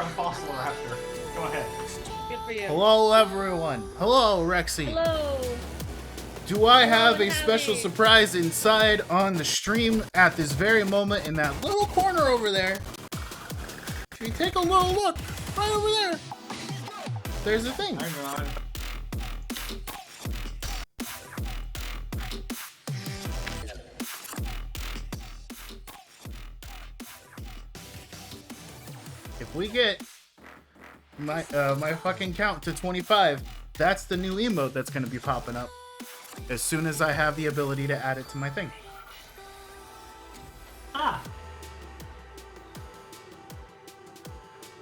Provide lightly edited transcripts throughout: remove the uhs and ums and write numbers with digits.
a fossil raptor. Go ahead. Good for you. Hello, everyone. Hello, Rexy. Hello. Do I have a howdy. special surprise inside on the stream at this very moment in that little corner over there? If you take a little look, right over there, there's a thing. Hang on. If we get my fucking count to 25, that's the new emote that's gonna be popping up as soon as I have the ability to add it to my thing. Ah.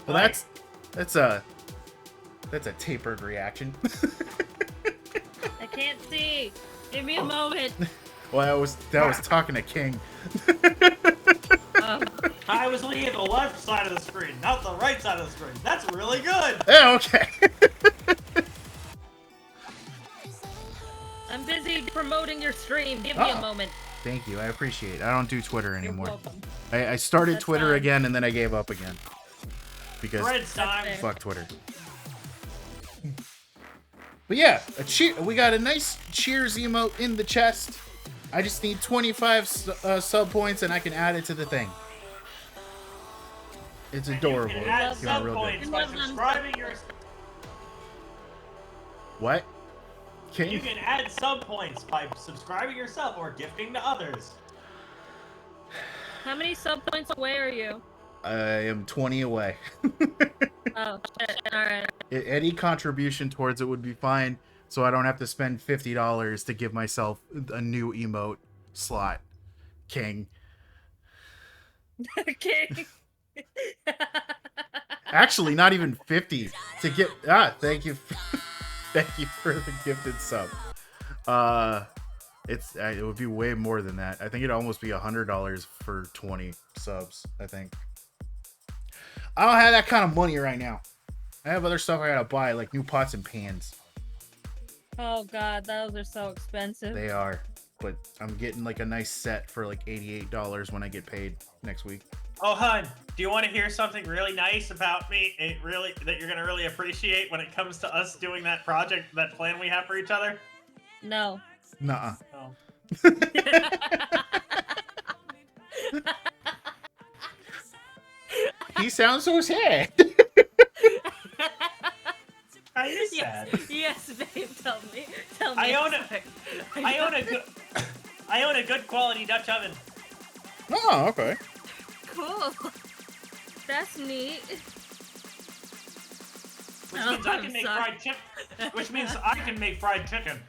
Well, Right. that's a tapered reaction. I can't see. Give me a moment. Well, that was talking to King. I was looking at the left side of the screen, not the right side of the screen. That's really good. Yeah, okay. I'm busy promoting your stream. Give me a moment. Thank you, I appreciate it. I don't do Twitter You're anymore. welcome. I started That's Twitter fine. again and then I gave up again. Because Threads time. fair. fuck Twitter. But yeah, we got a nice cheers emote in the chest. I just need 25 sub points and I can add it to the thing. It's adorable. You can add It's gonna be sub real points good. by Love them. subscribing your. What? You King? can add sub points by subscribing yourself or gifting to others. How many sub points away are you? I am 20 away. Oh, shit. Alright. Any contribution towards it would be fine, so I don't have to spend $50 to give myself a new emote slot. King. Okay. Actually, not even 50 to get. Thank you, thank you for the gifted sub. It would be way more than that. I think it'd almost be $100 for 20 subs. I think. I don't have that kind of money right now. I have other stuff I gotta buy, like new pots and pans. Oh god, those are so expensive. They are, but I'm getting like a nice set for like $88 when I get paid next week. Oh, hun, do you want to hear something really nice about me? That you're gonna really appreciate when it comes to us doing that project, that plan we have for each other? No. Nuh-uh. Oh. He sounds so sad. Are you Yes, sad? yes, babe. Tell me. Tell me. I own it's it. fine. I own a good quality Dutch oven. Oh, okay. Cool. That's neat. Which Oh, means I I'm can make sorry. fried chicken. Which means I can make fried chicken.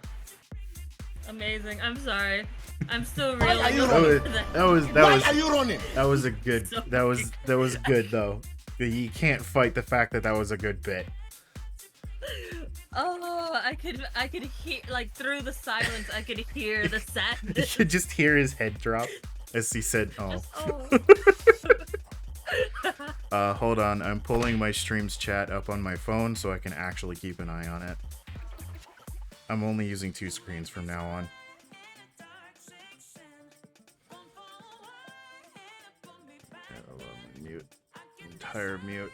Amazing. I'm sorry. I'm still Why really. are you looking running? for that. Why are you running? That was a good. So That was good though. You can't fight the fact that was a good bit. Oh, I could hear, like, through the silence, I could hear the You sadness. could just hear his head drop as he said, "Oh." Oh. Hold on. I'm pulling my streams chat up on my phone so I can actually keep an eye on it. I'm only using 2 screens from now on. Hold on, mute. Entire mute.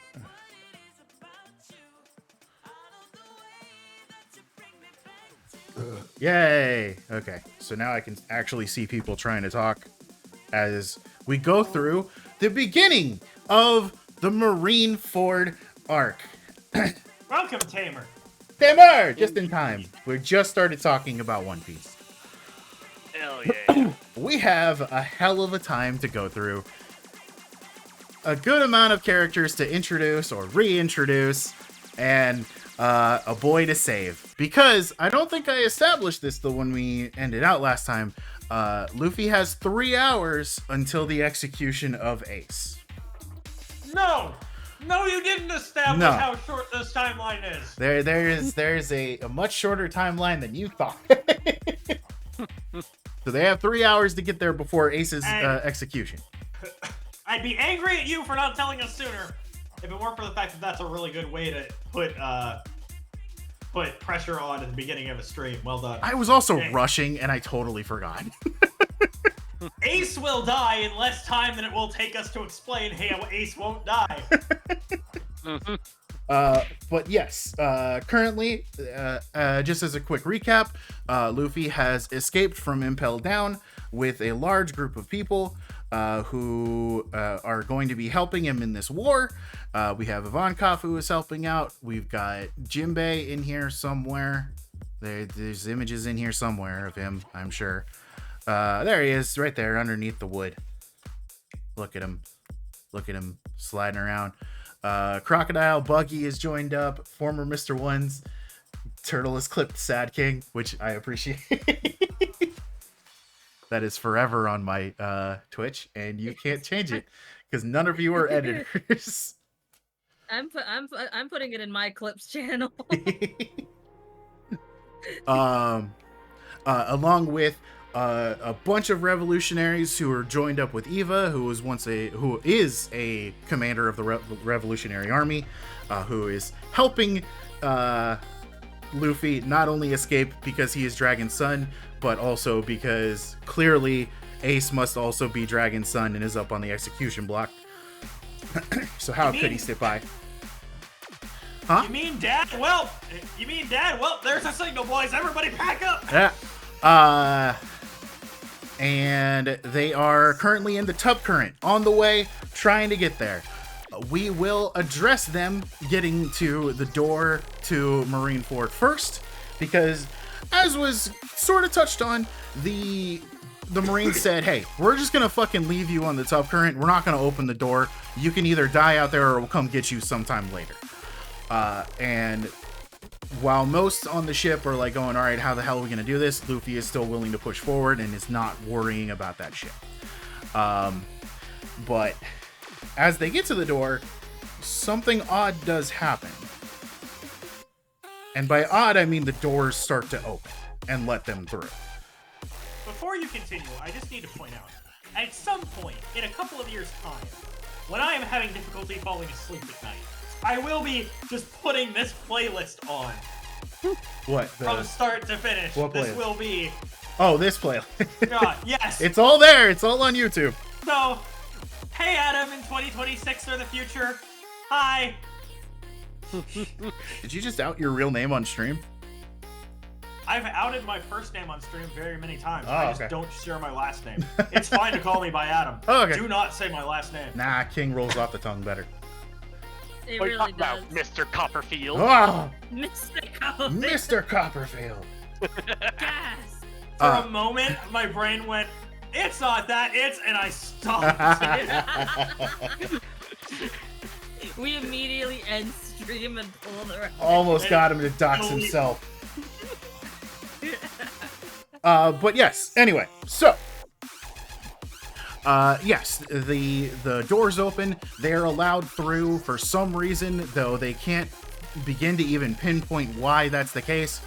Yay! Okay, so now I can actually see people trying to talk as we go through the beginning of the Marineford arc. Welcome, Tamer. Tamer! Just in time. We just started talking about One Piece. Hell yeah. We have a hell of a time to go through. A good amount of characters to introduce or reintroduce, and a boy to save. Because I don't think I established this when we ended out last time. Luffy has 3 hours until the execution of Ace. No! No, you didn't establish No. how short this timeline is. There's a much shorter timeline than you thought. So they have 3 hours to get there before Ace's execution. I'd be angry at you for not telling us sooner if it weren't for the fact that that's a really good way to put pressure on at the beginning of a stream. Well done. I was also Okay. rushing and I totally forgot. Ace will die in less time than it will take us to explain how Ace won't die. Mhm. But yes, currently, just as a quick recap, Luffy has escaped from Impel Down with a large group of people who are going to be helping him in this war. We have Ivankov who is helping out. We've got Jinbei in here somewhere. There's images in here somewhere of him, I'm sure. There he is, right there underneath the wood. Look at him. Look at him sliding around. Crocodile Buggy is joined up. Former Mr. Ones. Turtle is clipped Sad King, which I appreciate. That is forever on my Twitch, and you can't change it because none of you are editors. I'm putting it in my clips channel. Along with a bunch of revolutionaries who are joined up with Eva, who is a commander of the Revolutionary Army, who is helping Luffy not only escape because he is Dragon's son, but also because clearly Ace must also be Dragon's son and is up on the execution block. So how could he sit by? Huh? You mean Dad? Well, there's a signal, boys. Everybody pack up. Yeah. And they are currently in the Tub Current, on the way, trying to get there. We will address them getting to the door to Marineford first, because as was sort of touched on, the Marines said, hey, we're just gonna fucking leave you on the Tub Current. We're not gonna open the door. You can either die out there or we'll come get you sometime later. And while most on the ship are like going, all right, how the hell are we going to do this? Luffy is still willing to push forward and is not worrying about that shit. But as they get to the door, something odd does happen. And by odd, I mean the doors start to open and let them through. Before you continue, I just need to point out, at some point, in a couple of years' time, when I am having difficulty falling asleep at night, I will be just putting this playlist on. What? From start to finish. What this playlist? will be... Oh, this playlist. Yes. It's all there. It's all on YouTube. So, hey Adam in 2026 or the future. Hi. Did you just out your real name on stream? I've outed my first name on stream very many times. Oh, I just okay. don't share my last name. It's fine to call me by Adam. Oh, okay. Do not say my last name. Nah, King rolls off the tongue better. It What are you really talking does. about, Mr. Copperfield? Oh, Mr. Copperfield. Mr. Copperfield. Gas. For a moment, my brain went, it's not that, and I stopped. We immediately end stream and pull the rest. Almost got him to dox himself. But yes, anyway, so yes, the doors open. They're allowed through for some reason, though they can't begin to even pinpoint why that's the case.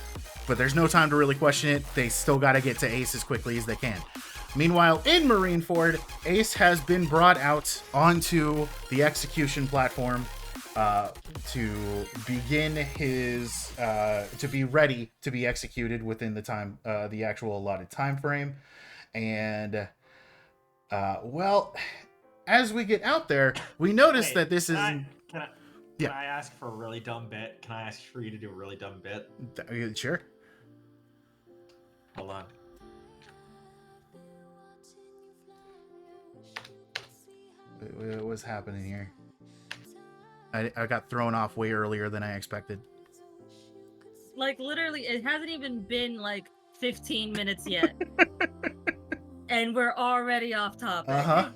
But there's no time to really question it. They still got to get to Ace as quickly as they can. Meanwhile, in Marineford, Ace has been brought out onto the execution platform to begin his to be ready to be executed within the time the actual allotted time frame. And well, as we get out there, we notice that this is Can Yeah. I ask for a really dumb bit? Can I ask for you to do a really dumb bit? Sure. Hold on. What was happening here? I got thrown off way earlier than I expected. Like, literally, it hasn't even been, like, 15 minutes yet. And we're already off topic. Uh-huh.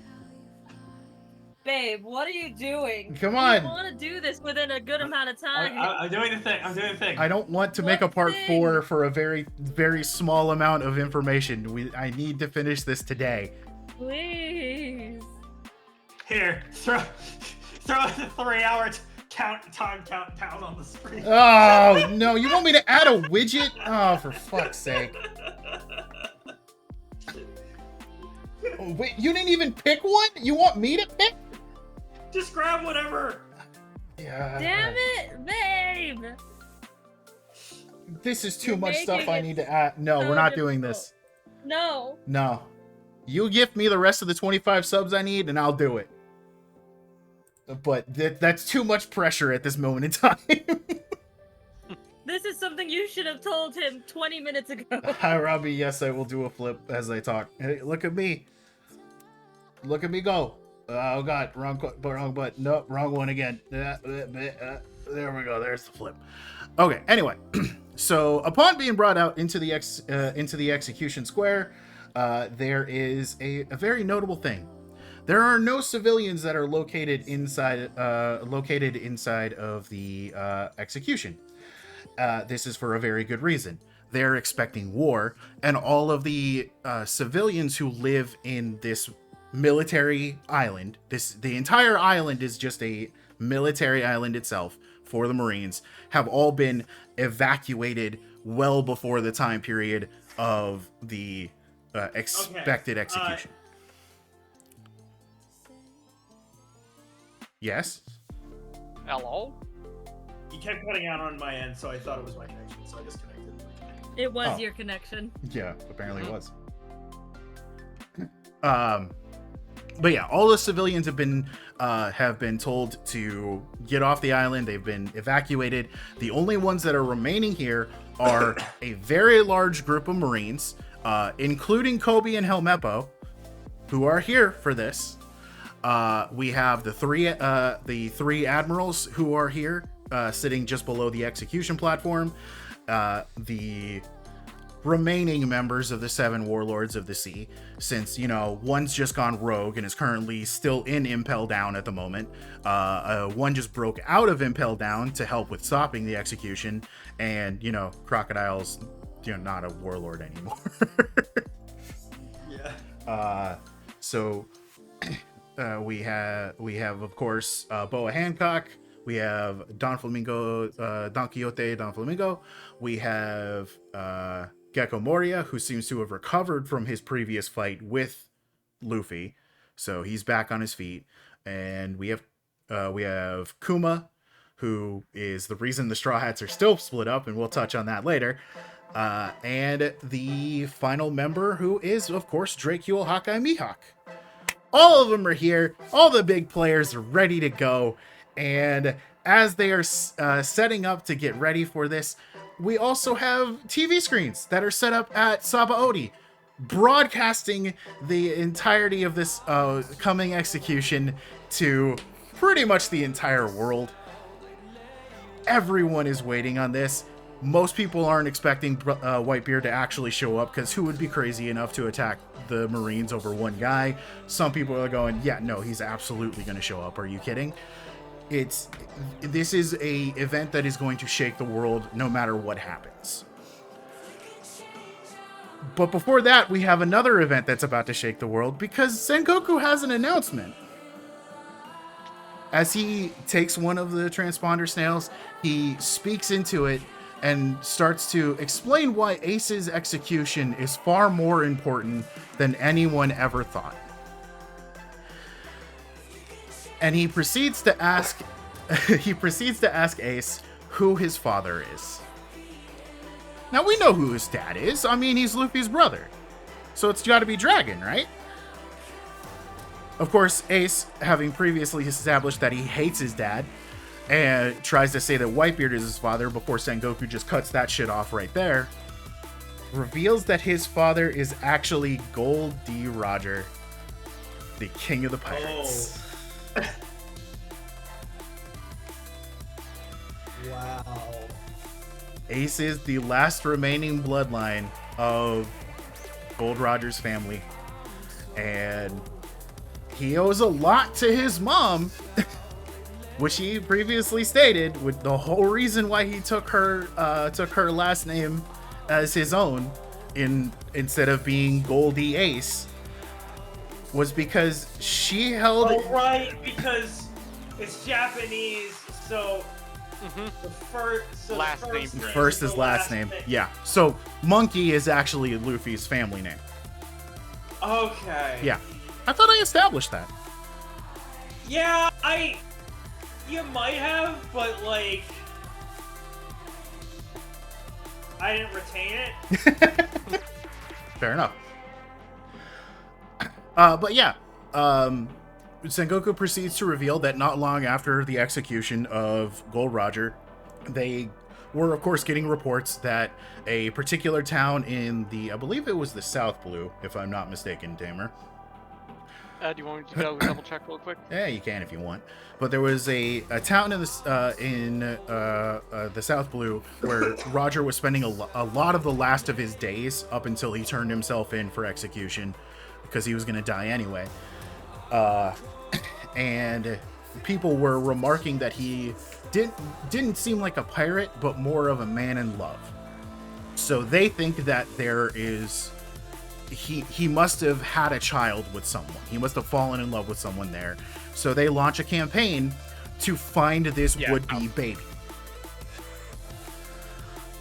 Babe, what are you doing? Come on. You want to do this within a good amount of time. I'm doing the thing. I'm doing the thing. I don't want to make a What part thing? 4 for a very, very small amount of information. I need to finish this today. Please. Here, throw the 3-hour countdown on the screen. Oh, no. You want me to add a widget? Oh, for fuck's sake. Oh, wait, you didn't even pick one? You want me to pick? Just grab whatever. Yeah. Damn it, babe. This is too You're much stuff making I it need to add. No, so we're not doing difficult. this. No. No. You gift me the rest of the 25 subs I need, and I'll do it. but that's too much pressure at this moment in time. This is something you should have told him 20 minutes ago. Hi, Robbie. Yes, I will do a flip as I talk. Hey, look at me. Look at me go. Oh, God. Wrong button. Nope, wrong one again. There we go. There's the flip. Okay, anyway. So, upon being brought out into the execution square, there is a very notable thing. There are no civilians that are located inside of the execution. This is for a very good reason. They're expecting war, and all of the civilians who live in this military island, the entire island is just a military island itself for the Marines, have all been evacuated well before the time period of the expected execution. Yes? Hello? You kept cutting out on my end, so I thought it was my connection, so I disconnected. It was your connection. Yeah, apparently it was. But yeah, all the civilians have been told to get off the island. They've been evacuated. The only ones that are remaining here are a very large group of Marines, including Kobe and Helmeppo, who are here for this. We have the three admirals who are here, sitting just below the execution platform. The remaining members of the 7 warlords of the sea, since, one's just gone rogue and is currently still in Impel Down at the moment. One just broke out of Impel Down to help with stopping the execution, and, Crocodile's, not a warlord anymore. Yeah. So we have of course Boa Hancock. We have Don Quixote Don Flamingo. We have Gecko Moria, who seems to have recovered from his previous fight with Luffy, so he's back on his feet. And we have Kuma, who is the reason the Straw Hats are still split up, and we'll touch on that later. And the final member, who is of course Dracule Hawkeye Mihawk. All of them are here. All the big players are ready to go. And as they are setting up to get ready for this, we also have TV screens that are set up at Sabaody, broadcasting the entirety of this coming execution to pretty much the entire world. Everyone is waiting on this. Most people aren't expecting Whitebeard to actually show up, because who would be crazy enough to attack the Marines over one guy? Some people are going, yeah, no, he's absolutely going to show up. Are you kidding? This is a event that is going to shake the world no matter what happens. But before that, we have another event that's about to shake the world, because Sengoku has an announcement. As he takes one of the transponder snails, he speaks into it and starts to explain why Ace's execution is far more important than anyone ever thought. And he proceeds to ask Ace who his father is. Now, we know who his dad is. I mean, he's Luffy's brother. So it's got to be Dragon, right? Of course, Ace, having previously established that he hates his dad, and tries to say that Whitebeard is his father before Sengoku just cuts that shit off right there, reveals that his father is actually Gold D. Roger, the king of the pirates. Oh. Wow. Ace is the last remaining bloodline of Gold Roger's family, and he owes a lot to his mom, which he previously stated, with the whole reason why he took her last name as his own instead of being Goldie Ace, was because she held. Oh, right, because it's Japanese, so the first is last name. Yeah. So Monkey is actually Luffy's family name. Okay. Yeah. I thought I established that. Yeah, you might have, but like I didn't retain it. Fair enough. But yeah, Sengoku proceeds to reveal that not long after the execution of Gold Roger, they were, of course, getting reports that a particular town in I believe it was the South Blue, if I'm not mistaken, Tamer. Do you want me to go double check real quick? Yeah, you can if you want. But there was a town in the South Blue where Roger was spending a lot of the last of his days up until he turned himself in for execution because he was going to die anyway. And people were remarking that he didn't seem like a pirate, but more of a man in love. So they think that there is... He must have had a child with someone. He must have fallen in love with someone there. So they launch a campaign to find this would-be baby.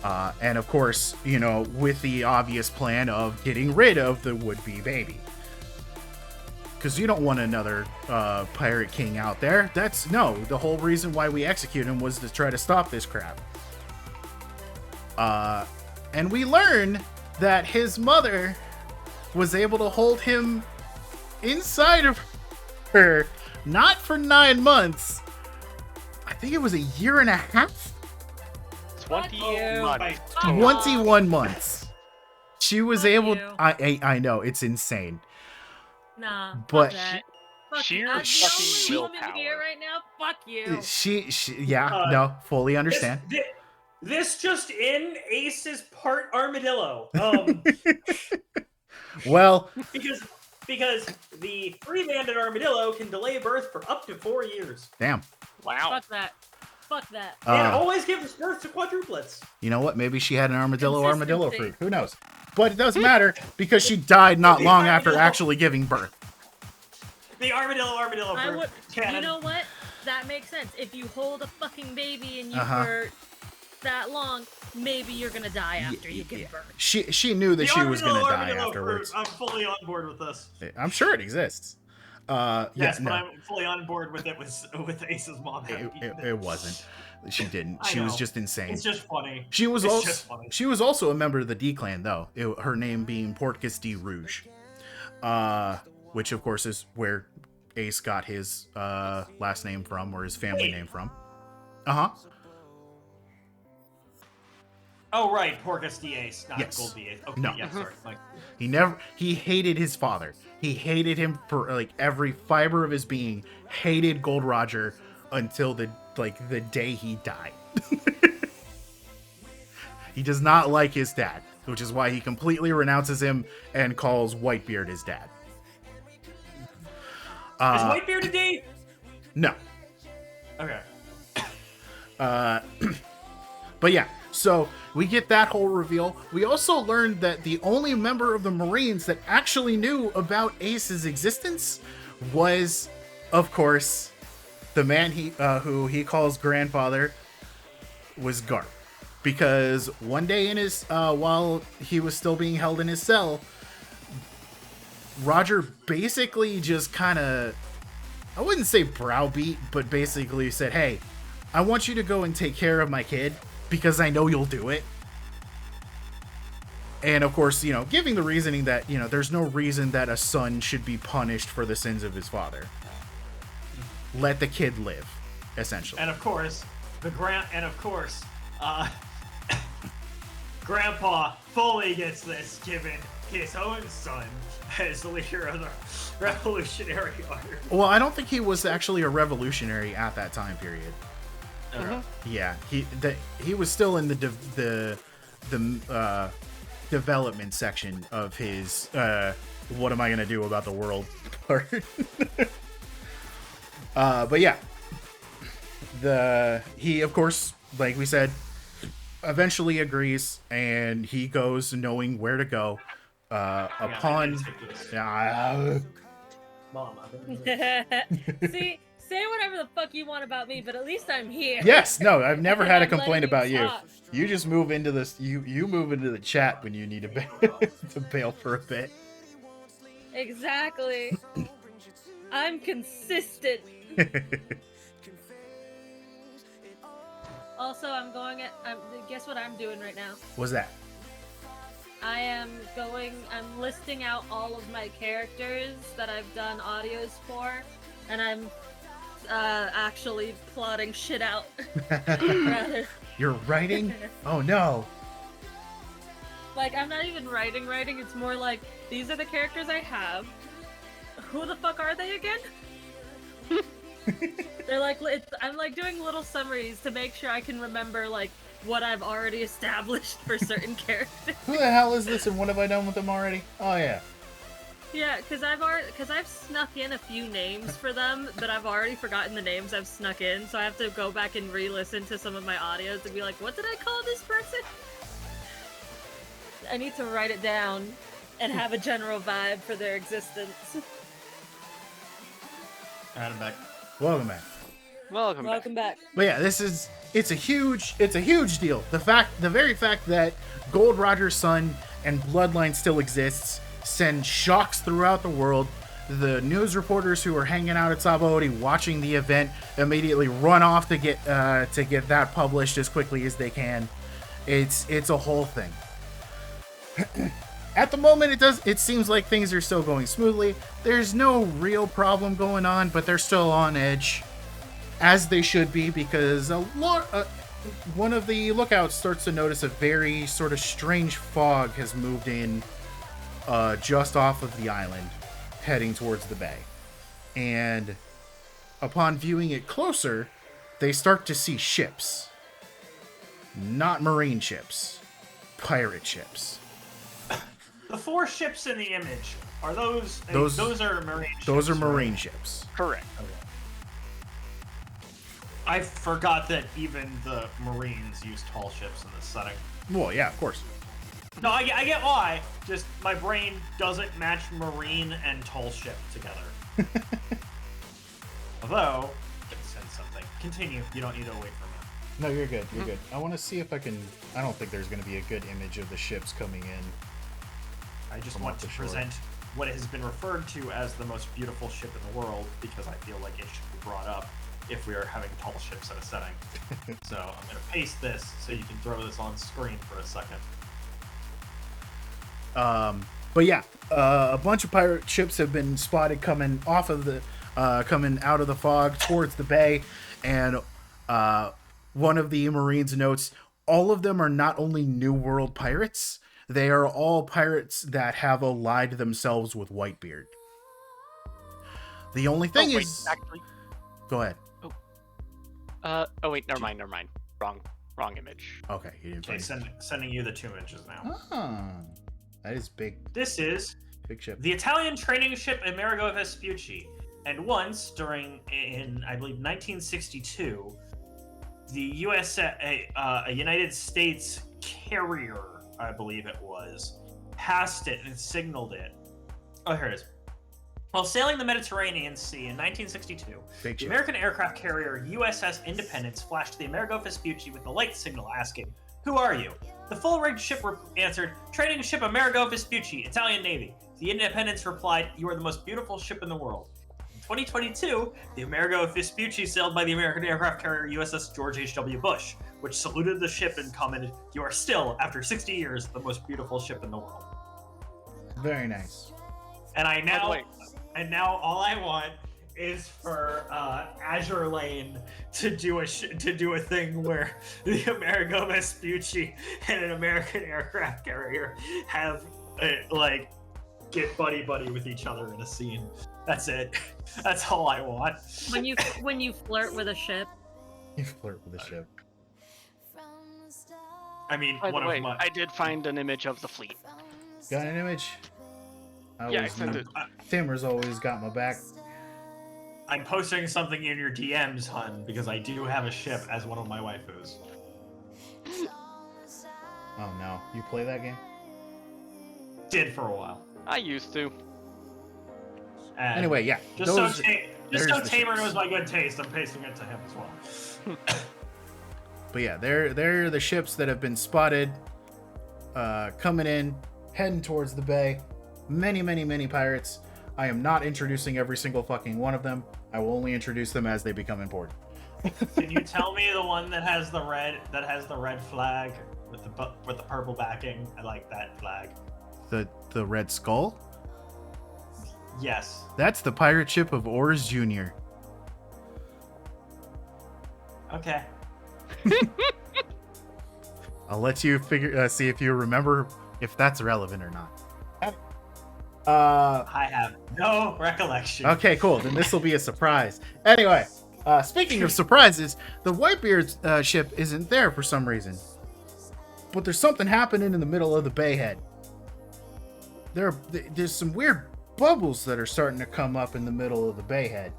And of course, you know, with the obvious plan of getting rid of the would-be baby. Because you don't want another pirate king out there. The whole reason why we execute him was to try to stop this crap. And we learn that his mother was able to hold him inside of her, not for 9 months. I think it was a year and a half. 21 months. 21 months. She was Fuck able. you. I know, it's insane. Nah. But fuck that. Fuck sheer you. I'm fucking the only woman willpower. here right now. Fuck you. She no, fully understand. This just in, Ace is part armadillo. Well, because the three-banded armadillo can delay birth for up to 4 years. damn. Wow. Fuck that. Fuck that. And always gives birth to quadruplets. You know what? Maybe she had an armadillo Consistency. fruit. Who knows? But it doesn't matter because she died not long after actually giving birth. The armadillo I fruit. would. Canon. You know what? That makes sense. If you hold a fucking baby and you Uh-huh. for that long, maybe you're gonna die after you give birth. She knew that The she was going to die armadillo afterwards. fruit, I'm fully on board with this. I'm sure it exists. Yes, Yeah, but no, I'm fully on board with it with Ace's mom. having eaten it wasn't. She didn't. I She was know. just insane. It's just funny. She was It's also just funny. she was also a member of the D clan though. Her name being Portcus D Rouge, which of course is where Ace got his last name from, or his family name from. Oh right, Porcus D Ace, not Yes. Gold D Ace. Okay, No. yeah, sorry. Like, He hated his father. He hated him for like every fiber of his being. Hated Gold Roger until the day he died. He does not like his dad, which is why he completely renounces him and calls Whitebeard his dad. is Whitebeard a D? No. Okay. But yeah, so we get that whole reveal. We also learned that the only member of the Marines that actually knew about Ace's existence was, of course, the man who he calls grandfather was Garp. Because one day in his while he was still being held in his cell, Roger basically just kind of, I wouldn't say browbeat, but basically said, "Hey, I want you to go and take care of my kid because I know you'll do it." And of course, you know, giving the reasoning that, you know, there's no reason that a son should be punished for the sins of his father. Let the kid live, essentially. And of course, Grandpa fully gets this, given his own son as the leader of the Revolutionary Army. Well, I don't think he was actually a revolutionary at that time period. Yeah, he was still in the development section of his what am I gonna do about the world part. But yeah, he of course, like we said, eventually agrees, and he goes knowing where to go. Upon Mom, See, say whatever the fuck you want about me, but at least I'm here. yes, no, I've never had a I'm letting complaint you about you. talk. You just move into this. You move into the chat when you need to bail, to bail for a bit. Exactly. I'm consistent. Also, guess what I'm doing right now? What's that? I'm listing out all of my characters that I've done audios for, and I'm actually plotting shit out. Rather, You're writing? Oh no. like I'm not even writing. It's more like these are the characters I have. Who the fuck are they again? They're like I'm like doing little summaries to make sure I can remember like what I've already established for certain characters. Who the hell is this and what have I done with them already? Oh yeah. Yeah, because I've snuck in a few names for them, but I've already forgotten the names I've snuck in, so I have to go back and re-listen to some of my audios to be like, what did I call this person? I need to write it down and have a general vibe for their existence. Alright, I'm back. Welcome back. Welcome back. But yeah, it's a huge deal. The very fact that Gold Roger's son and Bloodline still exists sends shocks throughout the world. The news reporters who are hanging out at Sabaody watching the event immediately run off to get that published as quickly as they can. It's a whole thing. At the moment, it seems like things are still going smoothly. There's no real problem going on, but they're still on edge, as they should be, because one of the lookouts starts to notice a very sort of strange fog has moved in just off of the island, heading towards the bay. And upon viewing it closer, they start to see ships. Not marine ships. Pirate ships. The 4 ships in the image, are those are marine ships? Those are marine right? ships. Correct. Okay. I forgot that even the Marines use tall ships in this setting. Well, yeah, of course. No, I get why. Just my brain doesn't match marine and tall ship together. Although, I can send something. Continue. You don't need to wait for me. No, you're good. You're good. I want to see if I can... I don't think there's going to be a good image of the ships coming in. I just From want off to the shore. present what has been referred to as the most beautiful ship in the world, because I feel like it should be brought up if we are having tall ships in a setting. So I'm going to paste this so you can throw this on screen for a second. But yeah, a bunch of pirate ships have been spotted coming out of the fog towards the bay, and one of the Marines notes all of them are not only New World pirates, they are all pirates that have allied themselves with Whitebeard. The only thing is... Actually... Go ahead. Oh wait, never mind. Wrong image. Okay, you didn't Okay, find it. sending you the 2 images now. Ah, that is big. This is Big ship. the Italian training ship Amerigo Vespucci, and once in I believe 1962, the a United States carrier, I believe it was, passed it and signaled it. Oh, here it is. While sailing the Mediterranean Sea in 1962, Big the ship. American aircraft carrier USS Independence flashed the Amerigo Vespucci with the light signal asking, "Who are you?" The full-rigged ship answered, "Training ship Amerigo Vespucci, Italian Navy." The Independence replied, "You are the most beautiful ship in the world." In 2022, the Amerigo Vespucci sailed by the American aircraft carrier USS George H.W. Bush, which saluted the ship and commented, "You are still, after 60 years, the most beautiful ship in the world." Very nice. And now all I want is for Azure Lane to do a thing where the Amerigo Vespucci and an American aircraft carrier have get buddy with each other in a scene. That's it. That's all I want. When you flirt with a ship. You flirt with the ship. I mean, By the way, of my. I did find an image of the fleet. Got an image? Yeah, I sent it. Timmer's always got my back. I'm posting something in your DMs, hun, because I do have a ship as one of my waifus. Oh no, you play that game? Did for a while. I used to. And Anyway, yeah. Just those- so there's the Tamer ships. knows my good taste, I'm pasting it to him as well. But yeah, they're the ships that have been spotted coming in, heading towards the bay. Many pirates. I am not introducing every single fucking one of them. I will only introduce them as they become important. Can you tell me the one that has the red flag with the purple backing? I like that flag. The Red Skull? Yes. That's the pirate ship of Oars Jr. Okay. I'll let you see if you remember if that's relevant or not. I have no recollection. Okay, cool. Then this will be a surprise. Anyway, speaking of surprises, the Whitebeard's ship isn't there for some reason. But there's something happening in the middle of the bayhead. There's some weird bubbles that are starting to come up in the middle of the bayhead.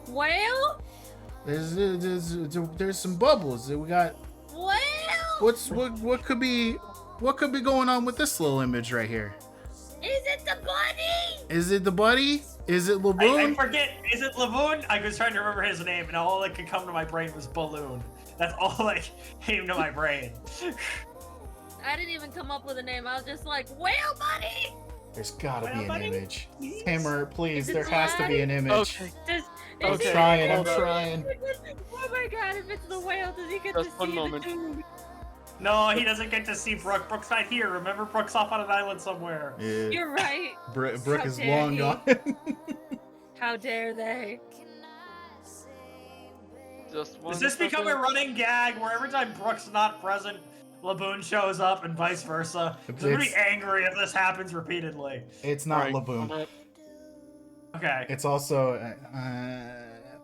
Well, There's some bubbles. We got well. what could be going on with this little image right here? Is it the bunny? Is it the buddy? Is it I Laboon? forget. Is it Lavoon? I was trying to remember his name, and all that could come to my brain was Balloon. That's all that came to my brain. I didn't even come up with a name. I was just like, well, buddy. There's gotta be an buddy, image. please? Tamer, please, Is it there has to be an image. Okay. I'm Okay, trying, I'm hold up. trying. Oh my god, if it's the whale, does he get Just to one see moment. the tube? No, he doesn't get to see Brooke. Brooke's not here. Remember, Brooke's off on an island somewhere. Yeah. You're right. Brooke How is dare long he. gone. How dare they? Just one Does this become a second. running gag where every time Brooke's not present, Laboon shows up and vice versa? 'Cause I'm pretty angry if this happens repeatedly. It's not Right, Laboon. hold up. Okay. It's also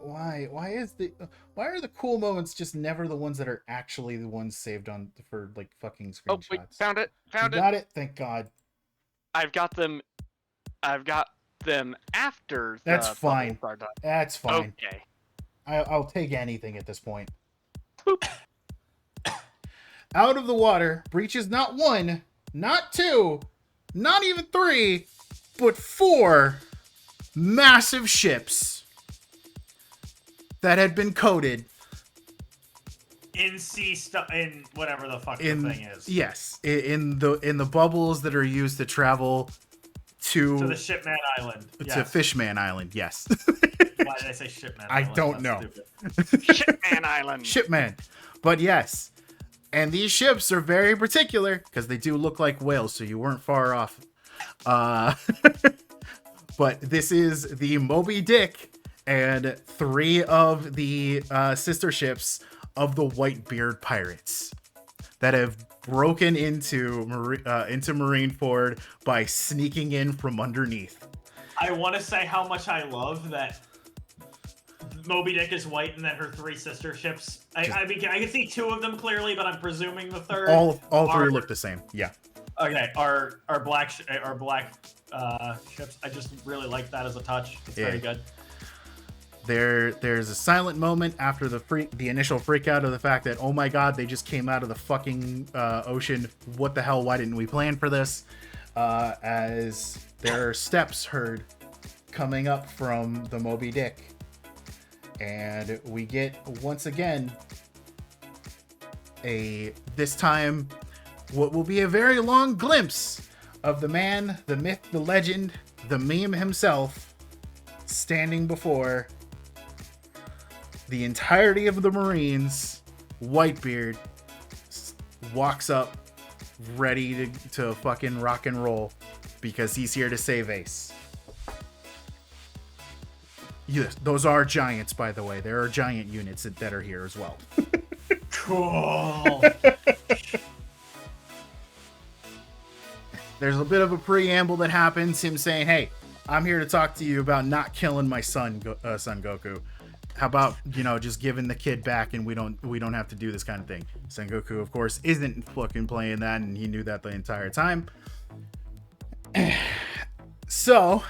why are the cool moments just never the ones that are actually the ones saved on for like fucking Oh, screenshots? wait, found it. Found You it. got it. Thank God. I've got them after the That's fine. bubbles are done. That's fine. Okay. I'll take anything at this point. Out of the water breaches not one, not two, not even three, but 4 massive ships that had been coated In sea stuff, in whatever the fuck in the thing is. yes, in the bubbles that are used to travel to To the Shipman Island. Yes. Fishman Island. Yes. Why did I say Shipman I Island? don't That's know. stupid. Shipman Island. Shipman. But yes. And these ships are very particular because they do look like whales, so you weren't far off. But this is the Moby Dick and 3 of the sister ships of the Whitebeard pirates that have broken into Marineford by sneaking in from underneath. I want to say how much I love that Moby Dick is white and then her 3 sister ships. I mean, I can see 2 of them clearly, but I'm presuming the third. All 3 are- look the same. Yeah. Okay, are black ships. I just really like that as a touch. It's very good. There's a silent moment after the initial freak out of the fact that, oh my god, they just came out of the fucking ocean. What the hell? Why didn't we plan for this? As there are steps heard coming up from the Moby Dick. And we get, once again, this time, what will be a very long glimpse of the man, the myth, the legend, the meme himself, standing before the entirety of the Marines. Whitebeard walks up ready to fucking rock and roll because he's here to save Ace. Yes, those are giants, by the way. There are giant units that are here as well. Cool. There's a bit of a preamble that happens, him saying, hey, I'm here to talk to you about not killing my son Goku. How about, just giving the kid back and we don't have to do this kind of thing. Son Goku, of course, isn't fucking playing that, and he knew that the entire time. So,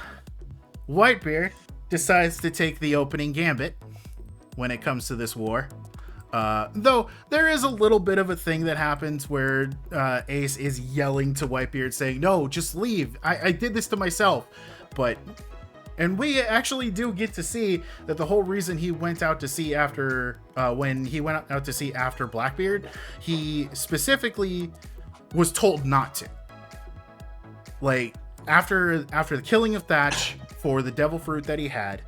Whitebeard decides to take the opening gambit when it comes to this war. Though there is a little bit of a thing that happens where Ace is yelling to Whitebeard saying, no, just leave. I did this to myself. And we actually do get to see that the whole reason he went out to sea after, when he went out to sea after Blackbeard, he specifically was told not to. Like, after the killing of Thatch for the devil fruit that he had,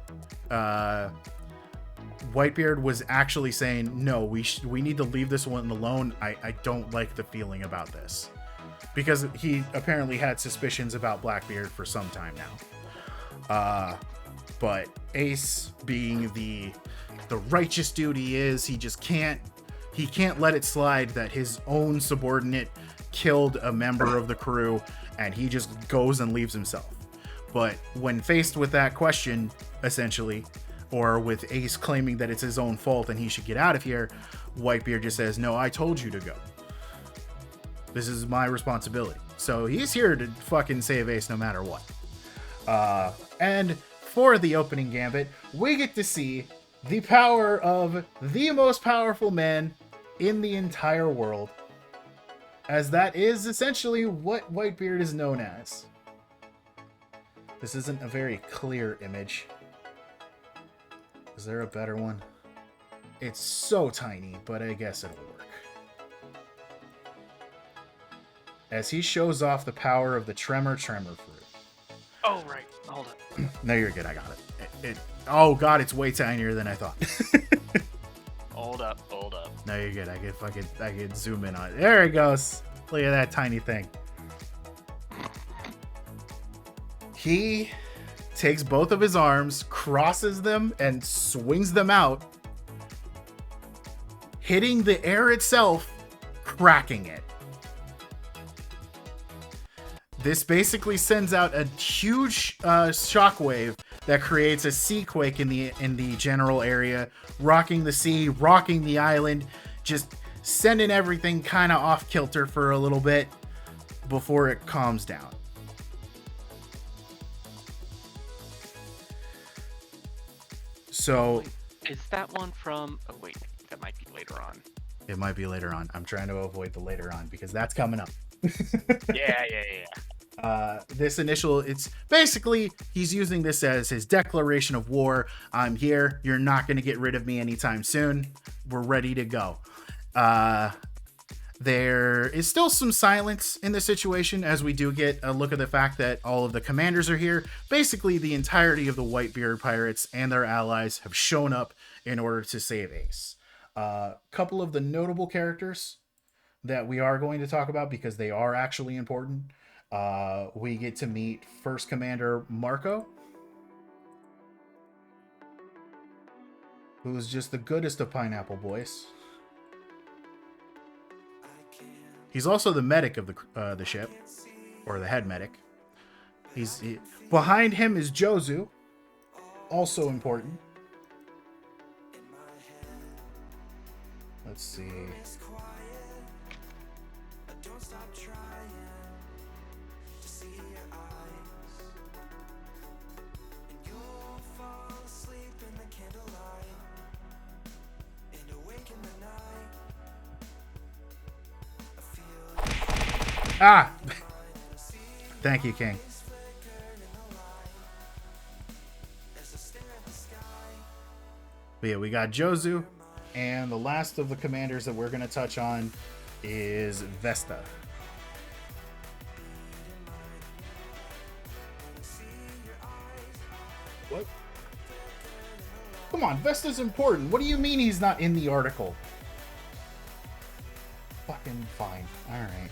Whitebeard was actually saying, no, we need to leave this one alone. I don't like the feeling about this. Because he apparently had suspicions about Blackbeard for some time now. But Ace, being the righteous dude he is, he can't let it slide that his own subordinate killed a member of the crew, and he just goes and leaves himself. But when faced with that question, essentially, or with Ace claiming that it's his own fault and he should get out of here, Whitebeard just says, no, I told you to go. This is my responsibility. So he's here to fucking save Ace no matter what. And for the opening gambit, we get to see the power of the most powerful man in the entire world, as that is essentially what Whitebeard is known as. This isn't a very clear image. Is there a better one? It's so tiny, but I guess it'll work. As he shows off the power of the Tremor fruit. Oh, right. Hold up. No, you're good. I got it. Oh god, it's way tinier than I thought. Hold up. No, you're good. I could zoom in on it. There it goes. Look at that tiny thing. He takes both of his arms, crosses them, and swings them out, hitting the air itself, cracking it. This basically sends out a huge shockwave that creates a sea quake in the general area, rocking the sea, rocking the island, just sending everything kind of off kilter for a little bit before it calms down. So, Is that one from... Oh, wait. That might be later on. it might be later on. I'm trying to avoid the later on because that's coming up. Yeah. This initial, it's basically, he's using this as his declaration of war. I'm here. You're not going to get rid of me anytime soon. We're ready to go. There is still some silence in the situation as we do get a look at the fact that all of the commanders are here. Basically, the entirety of the Whitebeard pirates and their allies have shown up in order to save Ace. Couple of the notable characters that we are going to talk about because they are actually important. We get to meet First Commander Marco, who's just the goodest of pineapple boys. He's also the medic of the ship, or the head medic. Behind him is Jozu, also important. Let's see. Ah! Thank you, King. But yeah, we got Jozu, and the last of the commanders that we're going to touch on is Vesta. What? Come on, Vesta's important. What do you mean he's not in the article? Fucking fine. Alright.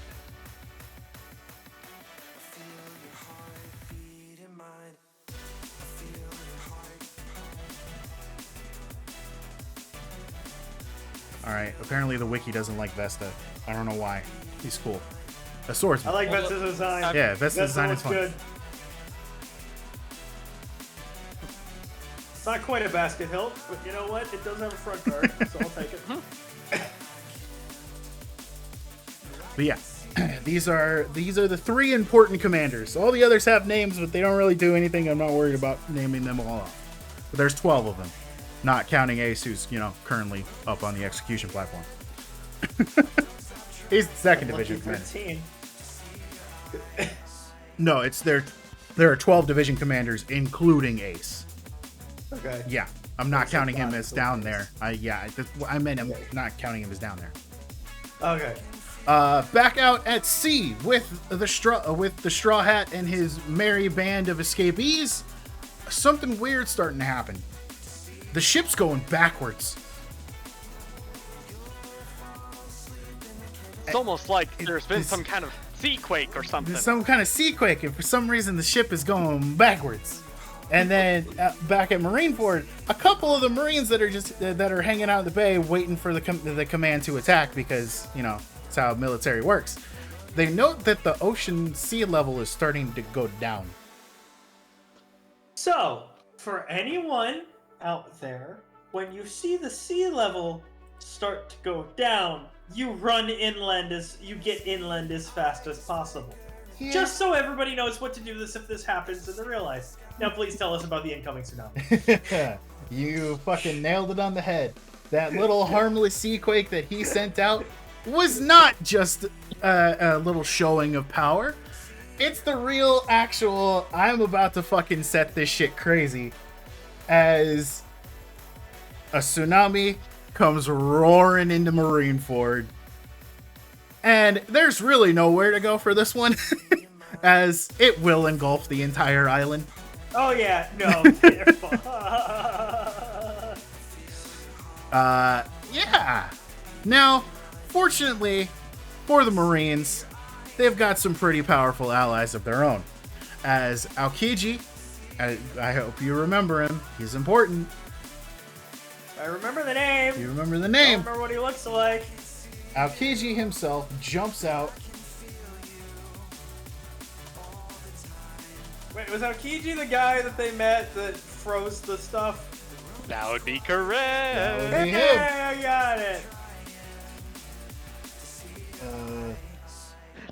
Alright, apparently the wiki doesn't like Vesta. I don't know why. He's cool. A swordsman. I like Vesta's design. Yeah, Vesta's design is looks fun. good. It's not quite a basket hilt, but you know what? It does have a front guard, so I'll take it. But yeah, these are the three important commanders. All the others have names, but they don't really do anything. I'm not worried about naming them all off. But there's 12 of them. Not counting Ace, who's, currently up on the execution platform. He's the second division commander. 13. No, there are 12 division commanders, including Ace. Okay. Yeah, I'm not counting him as down there. I meant I'm not counting him as down there. Okay. Back out at sea with the Straw Hat and his merry band of escapees, something weird's starting to happen. The ship's going backwards. It's almost like there's been some kind of sea quake or something. There's some kind of sea quake, and for some reason the ship is going backwards. And then back at Marineford, a couple of the Marines that are just that are hanging out in the bay waiting for the command to attack, because it's how military works. They note that the ocean sea level is starting to go down. So, for anyone out there, when you see the sea level start to go down, you run inland you get inland as fast as possible. Yeah. Just so everybody knows what to do if this happens in the real life. Now please tell us about the incoming tsunami. You fucking nailed it on the head. That little harmless sea quake that he sent out was not just a little showing of power. It's the real, actual, I'm about to fucking set this shit crazy, as a tsunami comes roaring into Marineford. And there's really nowhere to go for this one, as it will engulf the entire island. Oh yeah, no. Yeah. Now, fortunately for the Marines, they've got some pretty powerful allies of their own. As Aokiji, I hope you remember him. He's important. I remember the name. You remember the name. I remember what he looks like. Aokiji himself jumps out. Wait, was Aokiji the guy that they met that froze the stuff? That would be correct. That would be him. Yeah, I got it.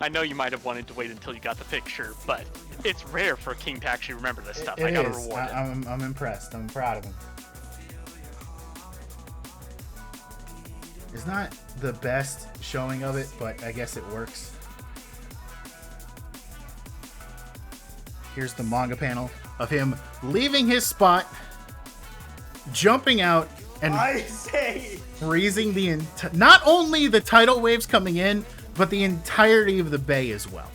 I know you might have wanted to wait until you got the picture, but it's rare for a king to actually remember this stuff. I gotta reward it. I'm impressed. I'm proud of him. It's not the best showing of it, but I guess it works. Here's the manga panel of him leaving his spot, jumping out, and freezing not only the tidal waves coming in, but the entirety of the bay as well.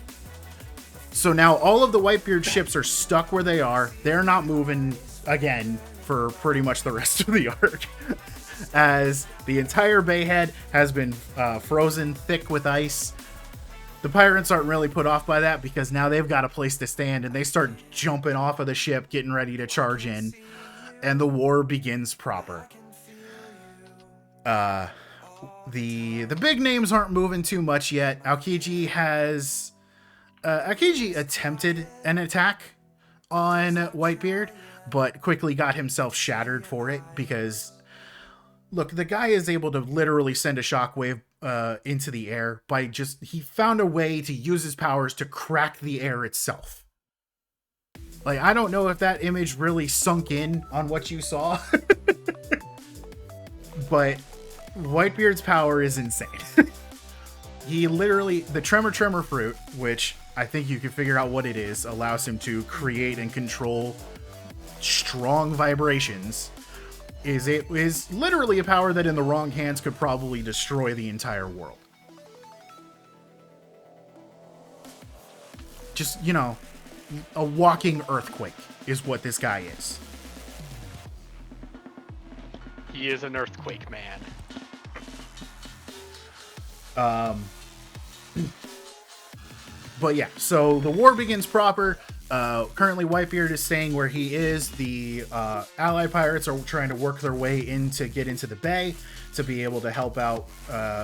So now all of the Whitebeard ships are stuck where they are. They're not moving again for pretty much the rest of the arc, as the entire bayhead has been frozen thick with ice. The pirates aren't really put off by that, because now they've got a place to stand, and they start jumping off of the ship, getting ready to charge in, and the war begins proper. The big names aren't moving too much yet. Aokiji attempted an attack on Whitebeard, but quickly got himself shattered for it, because look, the guy is able to literally send a shockwave into the air by he found a way to use his powers to crack the air itself. Like, I don't know if that image really sunk in on what you saw, but Whitebeard's power is insane. He literally, the Tremor Fruit, which I think you can figure out what it is, allows him to create and control strong vibrations. Is literally a power that in the wrong hands could probably destroy the entire world. Just, a walking earthquake is what this guy is. He is an earthquake man. But yeah, so the war begins proper. Currently, Whitebeard is staying where he is. The ally pirates are trying to work their way in to get into the bay to be able to help out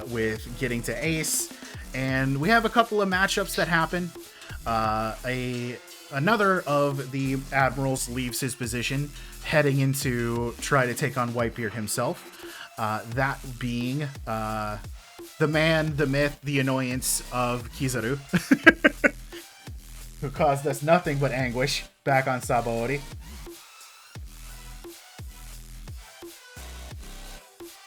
with getting to Ace. And we have a couple of matchups that happen. Another of the admirals leaves his position, heading in to try to take on Whitebeard himself. That being the man, the myth, the annoyance of Kizaru. Who caused us nothing but anguish back on Sabaody.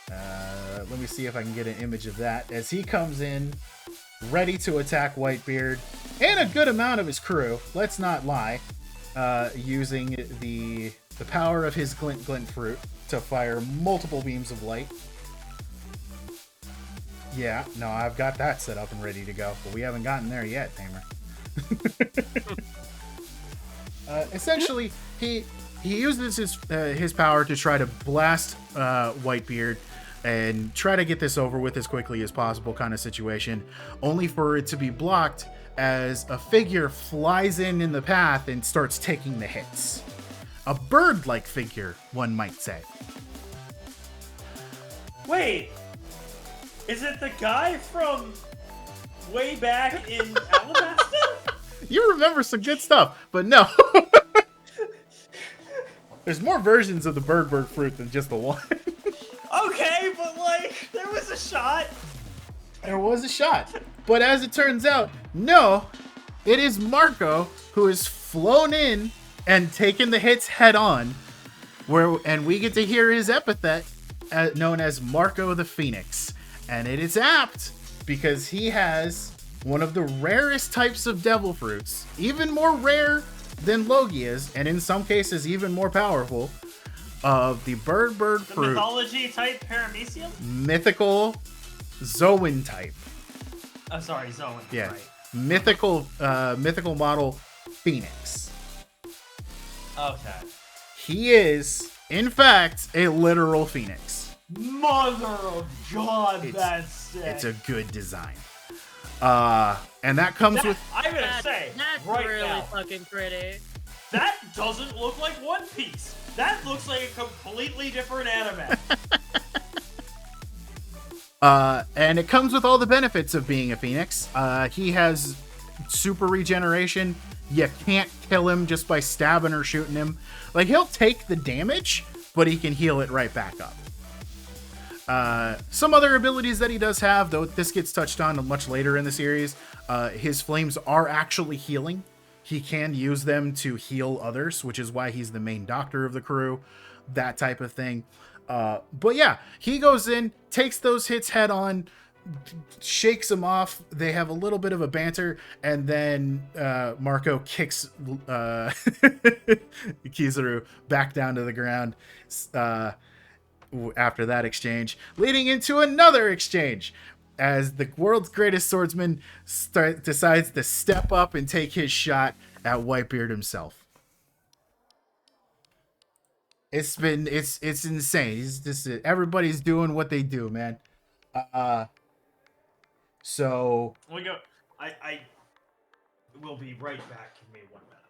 Let me see if I can get an image of that as he comes in, ready to attack Whitebeard, and a good amount of his crew, let's not lie, using the power of his glint fruit to fire multiple beams of light. Yeah, no, I've got that set up and ready to go, but we haven't gotten there yet, Tamer. Essentially, he uses his power to try to blast Whitebeard and try to get this over with as quickly as possible, kind of situation, only for it to be blocked as a figure flies in the path and starts taking the hits. A bird-like figure, one might say. Wait, is it the guy from way back in Alabasta? You remember some good stuff, but no. There's more versions of the bird fruit than just the one. Okay, but like, there was a shot. There was a shot. But as it turns out, no, it is Marco who has flown in and taken the hits head on, and we get to hear his epithet known as Marco the Phoenix. And it is apt because he has one of the rarest types of devil fruits, even more rare than Logia's, and in some cases even more powerful, of the bird The fruit. mythology type paramecium? Mythical Zoan type. Oh, sorry, Zoan. Yeah. Right. Mythical model Phoenix. Okay. He is, in fact, a literal phoenix. Mother of God, that's sick. It's a good design. And that comes with... I'm gonna say, That's right really now, fucking pretty. that doesn't look like One Piece. That looks like a completely different anime. And it comes with all the benefits of being a phoenix. He has super regeneration. You can't kill him just by stabbing or shooting him. Like, he'll take the damage, but he can heal it right back up. Some other abilities that he does have, though this gets touched on much later in the series, his flames are actually healing. He can use them to heal others, which is why he's the main doctor of the crew, that type of thing. But yeah, he goes in, takes those hits head on, shakes them off. They have a little bit of a banter, and then Marco kicks Kizaru back down to the ground after that exchange, leading into another exchange as the world's greatest swordsman decides to step up and take his shot at Whitebeard himself. It's insane. He's just everybody's doing what they do, man. So We go. I will be right back. Give me 1 minute.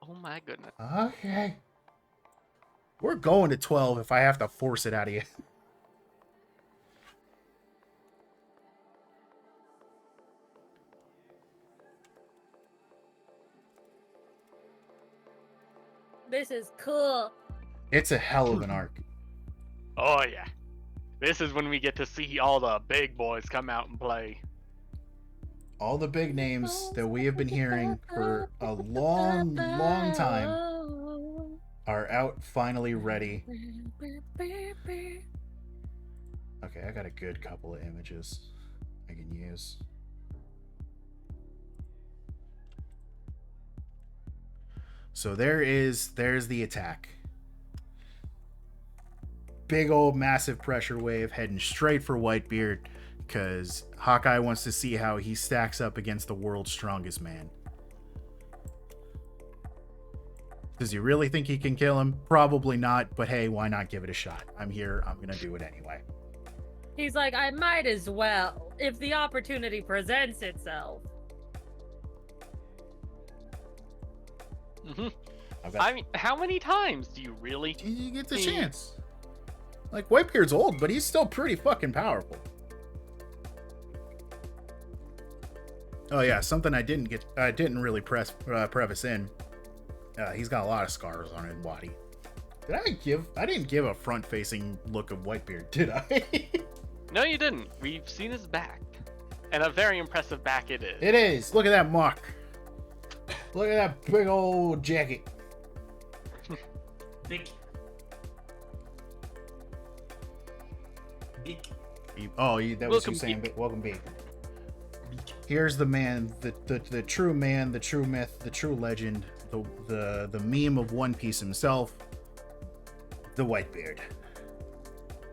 Oh my goodness. okay, we're going to 12 if I have to force it out of you. This is cool. It's a hell of an arc. Oh yeah. This is when we get to see all the big boys come out and play. All the big names that we have been hearing for a long, long time are out, finally ready. Okay, I got a good couple of images I can use. So there's the attack. Big old massive pressure wave heading straight for Whitebeard, because Hawkeye wants to see how he stacks up against the world's strongest man. Does he really think he can kill him? Probably not, but hey, why not give it a shot? I'm here, I'm gonna do it anyway. He's like, I might as well, if the opportunity presents itself. Mm-hmm. I mean, how many times do you really? You get the chance. Like, Whitebeard's old, but he's still pretty fucking powerful. Oh yeah, something I didn't really preface in. He's got a lot of scars on his body. I didn't give a front-facing look of Whitebeard, did I? No, you didn't. We've seen his back, and a very impressive back it is. It is. Look at that mark. Look at that big old jacket. Big. That was you saying. Welcome, Beak. Here's the man, the true man, the true myth, the true legend, the meme of One Piece himself, the Whitebeard.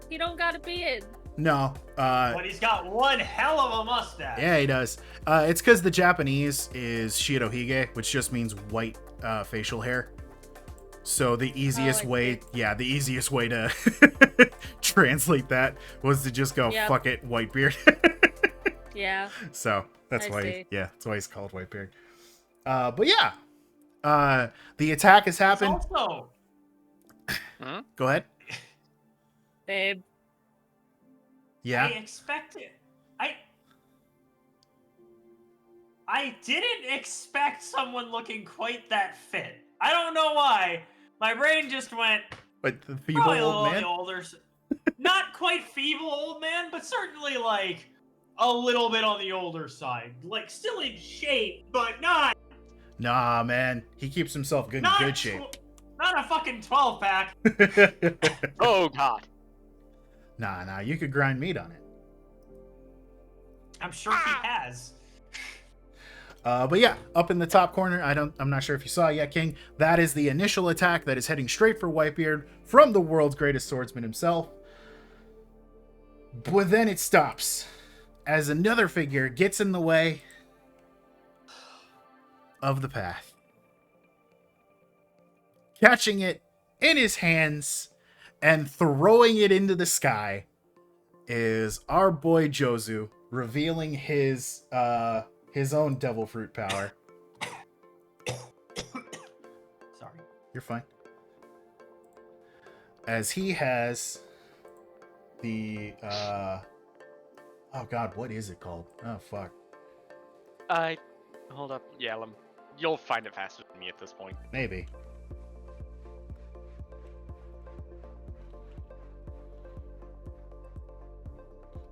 He don't gotta be it. No, But he's got one hell of a mustache. yeah, he does. It's because the Japanese is Shirohige, which just means white facial hair. So the easiest way to translate that was to just go, fuck it, Whitebeard. Yeah. So that's I why, see. that's why he's called Whitebeard. But yeah, the attack has happened. Also, Go ahead. Babe. Yeah. I expected. I didn't expect someone looking quite that fit. I don't know why. My brain just went But the feeble probably a little old on man. the older. Not quite feeble old man, but certainly like a little bit on the older side. Like still in shape, but not Nah, man. He keeps himself in not good shape. not a fucking 12 pack. Oh God. Nah. You could grind meat on it. I'm sure he has. But yeah, up in the top corner, I'm not sure if you saw it yet, King. That is the initial attack that is heading straight for Whitebeard from the world's greatest swordsman himself. But then it stops as another figure gets in the way of the path. Catching it in his hands and throwing it into the sky is our boy Jozu, revealing his own devil fruit power. Sorry. You're fine. As he has the oh God, what is it called? Oh fuck. Hold up. Yeah, you'll find it faster than me at this point. Maybe.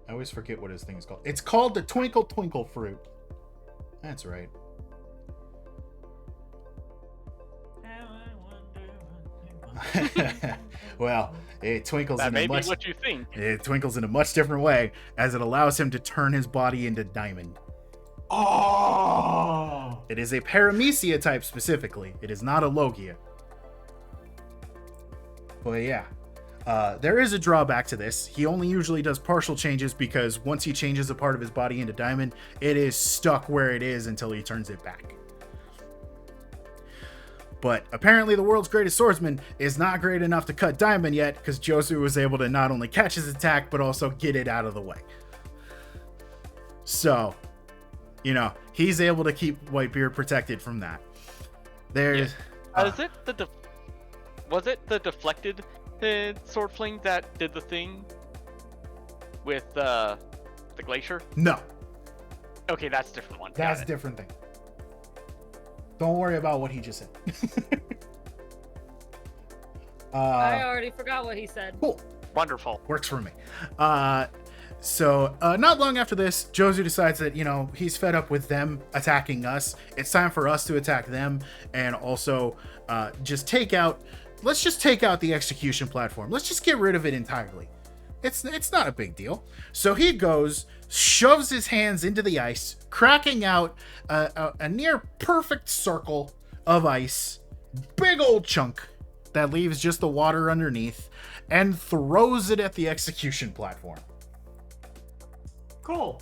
I always forget what his thing is called. It's called the Twinkle Twinkle fruit. That's right. Well, it twinkles That in may a be much what you think. it twinkles in a much different way as it allows him to turn his body into diamond. Oh! It is a paramecia type specifically. It is not a Logia. But yeah. There is a drawback to this. He only usually does partial changes because once he changes a part of his body into diamond, it is stuck where it is until he turns it back. But apparently the world's greatest swordsman is not great enough to cut diamond yet because Josu was able to not only catch his attack, but also get it out of the way. So, he's able to keep Whitebeard protected from that. There's... Was it the deflected sword fling that did the thing with the glacier? No. Okay, that's a different one. That's a different thing. Don't worry about what he just said. I already forgot what he said. Cool. Wonderful. Works for me. So not long after this, Jozu decides that, he's fed up with them attacking us. It's time for us to attack them and also let's just take out the execution platform. Let's just get rid of it entirely. It's not a big deal. So he goes, shoves his hands into the ice, cracking out a near perfect circle of ice, big old chunk that leaves just the water underneath, and throws it at the execution platform. Cool.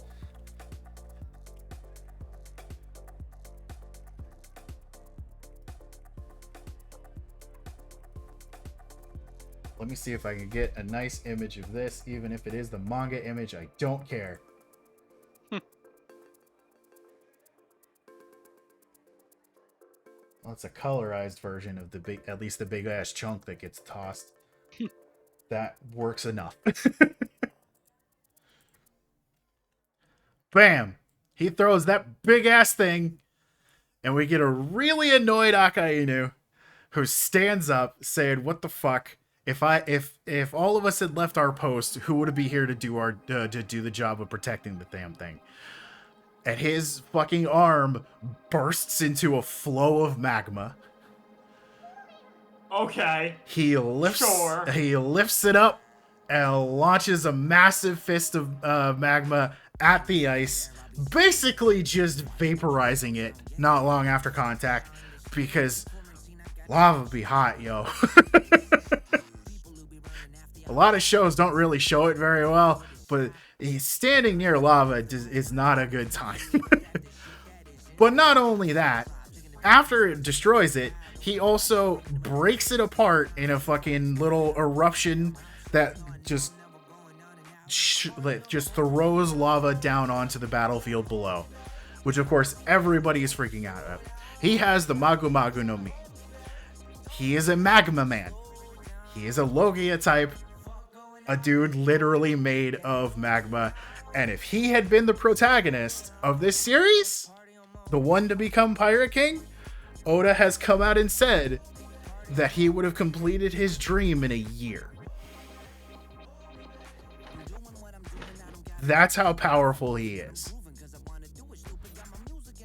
Let me see if I can get a nice image of this, even if it is the manga image. I don't care. Well, it's a colorized version of at least the big ass chunk that gets tossed. That works enough. Bam! He throws that big ass thing, and we get a really annoyed Akainu who stands up saying, "What the fuck? If all of us had left our post, who would be here to do the job of protecting the damn thing?" And his fucking arm bursts into a flow of magma. Okay. He lifts it up and launches a massive fist of magma at the ice, basically just vaporizing it not long after contact, because lava be hot, yo. A lot of shows don't really show it very well, but standing near lava is not a good time. But not only that, after it destroys it, he also breaks it apart in a fucking little eruption that just throws lava down onto the battlefield below, which of course everybody is freaking out at. He has the Magu Magu no Mi. He is a magma man. He is a Logia type, a dude literally made of magma. And if he had been the protagonist of this series, the one to become Pirate King, Oda has come out and said that he would have completed his dream in a year. That's how powerful he is.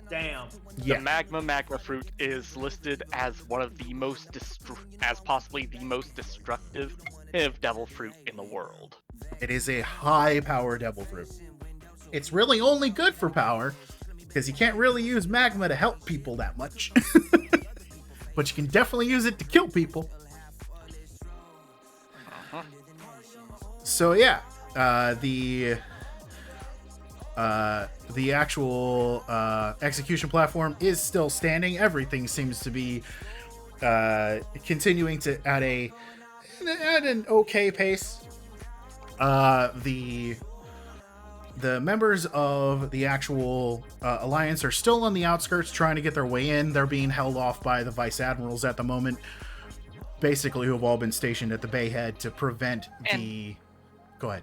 Damn. Yeah. The magma fruit is listed as one of the most as possibly the most destructive devil fruit in the world. It is a high power devil fruit. It's really only good for power because you can't really use magma to help people that much. But you can definitely use it to kill people. So yeah, the actual execution platform is still standing. Everything seems to be continuing to at an okay pace. The members of the actual alliance are still on the outskirts trying to get their way in. They're being held off by the vice admirals at the moment, basically, who have all been stationed at the bayhead to prevent the... Go ahead.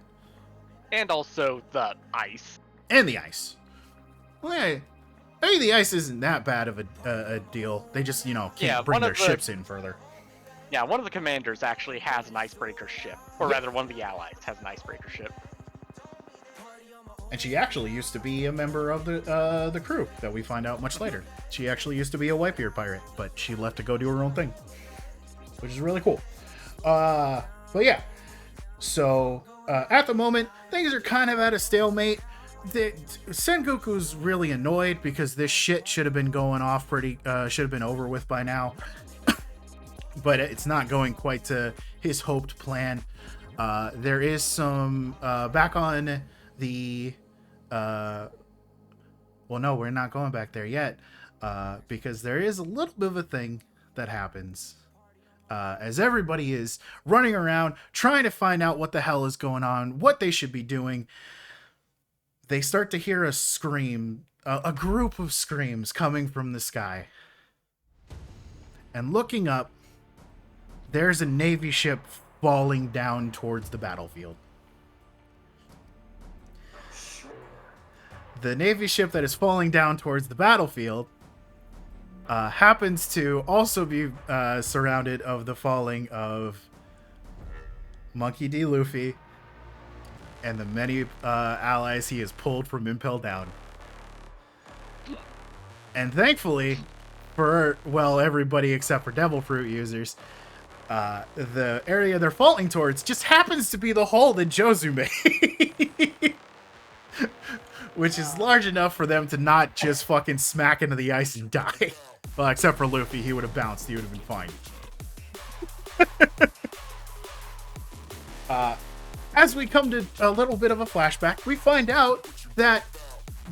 And also the ice. And the ice. Well, hey, the ice isn't that bad of a deal. They just, can't bring their ships in further. Yeah, one of the commanders actually has an icebreaker ship. Or rather, one of the allies has an icebreaker ship. And she actually used to be a member of the crew that we find out much later. She actually used to be a Whitebeard pirate, but she left to go do her own thing, which is really cool. But yeah, so at the moment, things are kind of at a stalemate. Sengoku's really annoyed because this shit should have been going off should have been over with by now. But it's not going quite to his hoped plan. There is some back on the well, no, we're not going back there yet, because there is a little bit of a thing that happens as everybody is running around trying to find out what the hell is going on, what they should be doing. They start to hear a scream, a group of screams coming from the sky, and looking up, there's a Navy ship falling down towards the battlefield. The Navy ship that is falling down towards the battlefield happens to also be surrounded of the falling of Monkey D. Luffy and the many allies he has pulled from Impel Down. And thankfully, for, well, everybody except for Devil Fruit users, the area they're falling towards just happens to be the hull that Jozu made. Which is large enough for them to not just fucking smack into the ice and die. Well, except for Luffy, he would have bounced. He would have been fine. As we come to a little bit of a flashback, we find out that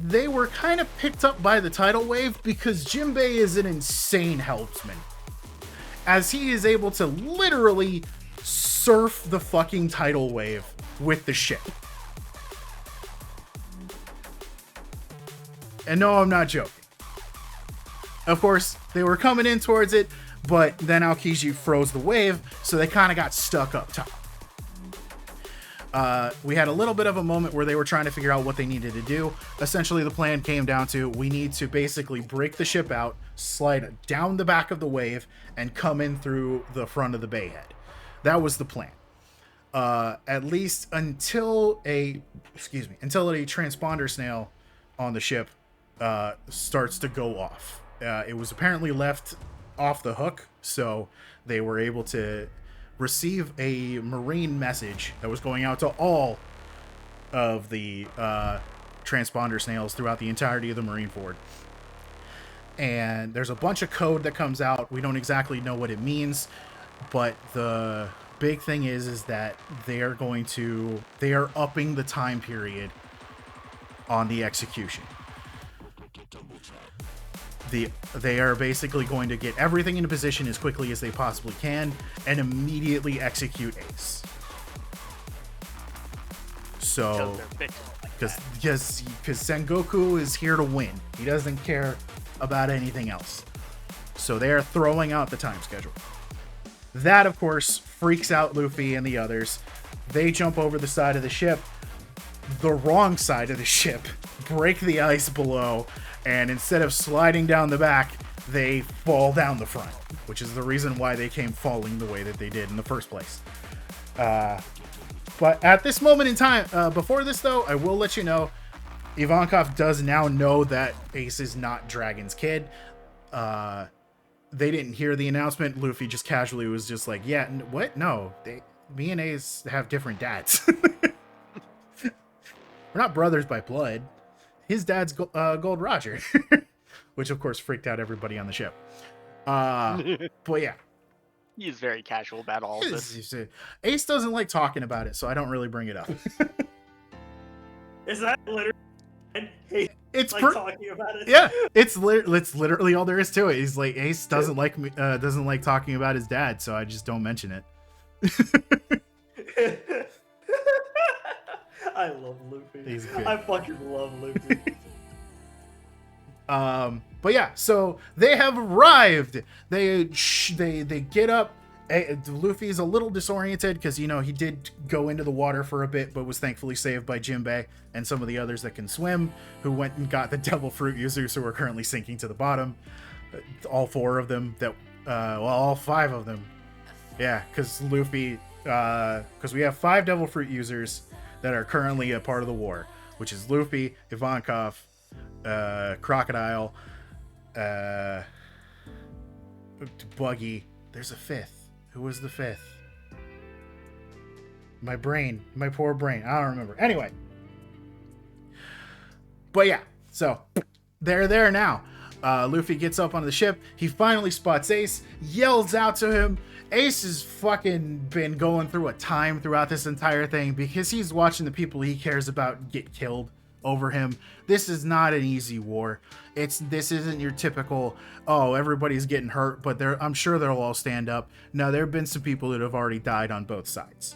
they were kind of picked up by the tidal wave because Jinbei is an insane helmsman. As he is able to literally surf the fucking tidal wave with the ship. And no, I'm not joking. Of course, they were coming in towards it, but then Aokiji froze the wave, so they kind of got stuck up top. We had a little bit of a moment where they were trying to figure out what they needed to do. Essentially, the plan came down to, we need to basically break the ship out, slide down the back of the wave, and come in through the front of the bayhead. That was the plan. At least until a transponder snail on the ship starts to go off. It was apparently left off the hook, so they were able to receive a marine message that was going out to all of the transponder snails throughout the entirety of the marine fort. And there's a bunch of code that comes out. We don't exactly know what it means, but the big thing is that they are upping the time period on the execution. They are basically going to get everything into position as quickly as they possibly can and immediately execute Ace. So, because Sengoku is here to win. He doesn't care about anything else. So they are throwing out the time schedule. That, of course, freaks out Luffy and the others. They jump over the side of the ship, the wrong side of the ship, break the ice below, and instead of sliding down the back, they fall down the front, which is the reason why they came falling the way that they did in the first place. But at this moment in time, before this though, I will let you know, Ivankov does now know that Ace is not Dragon's kid. They didn't hear the announcement. Luffy just casually was just like, yeah, what? No, me and Ace have different dads. We're not brothers by blood. His dad's Gold Roger. Which of course freaked out everybody on the ship. But yeah. He's very casual about all of this. Ace doesn't like talking about it, so I don't really bring it up. Is that literally? It's like talking about it. Yeah, it's literally all there is to it. He's like, Ace doesn't like me, doesn't like talking about his dad, so I just don't mention it. I love Luffy. He's good. I fucking love Luffy. But yeah, so they have arrived. They get up. Luffy's a little disoriented because, you know, he did go into the water for a bit, but was thankfully saved by Jinbei and some of the others that can swim, who went and got the devil fruit users who are currently sinking to the bottom. All four of them all five of them. Yeah, because Luffy, because we have 5 devil fruit users that are currently a part of the war, which is Luffy, Ivankov, Crocodile, Buggy. There's a 5th. Who was the 5th? My poor brain. I don't remember. Anyway. But yeah, so they're there now. Luffy gets up on the ship. He finally spots Ace, yells out to him. Ace has fucking been going through a time throughout this entire thing because he's watching the people he cares about get killed over him. This is not an easy war. This isn't your typical, oh, everybody's getting hurt, but I'm sure they'll all stand up. No, there have been some people that have already died on both sides.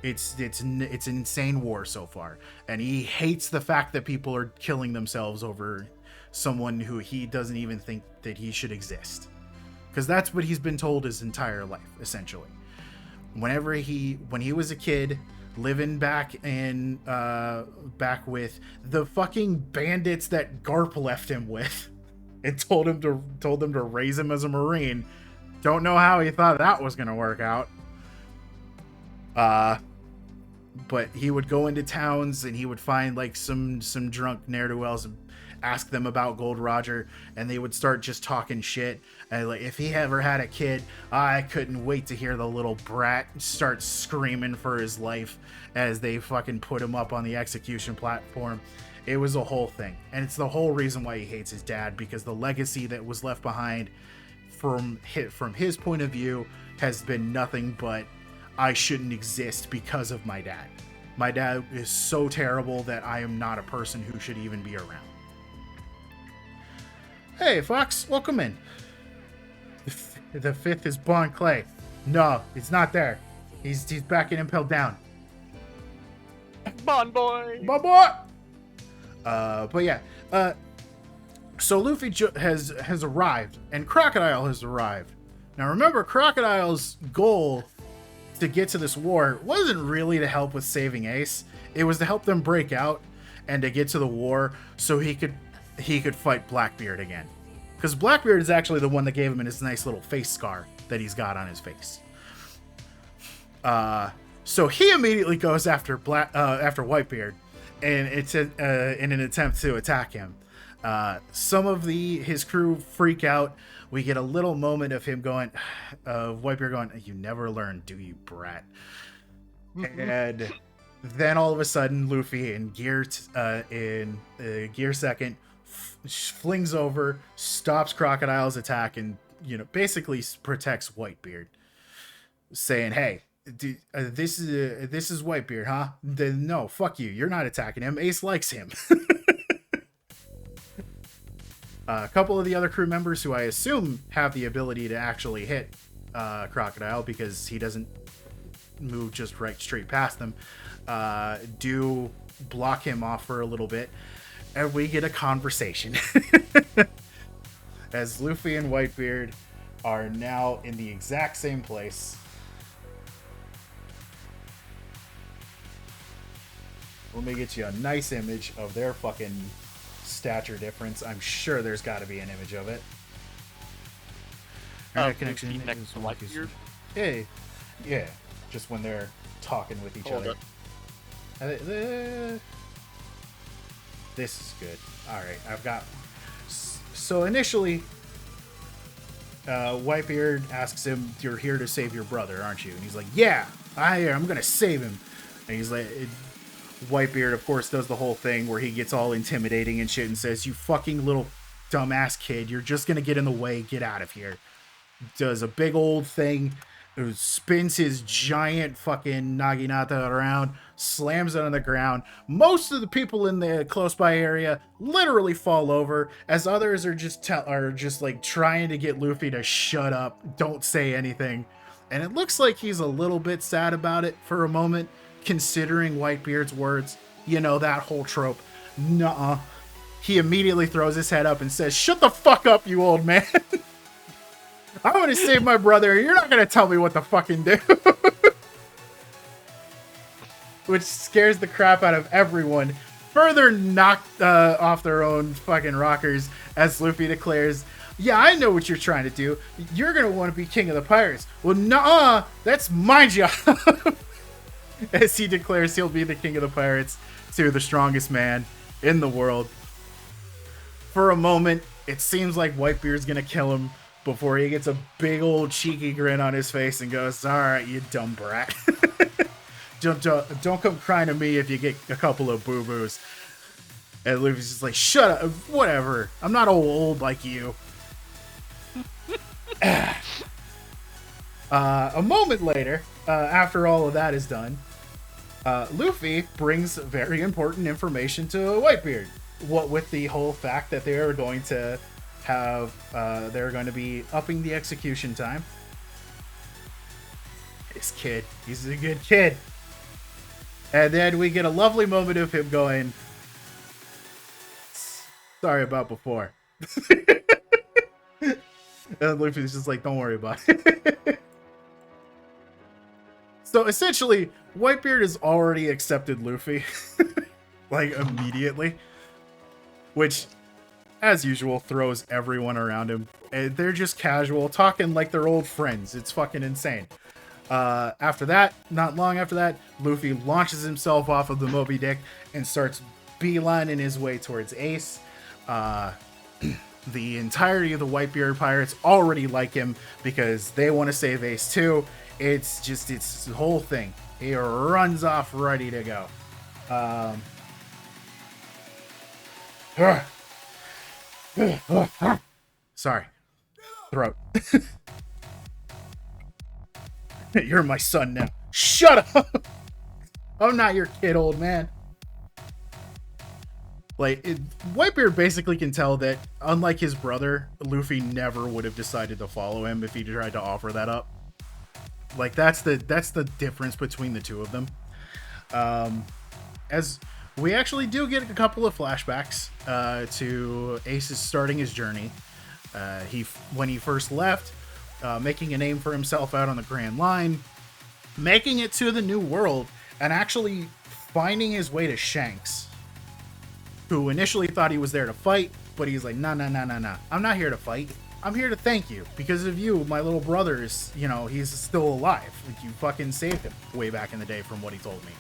It's an insane war so far, and he hates the fact that people are killing themselves over someone who he doesn't even think that he should exist, because that's what he's been told his entire life, essentially. When he was a kid, living back with the fucking bandits that Garp left him with, and told them to raise him as a Marine. Don't know how he thought that was gonna work out. But he would go into towns and he would find like some drunk ne'er-do-wells and ask them about Gold Roger, and they would start just talking shit. And like, if he ever had a kid, I couldn't wait to hear the little brat start screaming for his life as they fucking put him up on the execution platform. It was a whole thing, and it's the whole reason why he hates his dad, because the legacy that was left behind from his point of view has been nothing but, I shouldn't exist because of my dad. My dad is so terrible that I am not a person who should even be around. Hey, Fox, welcome in. The 5th is Bon Clay. No, he's not there. He's back in Impel Down. Bon boy! Bon boy! But yeah. So Luffy has arrived, and Crocodile has arrived. Now remember, Crocodile's goal to get to this war wasn't really to help with saving Ace. It was to help them break out and to get to the war so he could fight Blackbeard again. Because Blackbeard is actually the one that gave him his nice little face scar that he's got on his face. So he immediately goes after Whitebeard, and it's in an attempt to attack him. Some of his crew freak out. We get a little moment of him going, Whitebeard going, "You never learn, do you, brat?" And then all of a sudden, Luffy in gear second flings over, stops Crocodile's attack, and basically protects Whitebeard, saying, "Hey, this is Whitebeard, huh? Then no, fuck you. You're not attacking him. Ace likes him." A couple of the other crew members, who I assume have the ability to actually hit Crocodile because he doesn't move just right straight past them, do block him off for a little bit, and we get a conversation as Luffy and Whitebeard are now in the exact same place, Let me get you a nice image of their fucking stature difference. I'm sure there's got to be an image of it. Internet connection Luffy next is to Whitebeard? Hey, yeah, just when they're talking with each Hold other. up. This is good. All right, I've got. So initially, Whitebeard asks him, "You're here to save your brother, aren't you?" And he's like, "Yeah, I'm gonna save him." And he's like, Whitebeard, of course, does the whole thing where he gets all intimidating and shit and says, "You fucking little dumbass kid, you're just gonna get in the way. Get out of here." Does a big old thing, spins his giant fucking naginata around, slams it on the ground. Most of the people in the close by area literally fall over, as others are just like trying to get Luffy to shut up, don't say anything. And it looks like he's a little bit sad about it for a moment, considering Whitebeard's words. You know, that whole trope. Nuh-uh. He immediately throws his head up and says, "Shut the fuck up, you old man." I'm gonna save my brother. You're not gonna tell me what to fucking do. Which scares the crap out of everyone. Further knocked off their own fucking rockers as Luffy declares, "Yeah, I know what you're trying to do. You're gonna want to be king of the pirates." "Well, nuh-uh, that's my job." As he declares he'll be the king of the pirates to the strongest man in the world. For a moment, it seems like Whitebeard's gonna kill him, before he gets a big old cheeky grin on his face and goes, "All right, you dumb brat. Don't come crying to me if you get a couple of boo-boos." And Luffy's just like, "Shut up, whatever. I'm not old like you." A moment later, after all of that is done, Luffy brings very important information to Whitebeard. What with the whole fact that they are going to have they're going to be upping the execution time. This kid, he's a good kid. And then we get a lovely moment of him going, "Sorry about before." And Luffy's just like, "Don't worry about it." So essentially, Whitebeard has already accepted Luffy, like immediately, which, as usual, throws everyone around him. And they're just casual, talking like they're old friends. It's fucking insane. After that, not long after that, Luffy launches himself off of the Moby Dick and starts beelining his way towards Ace. The entirety of the Whitebeard pirates already like him because they want to save Ace too. It's the whole thing. He runs off ready to go. Sorry. Throat. You're my son now. Shut up! I'm not your kid, old man. Like, Whitebeard basically can tell that, unlike his brother, Luffy never would have decided to follow him if he tried to offer that up. Like, that's the difference between the two of them. As we actually do get a couple of flashbacks to Ace's starting his journey. When he first left, making a name for himself out on the Grand Line, making it to the New World, and actually finding his way to Shanks, who initially thought he was there to fight, but he's like, nah, I'm not here to fight. I'm here to thank you. Because of you, my little brother is, he's still alive. Like, you fucking saved him way back in the day from what he told me.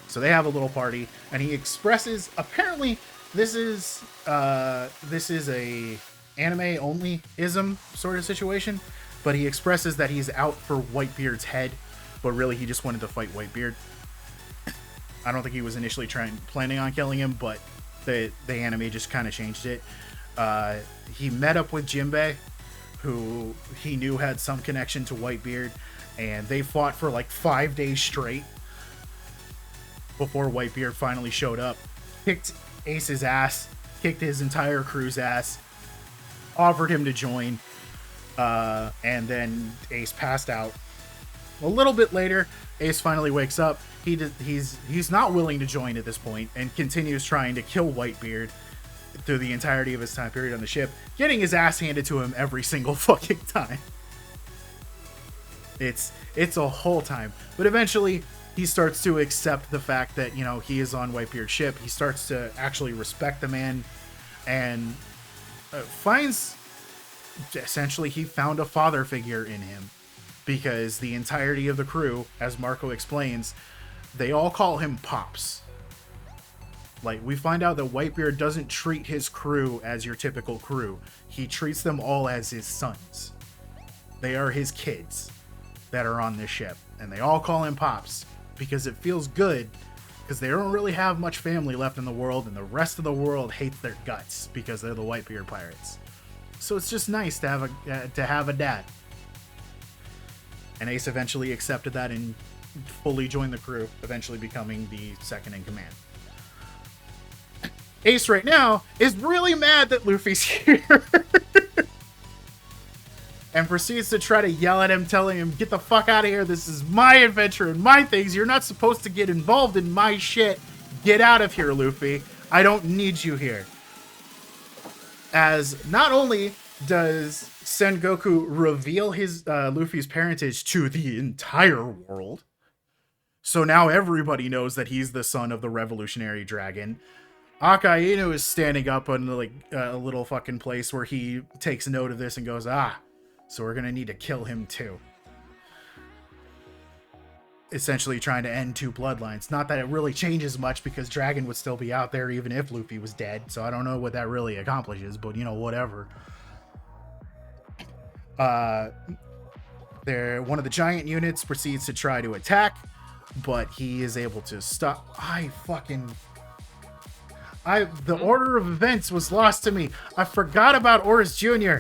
So they have a little party, and he expresses, apparently, this is a anime only-ism sort of situation, but he expresses that he's out for Whitebeard's head, but really he just wanted to fight Whitebeard. I don't think he was initially planning on killing him, but the anime just kind of changed it. He met up with Jinbei, who he knew had some connection to Whitebeard, and they fought for like 5 days straight before Whitebeard finally showed up, kicked Ace's ass, kicked his entire crew's ass, offered him to join, and then Ace passed out. A little bit later, Ace finally wakes up. He's not willing to join at this point and continues trying to kill Whitebeard through the entirety of his time period on the ship, getting his ass handed to him every single fucking time. It's a whole time. But eventually, he starts to accept the fact that, you know, he is on Whitebeard's ship. He starts to actually respect the man and finds, essentially, he found a father figure in him, because the entirety of the crew, as Marco explains, they all call him Pops. Like, we find out that Whitebeard doesn't treat his crew as your typical crew. He treats them all as his sons. They are his kids that are on this ship, and they all call him Pops because it feels good, because they don't really have much family left in the world, and the rest of the world hates their guts because they're the Whitebeard pirates. So it's just nice to have a dad. And Ace eventually accepted that and fully joined the crew, eventually becoming the second in command. Ace right now is really mad that Luffy's here. And proceeds to try to yell at him, telling him, get the fuck out of here. This is my adventure and my things. You're not supposed to get involved in my shit. Get out of here, Luffy. I don't need you here. As not only does Sengoku reveal his Luffy's parentage to the entire world, so now everybody knows that he's the son of the revolutionary dragon. Akainu is standing up on like a little fucking place where he takes note of this and goes, so we're gonna need to kill him too. Essentially trying to end two bloodlines. Not that it really changes much, because Dragon would still be out there even if Luffy was dead, so I don't know what that really accomplishes, but you know, whatever. One of the giant units proceeds to try to attack, but he is able to stop. The order of events was lost to me. I forgot about Oris Jr.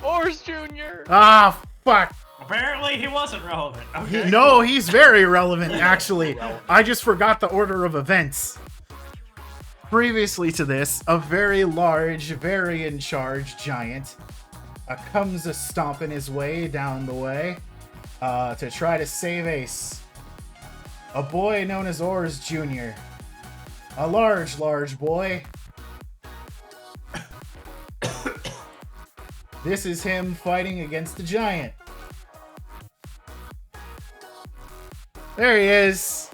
Oris Jr. Ah, fuck. Apparently he wasn't relevant. Okay. No, he's very relevant, actually. I just forgot the order of events. Previously to this, a very large, very in charge giant comes a stomping his way down the way to try to save Ace. A boy known as Oris Jr. A large boy. This is him fighting against the giant. There he is.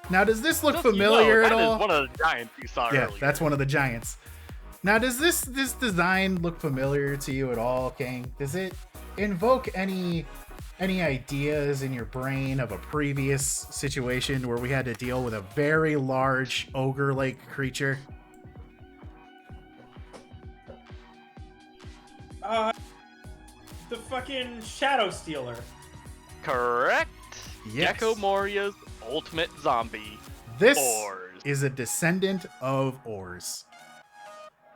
Now, does this look familiar at all? That is one of the giants you saw earlier. Yeah, that's one of the giants. Now, does this design look familiar to you at all, King? Does it invoke any ideas in your brain of a previous situation where we had to deal with a very large ogre-like creature? The fucking Shadow Stealer. Correct. Yes. Gecko Moria's ultimate zombie. This Oars. is a descendant of Oars.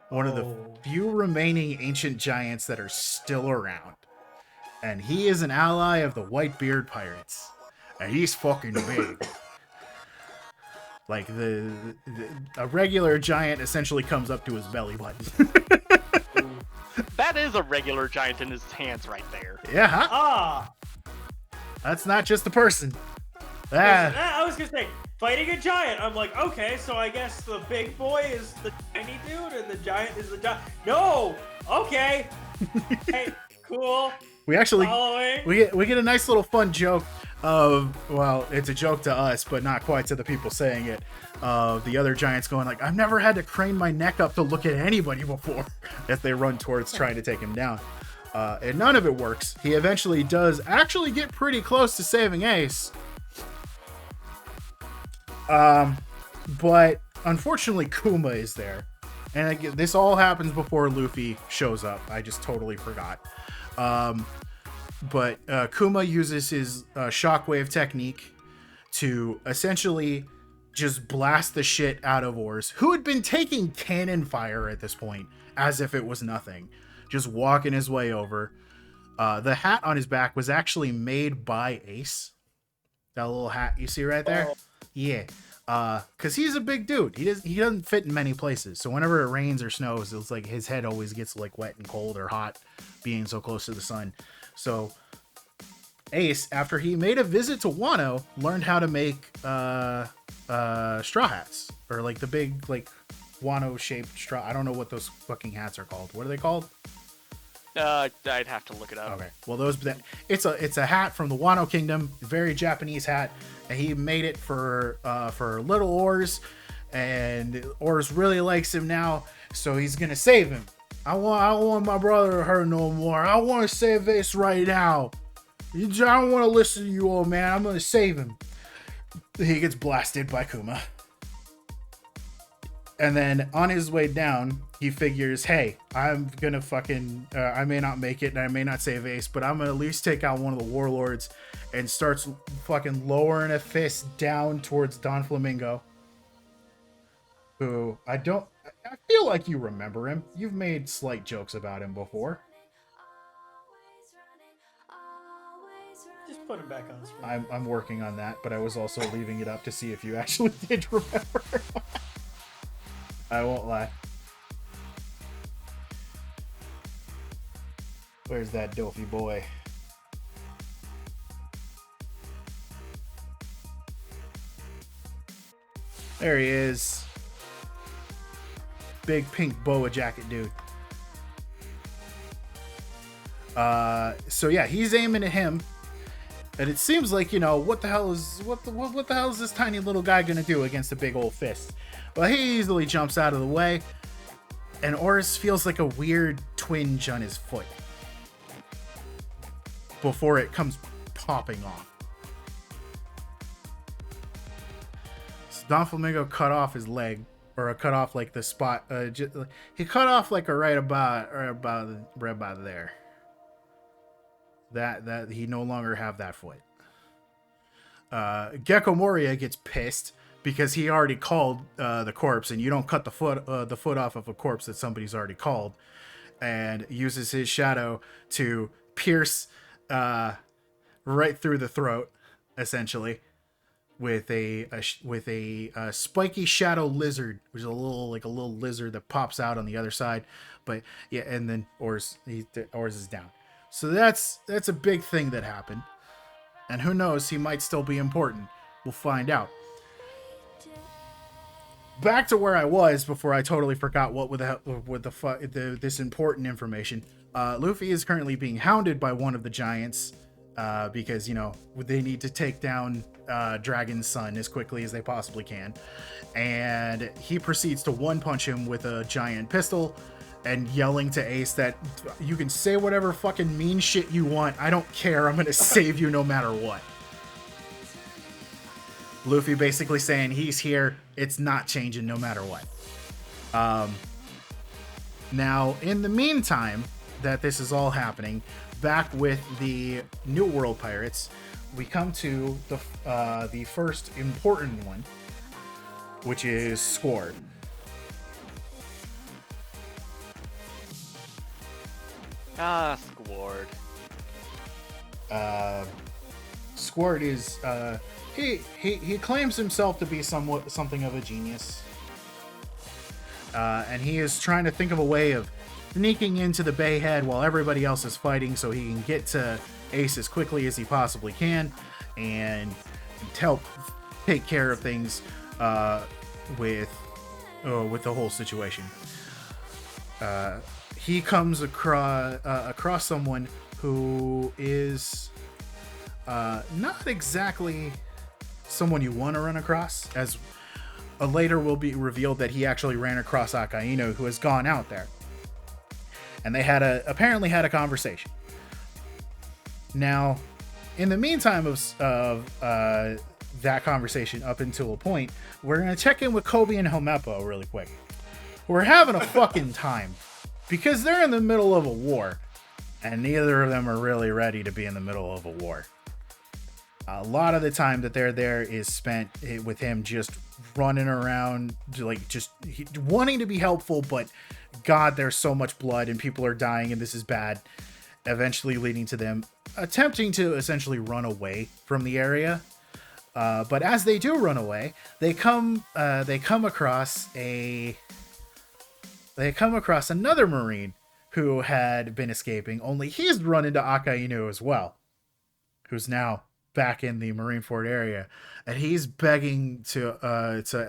One of the few remaining ancient giants that are still around. And he is an ally of the Whitebeard pirates. And he's fucking big. Like, a regular giant essentially comes up to his belly button. That is a regular giant in his hands right there. Yeah, huh? Ah! That's not just a person. I was gonna say, fighting a giant. I'm like, okay, so I guess the big boy is the tiny dude and the giant is the giant. No! Okay! Hey, cool. We actually Following. we get a nice little fun joke of, well, it's a joke to us, but not quite to the people saying it. The other giants going like, I've never had to crane my neck up to look at anybody before, as they run towards trying to take him down. And none of it works. He eventually does actually get pretty close to saving Ace. But unfortunately Kuma is there. And this all happens before Luffy shows up. I just totally forgot. But Kuma uses his shockwave technique to essentially just blast the shit out of Oars, who had been taking cannon fire at this point, as if it was nothing. Just walking his way over. The hat on his back was actually made by Ace. That little hat you see right there? Yeah. Because he's a big dude. He doesn't fit in many places. So whenever it rains or snows, it's like his head always gets like wet and cold or hot, being so close to the sun. So Ace, after he made a visit to Wano, learned how to make straw hats, or like the big like Wano shaped straw. I don't know what those fucking hats are called. What are they called? I'd have to look it up. Okay. Well, it's a hat from the Wano Kingdom, very Japanese hat, and he made it for little Ors, and Ors really likes him now, so he's gonna save him. I want my brother to hurt no more. I want to save Ace right now. I don't want to listen to you, old man. I'm gonna save him. He gets blasted by Kuma. And then on his way down, he figures, hey, I'm gonna I may not make it and I may not save Ace, but I'm gonna at least take out one of the warlords, and starts fucking lowering a fist down towards Don Flamingo. Who, I feel like you remember him. You've made slight jokes about him before. Just put him back on screen. I'm working on that, but I was also leaving it up to see if you actually did remember. I won't lie. Where's that dopey boy? There he is. Big pink boa jacket dude. So yeah, he's aiming at him. And it seems like, what the hell is this tiny little guy gonna do against a big old fist? Well, he easily jumps out of the way, and Oris feels like a weird twinge on his foot before it comes popping off. So Don Flamingo cut off his leg, or cut off like the spot. He cut off like right about there. That he no longer have that foot. Gecko Moria gets pissed because he already called the corpse, and you don't cut the foot off of a corpse that somebody's already called, and uses his shadow to pierce right through the throat, essentially, with a spiky shadow lizard, which is a little lizard that pops out on the other side. But yeah, and then Ors is down. So that's a big thing that happened, and who knows, he might still be important. We'll find out. Back to where I was before I totally forgot what this important information. Luffy is currently being hounded by one of the giants because they need to take down Dragon's son as quickly as they possibly can, and he proceeds to one punch him with a giant pistol, and yelling to Ace that you can say whatever fucking mean shit you want. I don't care. I'm gonna save you no matter what. Luffy basically saying he's here. It's not changing no matter what. Now, in the meantime that this is all happening, back with the New World Pirates, we come to the first important one, which is Squard. Squard. Squard is he claims himself to be something of a genius, and he is trying to think of a way of sneaking into the Bay Head while everybody else is fighting, so he can get to Ace as quickly as he possibly can, and help take care of things with the whole situation. He comes across someone who is not exactly someone you want to run across, as later will be revealed that he actually ran across Akainu, who has gone out there, and they apparently had a conversation. Now, in the meantime of that conversation up until a point, we're gonna check in with Kobe and Helmeppo really quick. We're having a fucking time, because they're in the middle of a war, and neither of them are really ready to be in the middle of a war. A lot of the time that they're there is spent with him just running around, just wanting to be helpful, but God, there's so much blood and people are dying and this is bad, eventually leading to them attempting to essentially run away from the area. But as they do run away, they come across another Marine who had been escaping, only he's run into Akainu as well, who's now back in the Marineford area, and he's begging to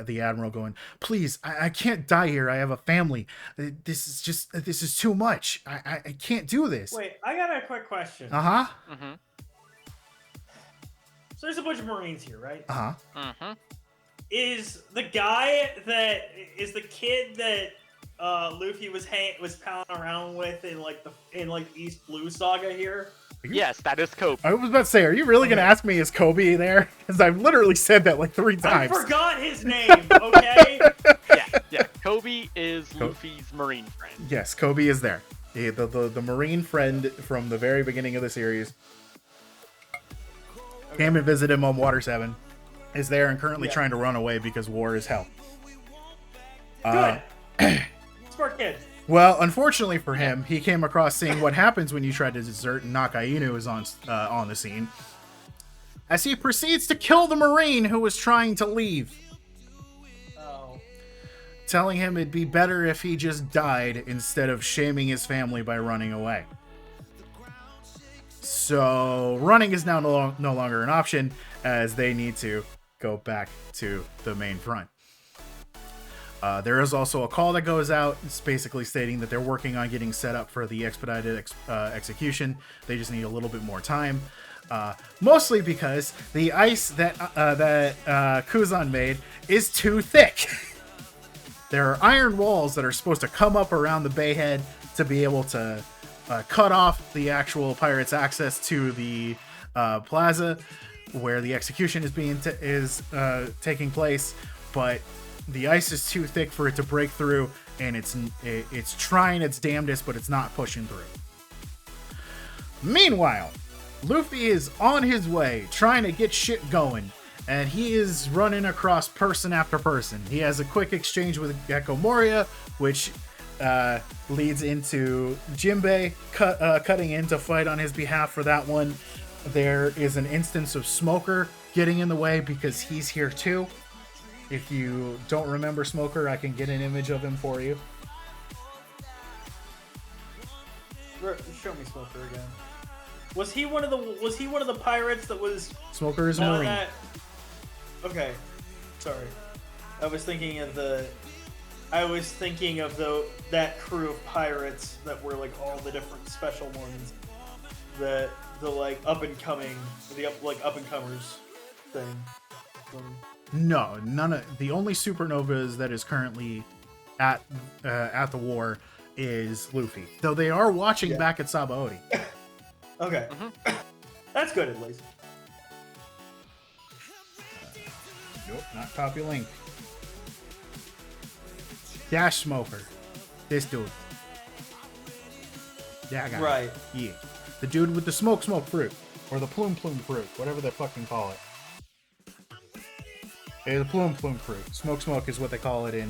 the admiral, going, "Please, I can't die here. I have a family. This is too much. I can't do this." Wait, I got a quick question. Uh-huh. Mm-hmm. So there's a bunch of Marines here, right? Uh-huh. Mm-hmm. Is the guy that is the kid that Luffy was pounding around with in the East Blue Saga here? Yes, that is Kobe. I was about to say, are you really going to ask me, is Kobe there? Because I've literally said that like 3 times. I forgot his name, okay? Yeah. Kobe is Luffy's marine friend. Yes, Kobe is there. The marine friend from the very beginning of the series. Came and visited him on Water 7. Is there and currently trying to run away because war is hell. Good. Smart kid. Well, unfortunately for him, he came across seeing what happens when you try to desert, and Nakainu is on the scene, as he proceeds to kill the Marine who was trying to leave, telling him it'd be better if he just died instead of shaming his family by running away. So running is now no longer an option, as they need to go back to the main front. There is also a call that goes out. It's basically stating that they're working on getting set up for the expedited execution. They just need a little bit more time. Mostly because the ice that Kuzan made is too thick. There are iron walls that are supposed to come up around the bayhead to be able to cut off the actual pirates' access to the plaza where the execution is taking place, but the ice is too thick for it to break through, and it's trying its damnedest, but it's not pushing through. Meanwhile, Luffy is on his way, trying to get shit going, and he is running across person after person. He has a quick exchange with Gecko Moria, which leads into Jinbei cutting in to fight on his behalf for that one. There is an instance of Smoker getting in the way because he's here too. If you don't remember Smoker, I can get an image of him for you. Show me Smoker again. Was he one of the pirates that was Smoker is a Marine. Okay, sorry. I was thinking of that crew of pirates that were like all the different special ones, the up and comers thing. No, none of the only supernovas that is currently at the war is Luffy. Though they are watching back at Sabaody. Okay, that's good at least. Nope, not copy link. Dash Smoker, this dude. Yeah, I got right. It. Yeah, the dude with the smoke fruit, or the plume fruit, whatever they fucking call it. Hey, the plume fruit. Smoke is what they call it in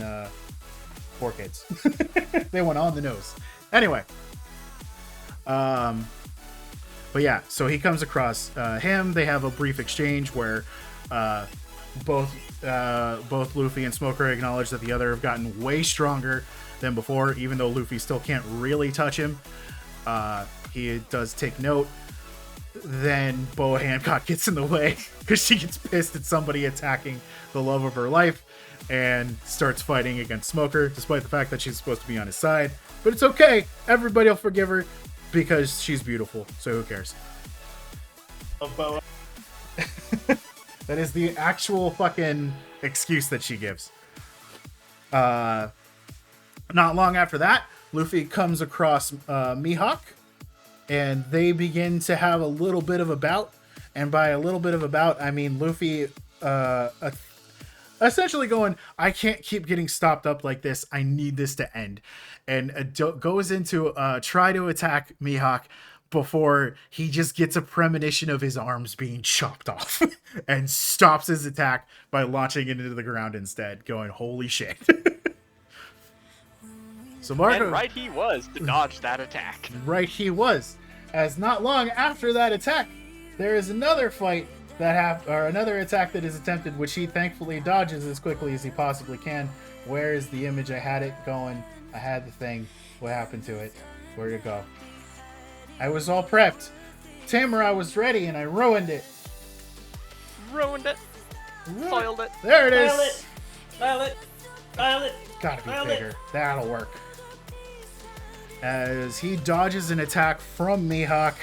4Kids. They went on the nose. Anyway. But yeah, so he comes across him. They have a brief exchange where both Luffy and Smoker acknowledge that the other have gotten way stronger than before, even though Luffy still can't really touch him. He does take note. Then Boa Hancock gets in the way because she gets pissed at somebody attacking the love of her life and starts fighting against Smoker, despite the fact that she's supposed to be on his side. But it's okay. Everybody will forgive her because she's beautiful. So who cares? Of Boa. That is the actual fucking excuse that she gives. Not long after that, Luffy comes across Mihawk. And they begin to have a little bit of a bout. And by a little bit of a bout, I mean Luffy essentially going, I can't keep getting stopped up like this. I need this to end. And goes into try to attack Mihawk before he just gets a premonition of his arms being chopped off. And stops his attack by launching it into the ground instead, going, holy shit. So Marco, and right he was to dodge that attack. Right he was. As not long after that attack, there is another fight another attack that is attempted, which he thankfully dodges as quickly as he possibly can. Where is the image? I had it going. I had the thing. What happened to it? Where'd it go? I was all prepped. Tamara was ready and I ruined it. ruined it. Soiled it. There it Dial is. it. Dial it. Dial it. Gotta be Nailed it. bigger. That'll work. As he dodges an attack from Mihawk,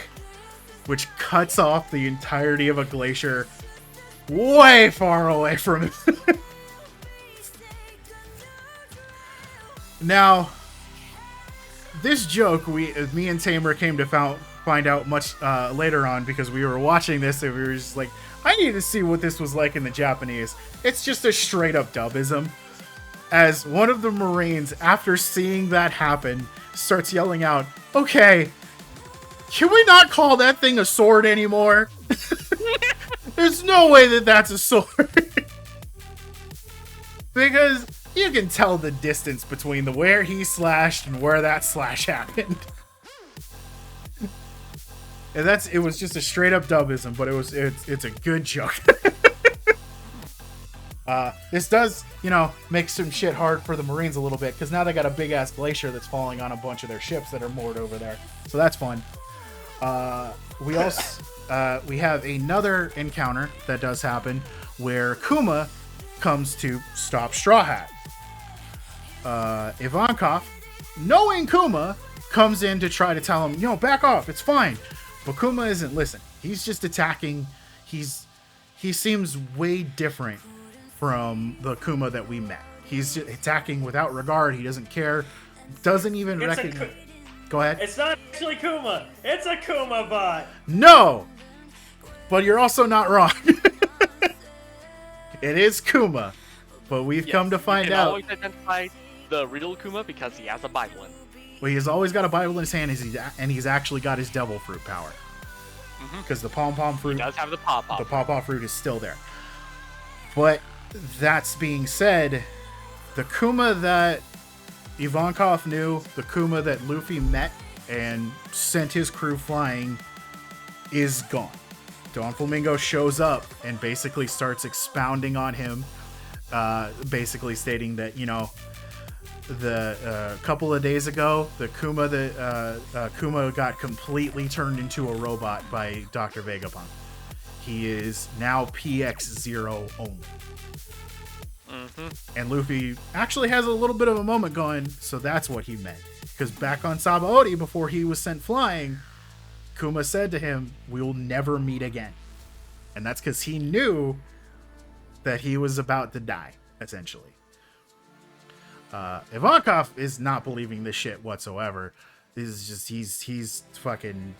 which cuts off the entirety of a glacier way far away from him. Now, this joke, me and Tamer came to find out much later on because we were watching this and we were just like, I need to see what this was like in the Japanese. It's just a straight up dubism. As one of the Marines, after seeing that happen, starts yelling out, okay, can we not call that thing a sword anymore? There's no way that that's a sword. Because you can tell the distance between where he slashed and where that slash happened. And it was just a straight up dubism, but it's a good joke. This does, make some shit hard for the Marines a little bit, because now they got a big ass glacier that's falling on a bunch of their ships that are moored over there. So that's fun. We have another encounter that does happen where Kuma comes to stop Straw Hat. Ivankov, knowing Kuma, comes in to try to tell him, back off, it's fine. But Kuma isn't listening. He's just attacking. He seems way different from the Kuma that we met. He's just attacking without regard. He doesn't care. Doesn't even recognize. Go ahead. It's not actually Kuma. It's a Kuma bot. No! But you're also not wrong. It is Kuma. But we've come to find you can out. always identify the real Kuma because he has a Bible in. Well, he's always got a Bible in his hand, and he's actually got his devil fruit power. Because the pom-pom fruit... He does have the pawpaw. The pawpaw fruit is still there. But that's being said, the Kuma that Ivankov knew, the Kuma that Luffy met and sent his crew flying, is gone. Don Flamingo shows up and basically starts expounding on him, basically stating that, the couple of days ago, the Kuma got completely turned into a robot by Dr. Vegapunk. He is now PX0 only. And Luffy actually has a little bit of a moment going, so that's what he meant. Because back on Sabaody, before he was sent flying, Kuma said to him, we will never meet again. And that's because he knew that he was about to die, essentially. Ivankov is not believing this shit whatsoever. He's fucking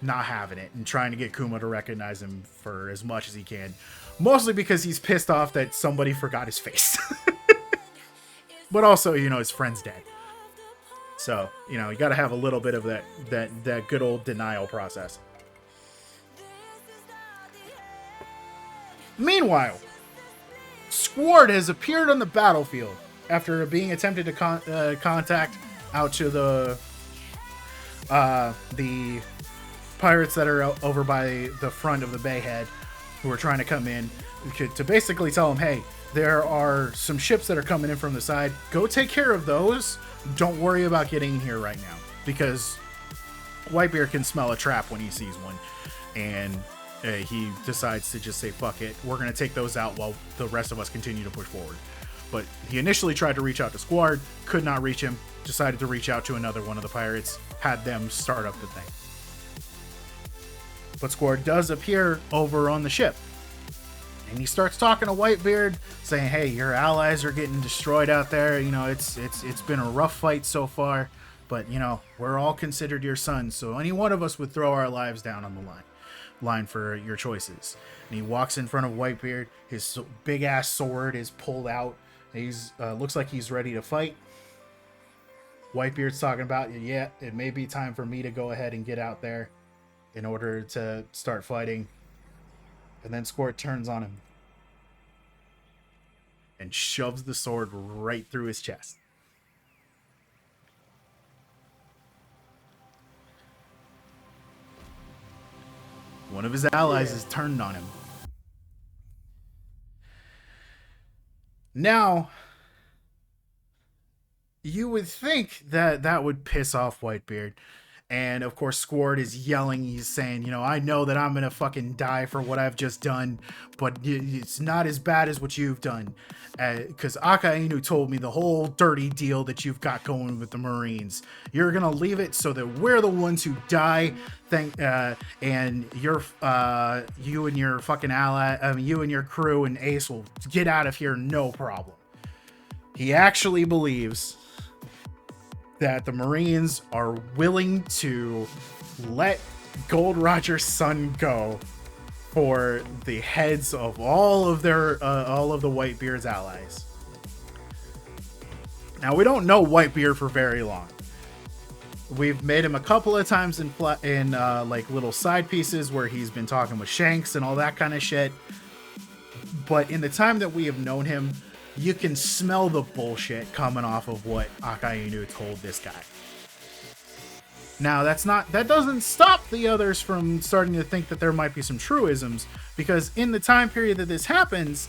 not having it and trying to get Kuma to recognize him for as much as he can. Mostly because he's pissed off that somebody forgot his face. But also, his friend's dead. So, you gotta have a little bit of that good old denial process. Meanwhile, Squard has appeared on the battlefield after being attempted to contact out to the pirates that are over by the front of the Bayhead, who are trying to come in to basically tell them, hey, there are some ships that are coming in from the side. Go take care of those. Don't worry about getting in here right now, because Whitebeard can smell a trap when he sees one, and he decides to just say, fuck it, we're going to take those out while the rest of us continue to push forward. But he initially tried to reach out to Squard, could not reach him, decided to reach out to another one of the pirates, had them start up the thing. But Squard does appear over on the ship. And he starts talking to Whitebeard, saying, hey, your allies are getting destroyed out there. It's been a rough fight so far, but, we're all considered your sons, so any one of us would throw our lives down on the line for your choices. And he walks in front of Whitebeard. His big-ass sword is pulled out. He's looks like he's ready to fight. Whitebeard's talking about, yeah, it may be time for me to go ahead and get out there in order to start fighting. And then Squirt turns on him and shoves the sword right through his chest. One of his allies is turned on him. Now, you would think that would piss off Whitebeard, And of course, Squard is yelling. He's saying, I know that I'm going to fucking die for what I've just done, but it's not as bad as what you've done. Because Aka Inu told me the whole dirty deal that you've got going with the Marines. You're going to leave it so that we're the ones who die. And you and your fucking ally, you and your crew and Ace will get out of here, no problem. He actually believes that the Marines are willing to let Gold Roger's son go for the heads of all of the Whitebeard's allies. Now, we don't know Whitebeard for very long. We've made him a couple of times in like little side pieces where he's been talking with Shanks and all that kind of shit. But in the time that we have known him, you can smell the bullshit coming off of what Akainu told this guy. Now, that doesn't stop the others from starting to think that there might be some truisms, because in the time period that this happens,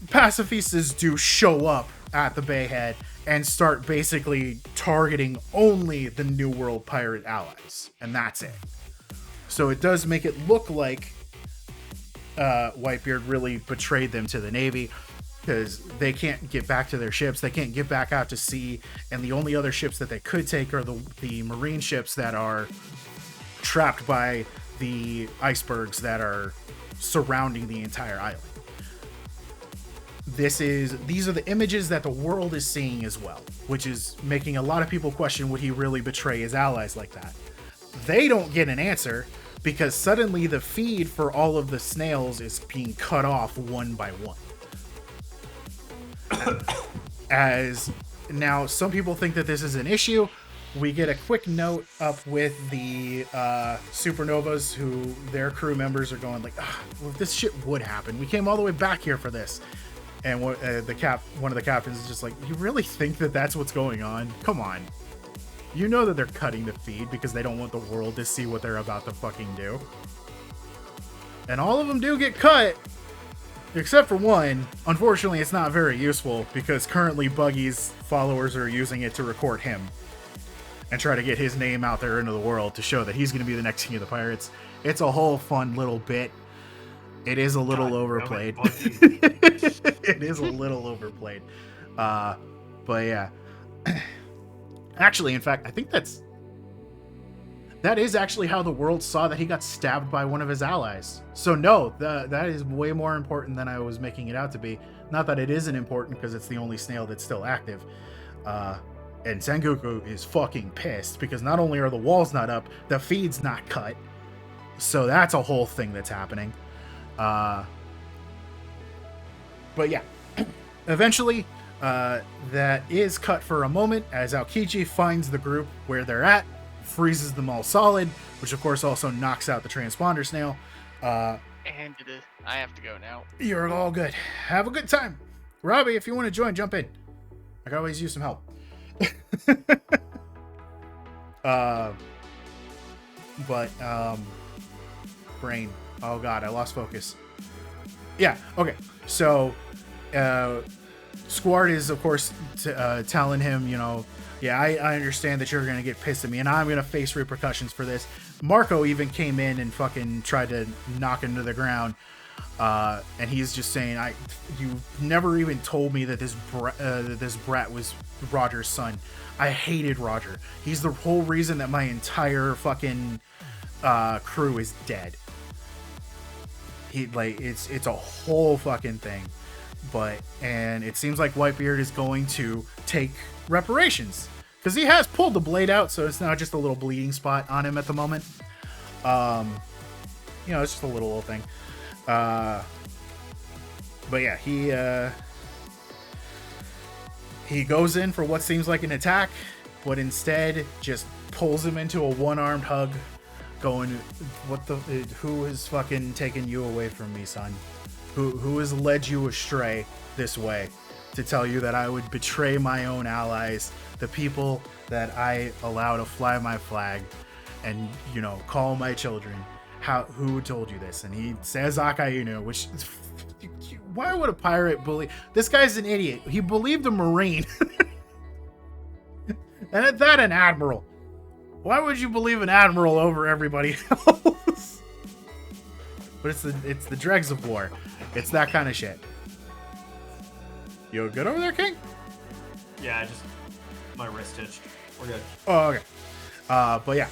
pacifistas do show up at the Bayhead and start basically targeting only the New World pirate allies, and that's it. So it does make it look like Whitebeard really betrayed them to the Navy, because they can't get back to their ships, they can't get back out to sea, and the only other ships that they could take are the Marine ships that are trapped by the icebergs that are surrounding the entire island. These are the images that the world is seeing as well, which is making a lot of people question, would he really betray his allies like that? They don't get an answer, because suddenly the feed for all of the snails is being cut off one by one. As now, some people think that this is an issue. We get a quick note up with the Supernovas, who their crew members are going like, well, this shit would happen. We came all the way back here for this. And one of the captains is just like, you really think that that's what's going on? Come on. You know that they're cutting the feed because they don't want the world to see what they're about to fucking do. And all of them do get cut. Except for one. Unfortunately, it's not very useful because currently Buggy's followers are using it to record him and try to get his name out there into the world to show that he's going to be the next king of the pirates. It's a whole fun little bit. It is a little overplayed. It is a little overplayed. But yeah. Actually, in fact, I think that is actually how the world saw that he got stabbed by one of his allies. So no, that is way more important than I was making it out to be. Not that it isn't important, because it's the only snail that's still active. And Sengoku is fucking pissed, because not only are the walls not up, the feed's not cut. So that's a whole thing that's happening. But yeah, eventually, that is cut for a moment as Aokiji finds the group where they're at, freezes them all solid, which of course also knocks out the transponder snail. And I have to go now. You're all good. Have a good time. Robbie, if you want to join, jump in. I could always use some help. Brain. Oh god, I lost focus. Yeah, okay. So, Squard is, of course, telling him, yeah, I understand that you're going to get pissed at me, and I'm going to face repercussions for this. Marco even came in and fucking tried to knock him to the ground. And he's just saying, you never even told me that this brat was Roger's son. I hated Roger. He's the whole reason that my entire fucking crew is dead. It's a whole fucking thing. And it seems like Whitebeard is going to take reparations, because he has pulled the blade out, so it's not just a little bleeding spot on him at the moment. It's just a little thing. But yeah, he goes in for what seems like an attack, but instead just pulls him into a one-armed hug, going, who has fucking taken you away from me, son? Who has led you astray this way to tell you that I would betray my own allies, the people that I allow to fly my flag and, call my children? Who told you this? And he says Akainu, which, why would a pirate believe? This guy's an idiot. He believed a Marine. And at that, an admiral. Why would you believe an admiral over everybody else? But it's the dregs of war. It's that kind of shit. You good over there, King? Yeah, just my wrist itched. We're good. Oh, okay. But yeah.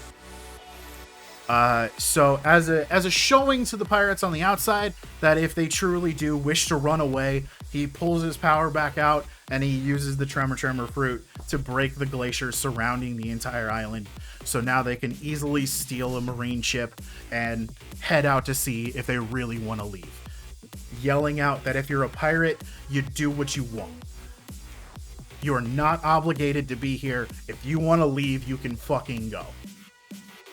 So as a showing to the pirates on the outside that if they truly do wish to run away, he pulls his power back out and he uses the Tremor fruit to break the glacier surrounding the entire island. So now they can easily steal a marine ship and head out to sea if they really want to leave. Yelling out that if you're a pirate, you do what you want. You are not obligated to be here. If you want to leave, you can fucking go.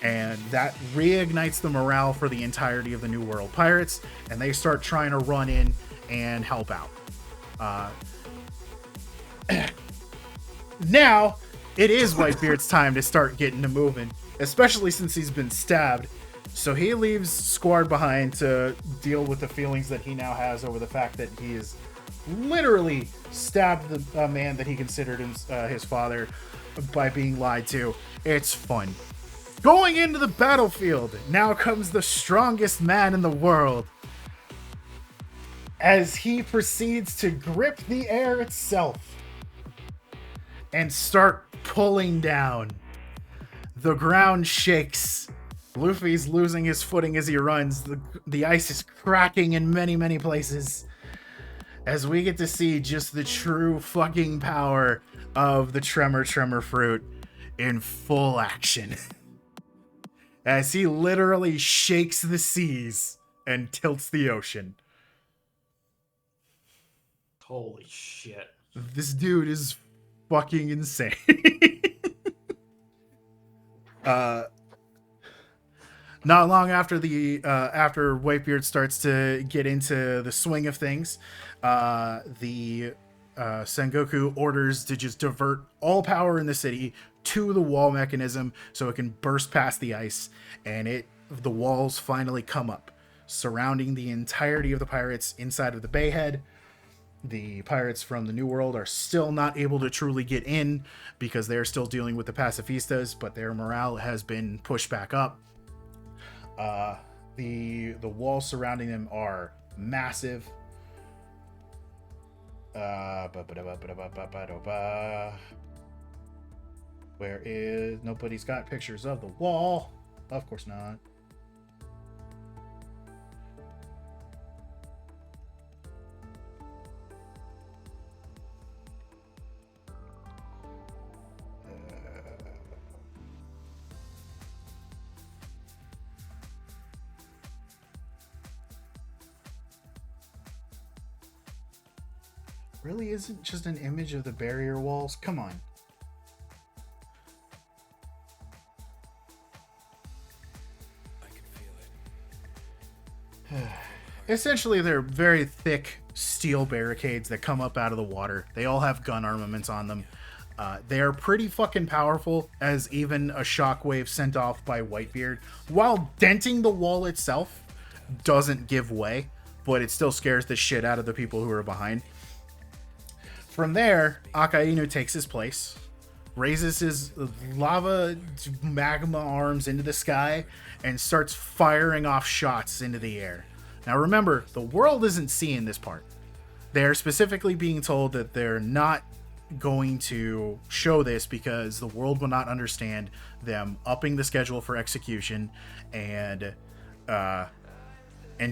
And that reignites the morale for the entirety of the New World pirates, and they start trying to run in and help out. Now, it is Whitebeard's time to start getting to moving, especially since he's been stabbed. So he leaves Squard behind to deal with the feelings that he now has over the fact that he is literally stabbed the man that he considered his father by being lied to. It's fun. Going into the battlefield, now comes the strongest man in the world, as he proceeds to grip the air itself and start pulling down. The ground shakes. Luffy's losing his footing as he runs. The ice is cracking in many, many places, as we get to see just the true fucking power of the Tremor fruit in full action. As he literally shakes the seas and tilts the ocean. Holy shit. This dude is fucking insane. Not long after after Whitebeard starts to get into the swing of things, the Sengoku orders to just divert all power in the city to the wall mechanism so it can burst past the ice, and the walls finally come up, surrounding the entirety of the pirates inside of the Bayhead. The pirates from the New World are still not able to truly get in because they're still dealing with the pacifistas, but their morale has been pushed back up. The walls surrounding them are massive. Where is... Nobody's got pictures of the wall. Of course not. Really isn't just an image of the barrier walls? Come on. Essentially, they're very thick steel barricades that come up out of the water. They all have gun armaments on them. They are pretty fucking powerful, as even a shockwave sent off by Whitebeard, while denting the wall itself, doesn't give way, but it still scares the shit out of the people who are behind. From there, Akainu takes his place, raises his lava magma arms into the sky, and starts firing off shots into the air. Now remember, the world isn't seeing this part. They're specifically being told that they're not going to show this because the world will not understand them upping the schedule for execution and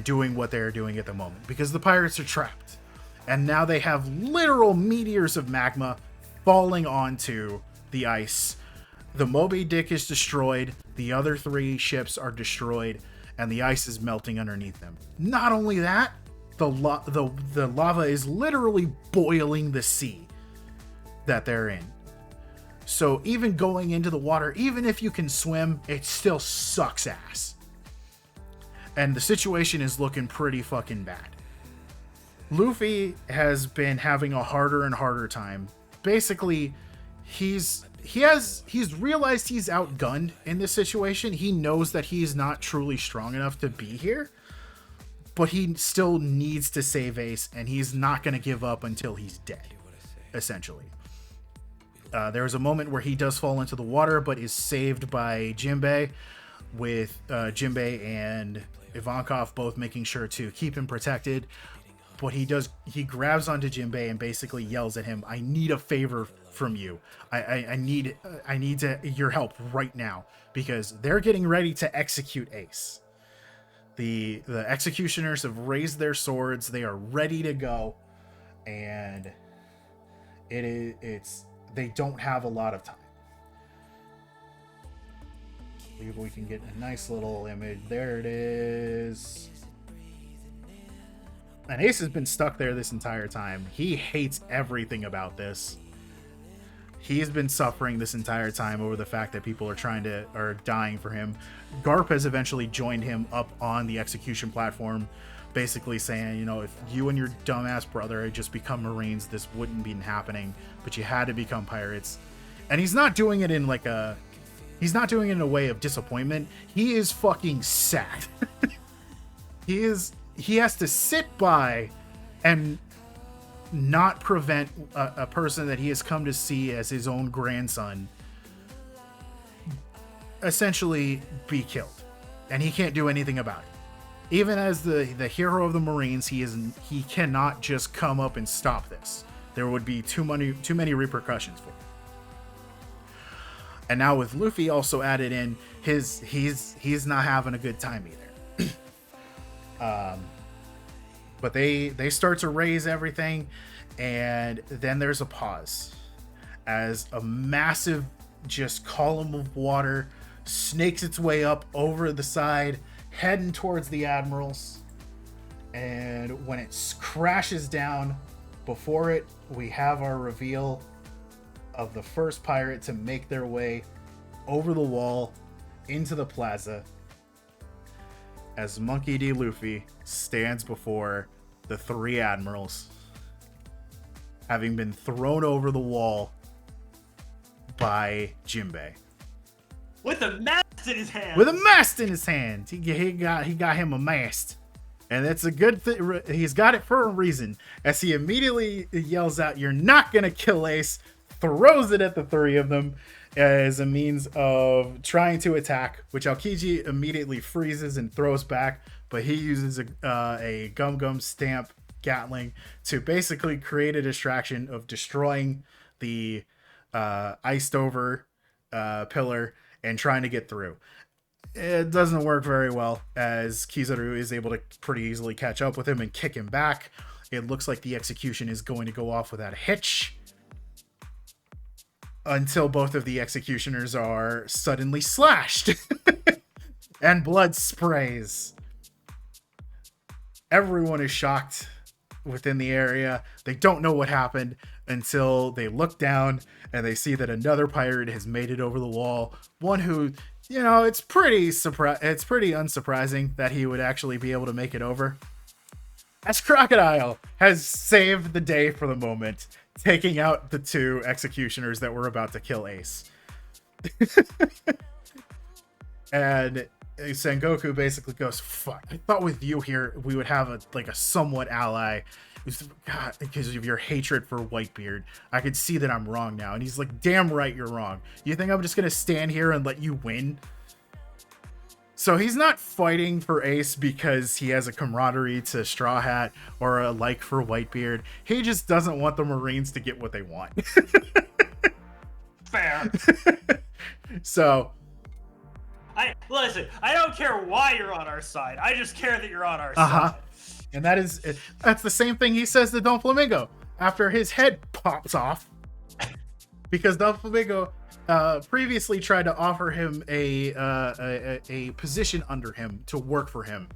doing what they're doing at the moment, because the pirates are trapped. And now they have literal meteors of magma falling onto the ice. The Moby Dick is destroyed, the other 3 ships are destroyed, and the ice is melting underneath them. Not only that, the lava is literally boiling the sea that they're in. So even going into the water, even if you can swim, it still sucks ass. And the situation is looking pretty fucking bad. Luffy has been having a harder and harder time. Basically, he's realized he's outgunned in this situation. He knows that he's not truly strong enough to be here, but he still needs to save Ace, and he's not going to give up until he's dead, essentially. There's a moment where he does fall into the water, but is saved by Jinbei, with Jinbei and Ivankov both making sure to keep him protected. But he grabs onto Jinbei and basically yells at him, "I need a favor from you. I need your help right now, because they're getting ready to execute Ace. The executioners have raised their swords. They are ready to go, and they don't have a lot of time." I believe we can get a nice little image. There it is. And Ace has been stuck there this entire time. He hates everything about this. He's been suffering this entire time over the fact that people are dying for him. Garp has eventually joined him up on the execution platform, basically saying, you know, if you and your dumbass brother had just become Marines, this wouldn't be happening, but you had to become pirates. And he's not doing it in in a way of disappointment. He is fucking sad. He has to sit by and not prevent a person that he has come to see as his own grandson essentially be killed, and he can't do anything about it. Even as the hero of the Marines, he cannot just come up and stop this. There would be too many repercussions for him. And now with Luffy also added in, he's not having a good time either. But they start to raise everything, and then there's a pause as a massive just column of water snakes its way up over the side, heading towards the admirals. And when it crashes down, before it, we have our reveal of the first pirate to make their way over the wall into the plaza, as Monkey D. Luffy stands before the three admirals, having been thrown over the wall by Jinbei. With a mast in his hand! With a mast in his hand! He got him a mast. And that's a good thing. He's got it for a reason, as he immediately yells out, "You're not gonna kill Ace," throws it at the three of them as a means of trying to attack, which Aokiji immediately freezes and throws back, but he uses a Gum Stamp Gatling to basically create a distraction of destroying the iced over pillar and trying to get through. It doesn't work very well, as Kizaru is able to pretty easily catch up with him and kick him back. It looks like the execution is going to go off without a hitch, until both of the executioners are suddenly slashed and blood sprays. Everyone is shocked within the area. They don't know what happened until they look down and they see that another pirate has made it over the wall. One who, you know, it's pretty unsurprising that he would actually be able to make it over, as Crocodile has saved the day for the moment, taking out the two executioners that were about to kill Ace. And Sengoku basically goes, "Fuck, I thought with you here we would have a somewhat ally. God, because of your hatred for Whitebeard. I could see that I'm wrong now." And he's like, "Damn right you're wrong. You think I'm just gonna stand here and let you win?" So he's not fighting for Ace because he has a camaraderie to Straw Hat or a like for Whitebeard. He just doesn't want the Marines to get what they want. Fair. So listen, I don't care why you're on our side. I just care that you're on our side. And that's the same thing he says to Don Flamingo after his head pops off, because Don Flamingo previously tried to offer him a position under him to work for him,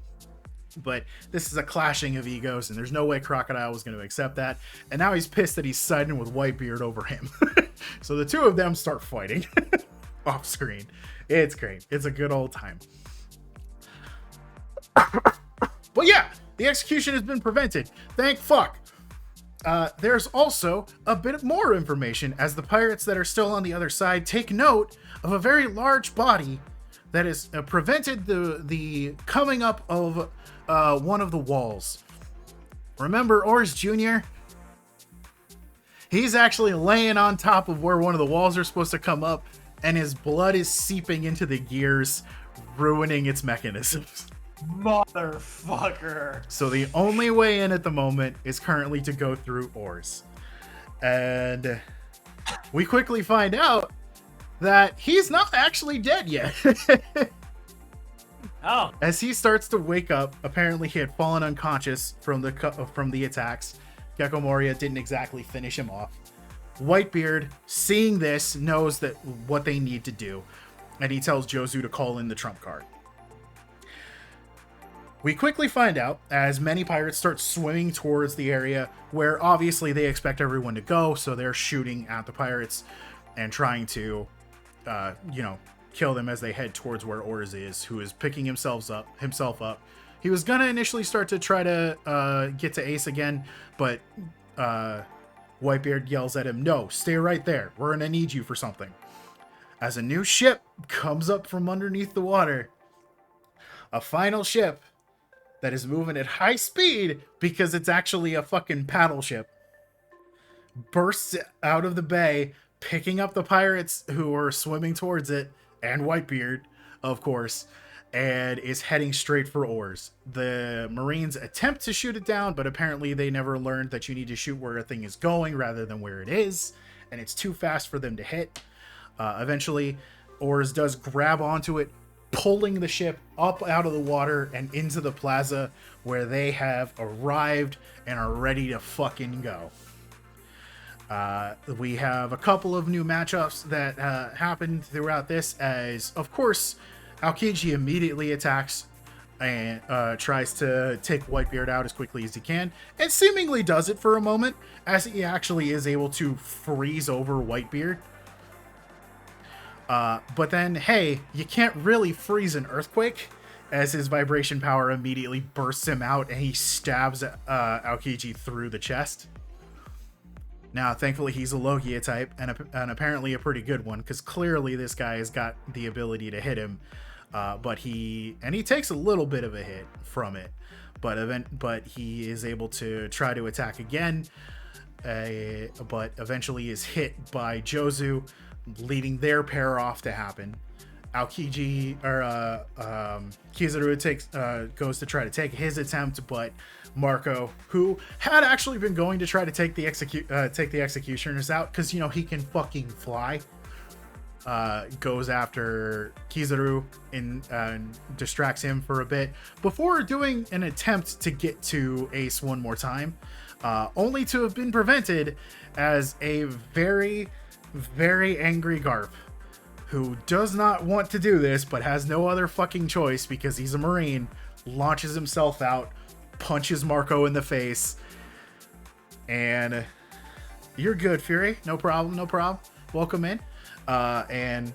but this is a clashing of egos, and there's no way Crocodile was going to accept that. And now he's pissed that he's siding with Whitebeard over him. So the two of them start fighting off screen. It's great. It's a good old time. But yeah, the execution has been prevented. Thank fuck. There's also a bit more information, as the pirates that are still on the other side take note of a very large body that has prevented the coming up of one of the walls. Remember Oars Jr.? He's actually laying on top of where one of the walls are supposed to come up, and his blood is seeping into the gears, ruining its mechanisms. Motherfucker. So the only way in at the moment is currently to go through ores. And we quickly find out that he's not actually dead yet. Oh. As he starts to wake up, apparently he had fallen unconscious from the attacks. Gecko Moria didn't exactly finish him off. Whitebeard, seeing this, knows that what they need to do, and he tells Jozu to call in the trump card. We quickly find out as many pirates start swimming towards the area where obviously they expect everyone to go, so they're shooting at the pirates and trying to, kill them as they head towards where Ors is, who is picking himself up. He was gonna initially start to try to get to Ace again, but Whitebeard yells at him, "No, stay right there. We're gonna need you for something." As a new ship comes up from underneath the water, a final ship that is moving at high speed because it's actually a fucking paddle ship, bursts out of the bay, picking up the pirates who are swimming towards it, and Whitebeard, of course, and is heading straight for Ors. The Marines attempt to shoot it down, but apparently they never learned that you need to shoot where a thing is going rather than where it is, and it's too fast for them to hit. Eventually, Ors does grab onto it, pulling the ship up out of the water and into the plaza where they have arrived and are ready to fucking go. We have a couple of new matchups that happened throughout this, as of course Aokiji immediately attacks and tries to take Whitebeard out as quickly as he can, and seemingly does it for a moment, as he actually is able to freeze over Whitebeard. But then, hey, you can't really freeze an earthquake, as his vibration power immediately bursts him out and he stabs Aokiji through the chest. Now, thankfully, he's a Logia type, and apparently a pretty good one, because clearly this guy has got the ability to hit him. But he takes a little bit of a hit from it, but he is able to try to attack again, but eventually is hit by Jozu, leading their pair off to happen. Aokiji or Kizaru goes to try to take his attempt, but Marco, who had actually been going to try to take the executioners out, because he can fucking fly, goes after Kizaru and distracts him for a bit before doing an attempt to get to Ace one more time, only to have been prevented as a very, very angry Garp, who does not want to do this but has no other fucking choice because he's a Marine, launches himself out, punches Marco in the face, and you're good, Fury. No problem. Welcome in. And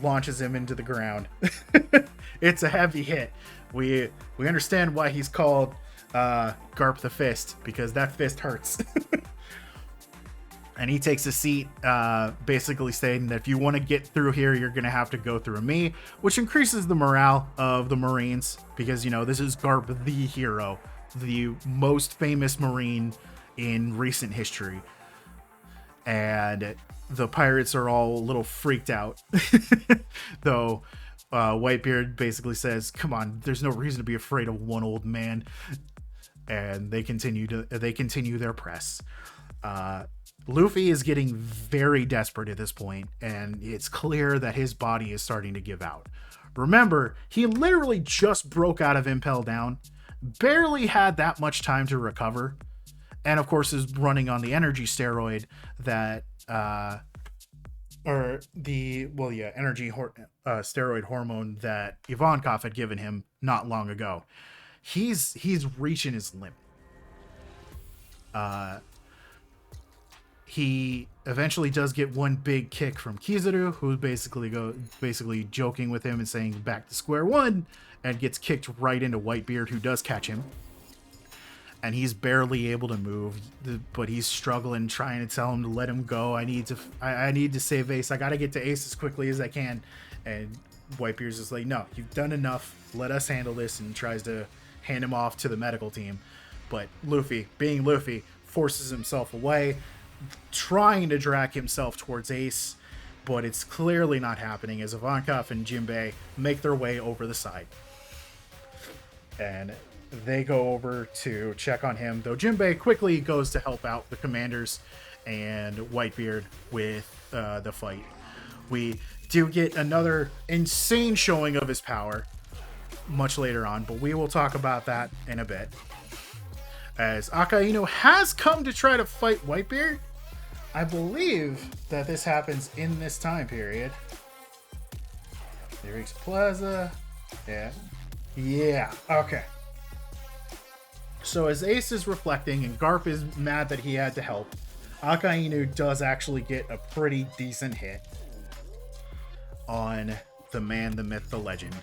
launches him into the ground. It's a heavy hit. We understand why he's called Garp the Fist, because that fist hurts. And he takes a seat, basically stating that if you want to get through here, you're going to have to go through me, which increases the morale of the Marines, because, this is Garp the hero, the most famous Marine in recent history. And the pirates are all a little freaked out, though Whitebeard basically says, "Come on, there's no reason to be afraid of one old man," and they continue their press. Luffy is getting very desperate at this point, and it's clear that his body is starting to give out. Remember, he literally just broke out of Impel Down, barely had that much time to recover, and of course is running on the energy steroid that steroid hormone that Ivankov had given him not long ago. He's reaching his limit. He eventually does get one big kick from Kizaru, who's basically joking with him and saying back to square one, and gets kicked right into Whitebeard, who does catch him. And he's barely able to move, but he's struggling, trying to tell him to let him go. I need to save Ace. I gotta get to Ace as quickly as I can. And Whitebeard's just like, "No, you've done enough. Let us handle this," and tries to hand him off to the medical team. But Luffy, being Luffy, forces himself away, trying to drag himself towards Ace, but it's clearly not happening as Ivankov and Jinbei make their way over the side. And they go over to check on him, though Jinbei quickly goes to help out the commanders and Whitebeard with the fight. We do get another insane showing of his power much later on, but we will talk about that in a bit. As Akainu has come to try to fight Whitebeard. I believe that this happens in this time period. There is Plaza. Yeah, okay. So as Ace is reflecting and Garp is mad that he had to help, Akainu does actually get a pretty decent hit on the man, the myth, the legend,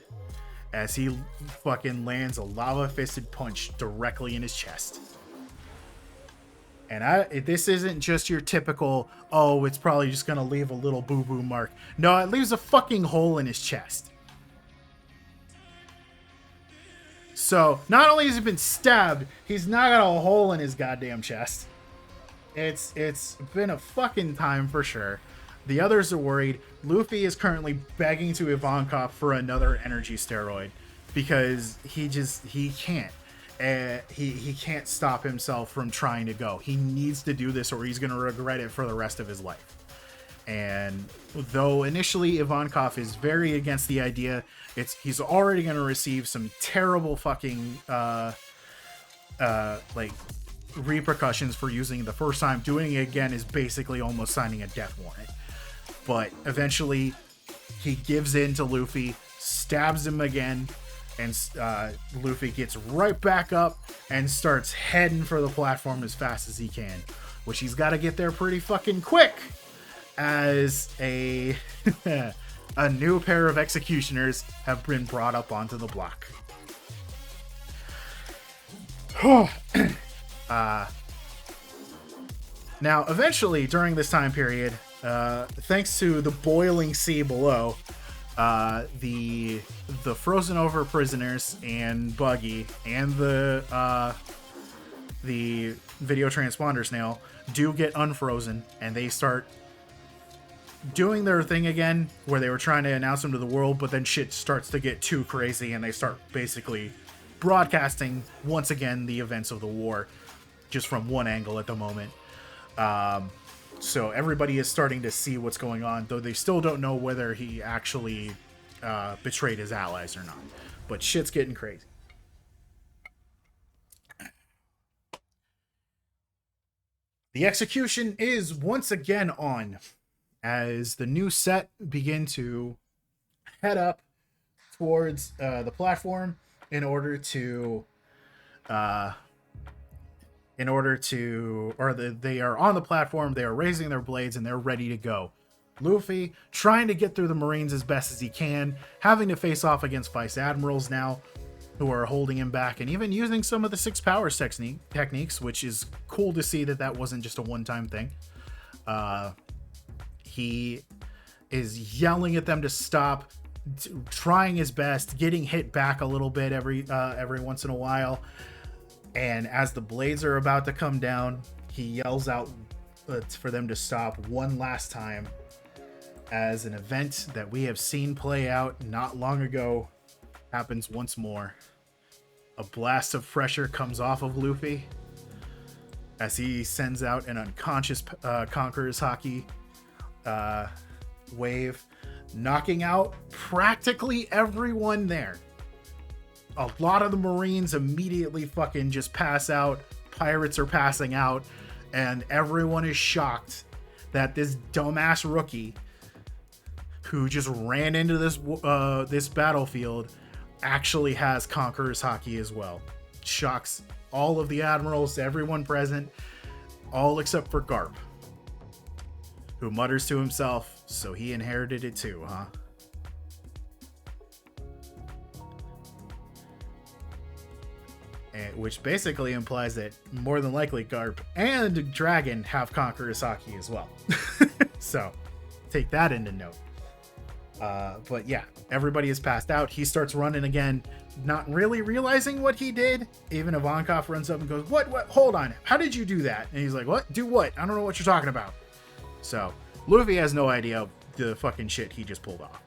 as he fucking lands a lava-fisted punch directly in his chest. And this isn't just your typical, oh, it's probably just gonna leave a little boo-boo mark. No, it leaves a fucking hole in his chest. So, not only has he been stabbed, he's now got a hole in his goddamn chest. It's been a fucking time for sure. The others are worried. Luffy is currently begging to Ivankov for another energy steroid because he can't. He can't stop himself from trying to go. He needs to do this or he's going to regret it for the rest of his life. And though initially Ivankov is very against the idea, he's already going to receive some terrible fucking like repercussions for using it the first time. Doing it again is basically almost signing a death warrant. But eventually he gives in to Luffy, stabs him again, and Luffy gets right back up and starts heading for the platform as fast as he can, which he's got to get there pretty fucking quick, as a new pair of executioners have been brought up onto the block. Now, eventually, during this time period, thanks to the boiling sea below, the frozen over prisoners and Buggy and the video transponder snail do get unfrozen, and they start doing their thing again where they were trying to announce them to the world, but then shit starts to get too crazy and they start basically broadcasting once again the events of the war just from one angle at the moment. So everybody is starting to see what's going on, though they still don't know whether he actually betrayed his allies or not. But shit's getting crazy. The execution is once again on, as the new set begin to head up towards the platform they are on the platform, they are raising their blades, and they're ready to go. Luffy trying to get through the Marines as best as he can, having to face off against Vice Admirals now, who are holding him back, and even using some of the 6 powers techniques, which is cool to see that wasn't just a one-time thing. He is yelling at them to stop, trying his best, getting hit back a little bit every once in a while. And as the blades are about to come down, he yells out for them to stop one last time, as an event that we have seen play out not long ago happens once more. A blast of pressure comes off of Luffy as he sends out an unconscious Conqueror's Haki wave, knocking out practically everyone there. A lot of the Marines immediately fucking just pass out. Pirates are passing out, and everyone is shocked that this dumbass rookie who just ran into this battlefield actually has Conqueror's Haki as well. Shocks all of the admirals, everyone present, all except for Garp, who mutters to himself, "So he inherited it too, huh?" Which basically implies that more than likely Garp and Dragon have Conqueror's Haki as well. So take that into note. But yeah, everybody is passed out. He starts running again, not really realizing what he did. Even Ivankov runs up and goes, what, hold on, how did you do that? And he's like, what, do what? I don't know what you're talking about. So Luffy has no idea the fucking shit he just pulled off.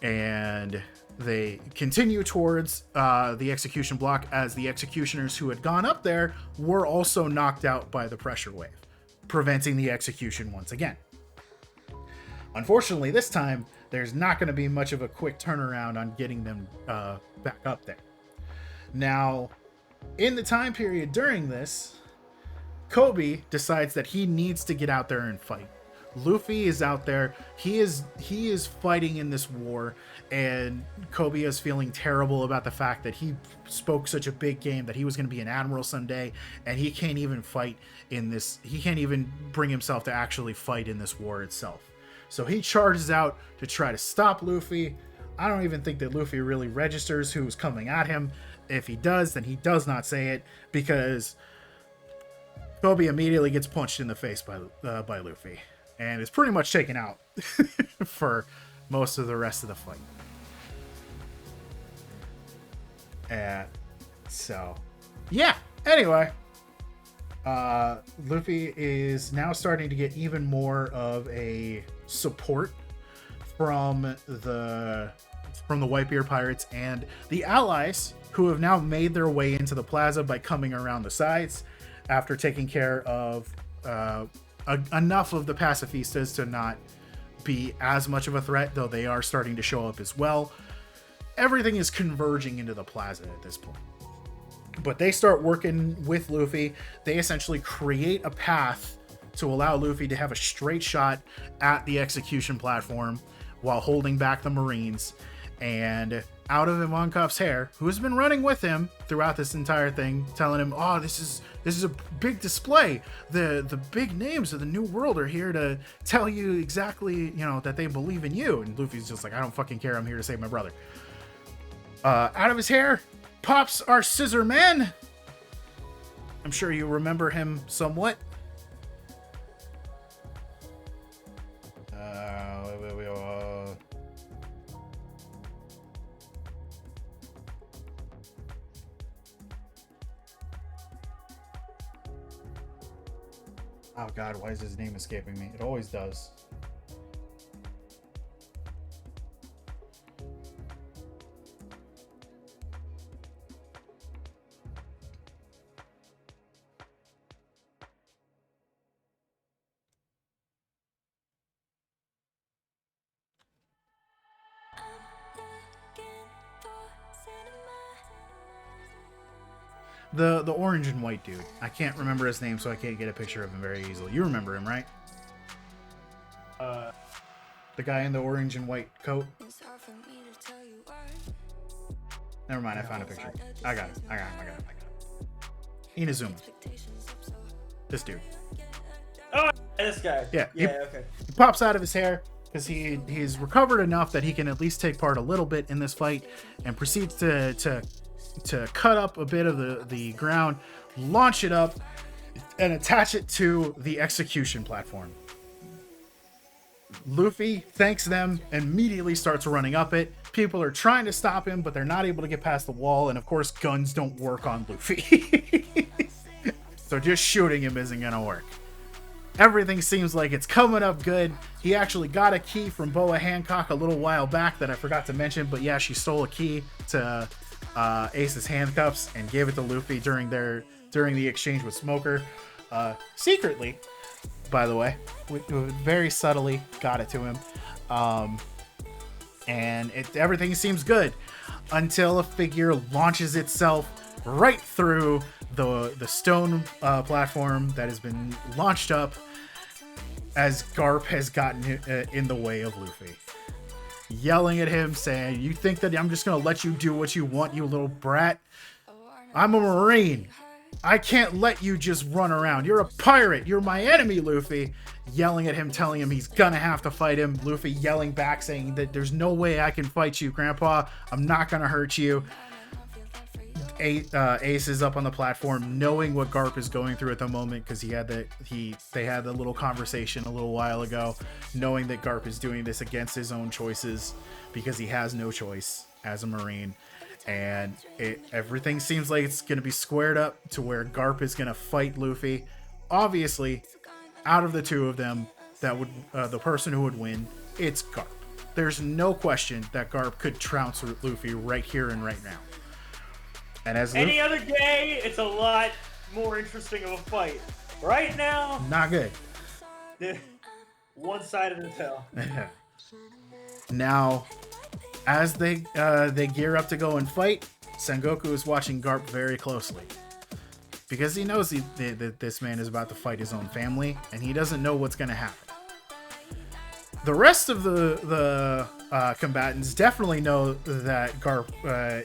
And they continue towards the execution block, as the executioners who had gone up there were also knocked out by the pressure wave, preventing the execution once again. Unfortunately, this time, there's not going to be much of a quick turnaround on getting them back up there. Now, in the time period during this, Kobe decides that he needs to get out there and fight. Luffy is out there. He is fighting in this war, and Kobe is feeling terrible about the fact that he spoke such a big game that he was going to be an admiral someday, and he can't even fight in this. He can't even bring himself to actually fight in this war itself. So he charges out to try to stop Luffy. I don't even think that Luffy really registers who's coming at him. If he does, then he does not say it, because Kobe immediately gets punched in the face by Luffy, and is pretty much taken out for most of the rest of the fight. So, yeah. Anyway, Luffy is now starting to get even more of a support from the Whitebeard pirates and the allies, who have now made their way into the plaza by coming around the sides after taking care of enough of the pacifistas to not be as much of a threat, though they are starting to show up as well. Everything is converging into the plaza at this point. But they start working with Luffy. They essentially create a path to allow Luffy to have a straight shot at the execution platform while holding back the Marines. And out of Ivankov's hair, who has been running with him throughout this entire thing, telling him, oh, this is a big display. The big names of the New World are here to tell you exactly, that they believe in you. And Luffy's just like, I don't fucking care. I'm here to save my brother. Out of his hair pops our Scissor Man. I'm sure you remember him somewhat. Oh god, why is his name escaping me? It always does. The orange and white dude. I can't remember his name, so I can't get a picture of him very easily. You remember him, right? The guy in the orange and white coat. Never mind, I found a picture. I got it. Inazuma. This dude. Oh, this guy. Yeah. Okay. He pops out of his hair because he's recovered enough that he can at least take part a little bit in this fight, and proceeds to cut up a bit of the ground, launch it up, and attach it to the execution platform. Luffy thanks them and immediately starts running up it. People are trying to stop him, but they're not able to get past the wall, and of course guns don't work on Luffy. So just shooting him isn't gonna work. Everything seems like it's coming up good. He actually got a key from Boa Hancock a little while back that I forgot to mention, but yeah, she stole a key to Ace's handcuffs and gave it to Luffy during the exchange with Smoker, secretly, by the way. Very subtly got it to him, and everything seems good until a figure launches itself right through the stone platform that has been launched up, as Garp has gotten in the way of Luffy, yelling at him, saying, you think that I'm just gonna let you do what you want, you little brat? I'm a Marine. I can't let you just run around. You're a pirate. You're my enemy, Luffy. Yelling at him, telling him he's gonna have to fight him. Luffy yelling back, saying that there's no way I can fight you, Grandpa. I'm not gonna hurt you. Ace is up on the platform, knowing what Garp is going through at the moment, because they had the little conversation a little while ago, knowing that Garp is doing this against his own choices because he has no choice as a Marine, and everything seems like it's going to be squared up to where Garp is going to fight Luffy. Obviously, out of the two of them, that would the person who would win, it's Garp. There's no question that Garp could trounce Luffy right here and right now. And as any other day, it's a lot more interesting of a fight. Right now, not good. One side of the tail. Now, as they gear up to go and fight, Sengoku is watching Garp very closely, because he knows that this man is about to fight his own family, and he doesn't know what's going to happen. The rest of the combatants definitely know that Garp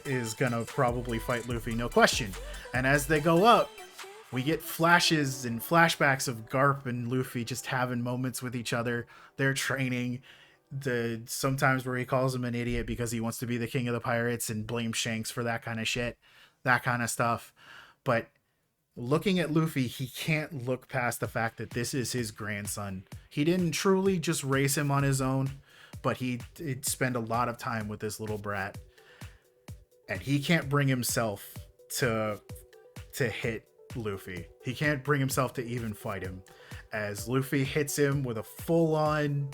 is going to probably fight Luffy, no question. And as they go up, we get flashes and flashbacks of Garp and Luffy just having moments with each other. They're training. Sometimes where he calls him an idiot because he wants to be the king of the pirates and blames Shanks for that kind of shit, that kind of stuff. But looking at Luffy, he can't look past the fact that this is his grandson. He didn't truly just raise him on his own, but he did spend a lot of time with this little brat. And he can't bring himself to hit Luffy. He can't bring himself to even fight him, as Luffy hits him with a full-on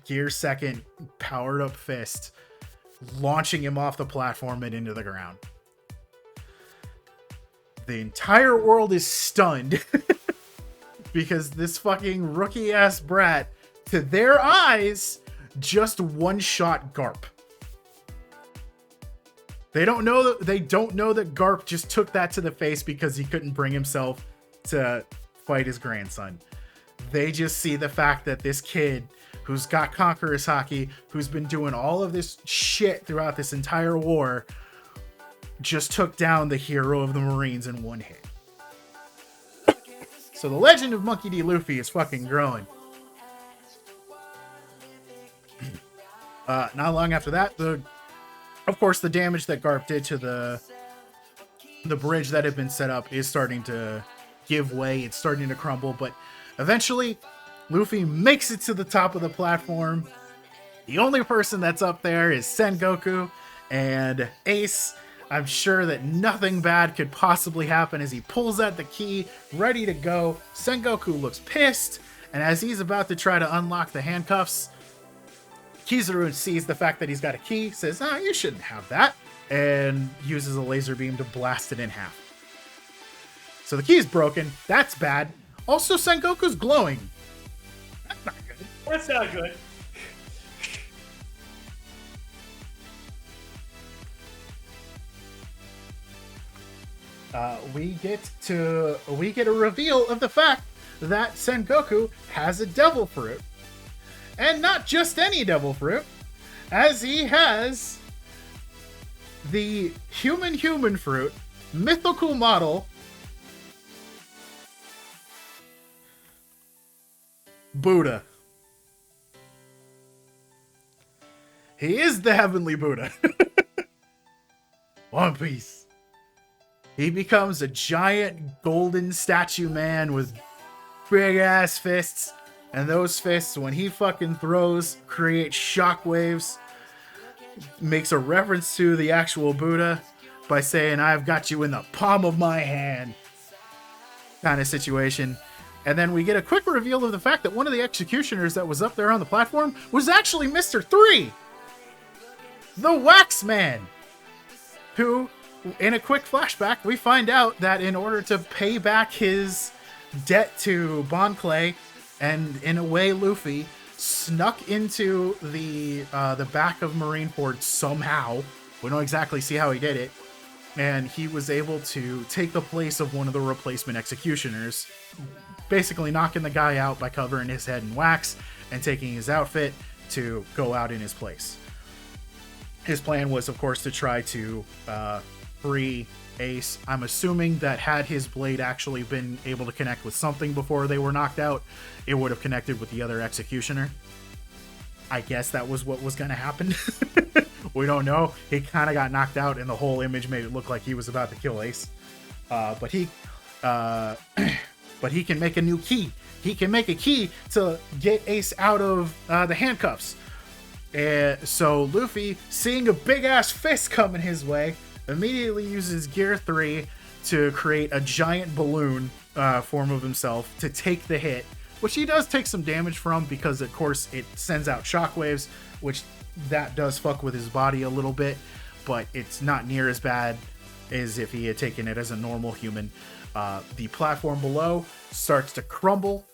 gear second powered up fist, launching him off the platform and into the ground. The entire world is stunned because this fucking rookie ass brat, to their eyes, just one-shot Garp. They don't know that Garp just took that to the face because he couldn't bring himself to fight his grandson. They just see the fact that this kid who's got Conqueror's Haki, who's been doing all of this shit throughout this entire war, just took down the hero of the Marines in one hit. So the legend of Monkey D. Luffy is fucking growing. Not long after that, of course, the damage that Garp did to the bridge that had been set up is starting to give way. It's starting to crumble, but eventually, Luffy makes it to the top of the platform. The only person that's up there is Sengoku and Ace. I'm sure that nothing bad could possibly happen as he pulls out the key, ready to go. Sengoku looks pissed, and as he's about to try to unlock the handcuffs, Kizaru sees the fact that he's got a key, says, you shouldn't have that, and uses a laser beam to blast it in half. So the key's broken. That's bad. Also, Sengoku's glowing. That's not good. That's not good. We get a reveal of the fact that Sengoku has a devil fruit. And not just any devil fruit, as he has the human fruit, mythical model, Buddha. He is the heavenly Buddha. One Piece. He becomes a giant golden statue man with big ass fists. And those fists, when he fucking throws, create shockwaves. Makes a reference to the actual Buddha by saying, I've got you in the palm of my hand. Kind of situation. And then we get a quick reveal of the fact that one of the executioners that was up there on the platform was actually Mr. 3. The Wax Man. Who, in a quick flashback, we find out that in order to pay back his debt to Bon Clay, and in a way Luffy snuck into the back of Marineford somehow. We don't exactly see how he did it. And he was able to take the place of one of the replacement executioners, basically knocking the guy out by covering his head in wax and taking his outfit to go out in his place. His plan was, of course, to try to free Ace. I'm assuming that had his blade actually been able to connect with something before they were knocked out, it would have connected with the other executioner. I guess that was what was going to happen. We don't know. He kind of got knocked out, and the whole image made it look like he was about to kill Ace. But he can make a new key. He can make a key to get Ace out of the handcuffs. And so Luffy, seeing a big ass fist coming his way, immediately uses Gear 3 to create a giant balloon form of himself to take the hit, which he does take some damage from because, of course, it sends out shockwaves, which that does fuck with his body a little bit, but it's not near as bad as if he had taken it as a normal human. The platform below starts to crumble,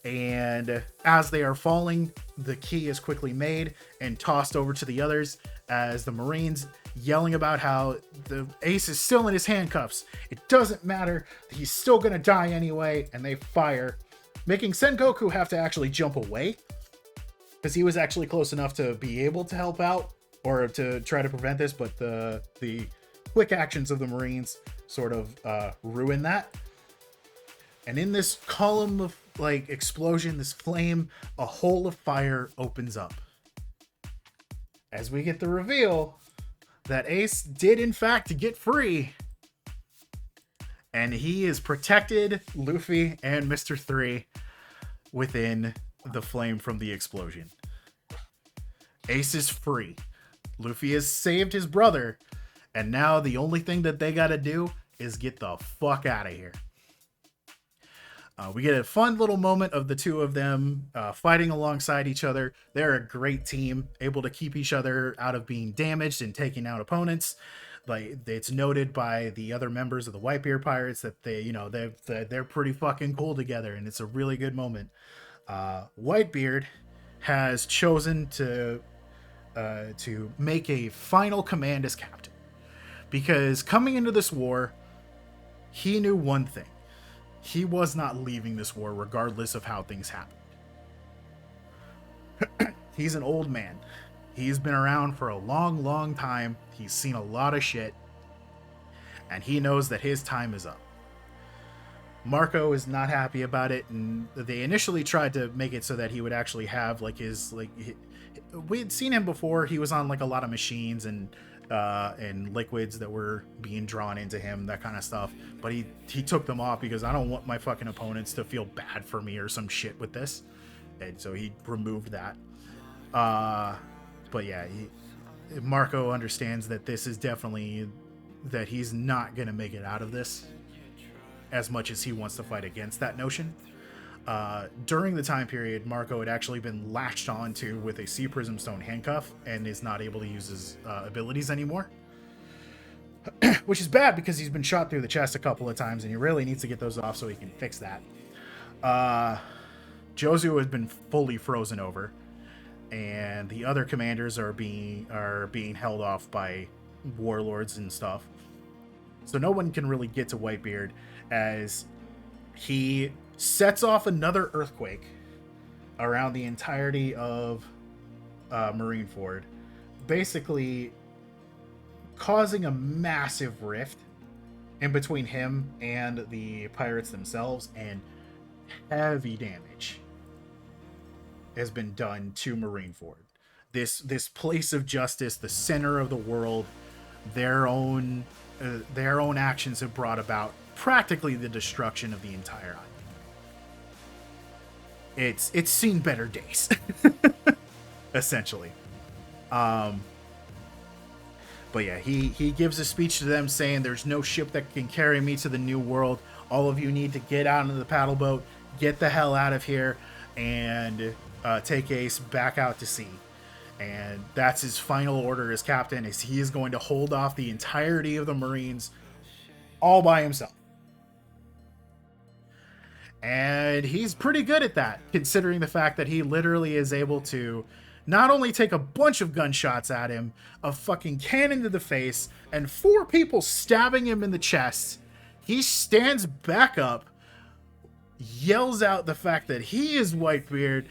and as they are falling, the key is quickly made and tossed over to the others as the Marines yelling about how the Ace is still in his handcuffs. It doesn't matter. He's still going to die anyway, and they fire, making Sengoku have to actually jump away because he was actually close enough to be able to help out or to try to prevent this, but the quick actions of the Marines sort of ruin that. And in this column of like explosion, this flame, a hole of fire opens up as we get the reveal that Ace did in fact get free, and he is protected, Luffy and Mr. 3, within the flame from the explosion. Ace is free. Luffy has saved his brother, and now the only thing that they gotta do is get the fuck out of here. We get a fun little moment of the two of them fighting alongside each other. They're a great team, able to keep each other out of being damaged and taking out opponents. Like, it's noted by the other members of the Whitebeard Pirates that they're pretty fucking cool together, and it's a really good moment. Whitebeard has chosen to make a final command as captain, because coming into this war, he knew one thing. He was not leaving this war regardless of how things happened. He's an old man. He's been around for a long, long time. He's seen a lot of shit. And he knows that his time is up. Marco is not happy about it, and they initially tried to make it so that he would actually have we had seen him before. He was on like a lot of machines and liquids that were being drawn into him, that kind of stuff. But he took them off because I don't want my fucking opponents to feel bad for me or some shit with this. And so he removed that. But yeah, Marco understands that this is definitely that he's not going to make it out of this as much as he wants to fight against that notion. During the time period, Marco had actually been latched onto with a Sea Prism Stone handcuff and is not able to use his abilities anymore. Which is bad because he's been shot through the chest a couple of times and he really needs to get those off so he can fix that. Jozu has been fully frozen over, and the other commanders are being held off by warlords and stuff. So no one can really get to Whitebeard as he sets off another earthquake around the entirety of Marineford, basically causing a massive rift in between him and the pirates themselves, and heavy damage has been done to Marineford. This place of justice, the center of the world, their own actions have brought about practically the destruction of the entire island. It's seen better days, essentially. But yeah, he gives a speech to them saying there's no ship that can carry me to the new world. All of you need to get out into the paddle boat, get the hell out of here, and take Ace back out to sea. And that's his final order as captain, is he is going to hold off the entirety of the Marines all by himself. And he's pretty good at that, considering the fact that he literally is able to not only take a bunch of gunshots at him, a fucking cannon to the face, and 4 people stabbing him in the chest. He stands back up, yells out the fact that he is Whitebeard,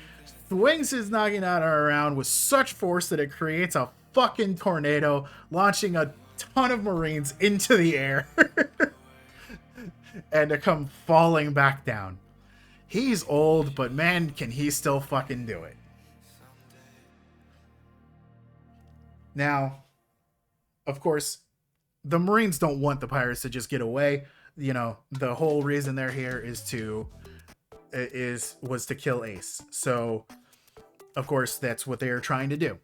swings his naginata around with such force that it creates a fucking tornado, launching a ton of Marines into the air. And to come falling back down. He's old, but man, can he still fucking do it. Now, of course, the Marines don't want the pirates to just get away. You know, the whole reason they're here was to kill Ace. So, of course, that's what they're trying to do.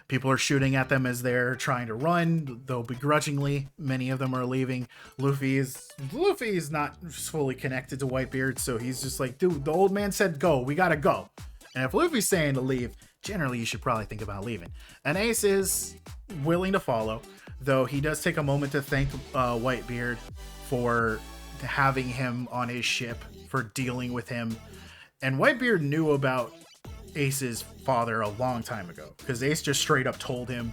People are shooting at them as they're trying to run, though begrudgingly. Many of them are leaving. Luffy is not fully connected to Whitebeard, so he's just like, dude, the old man said go, we gotta go. And if Luffy's saying to leave, generally you should probably think about leaving. And Ace is willing to follow, though he does take a moment to thank Whitebeard for having him on his ship, for dealing with him. And Whitebeard knew about Ace's father a long time ago, because Ace just straight up told him,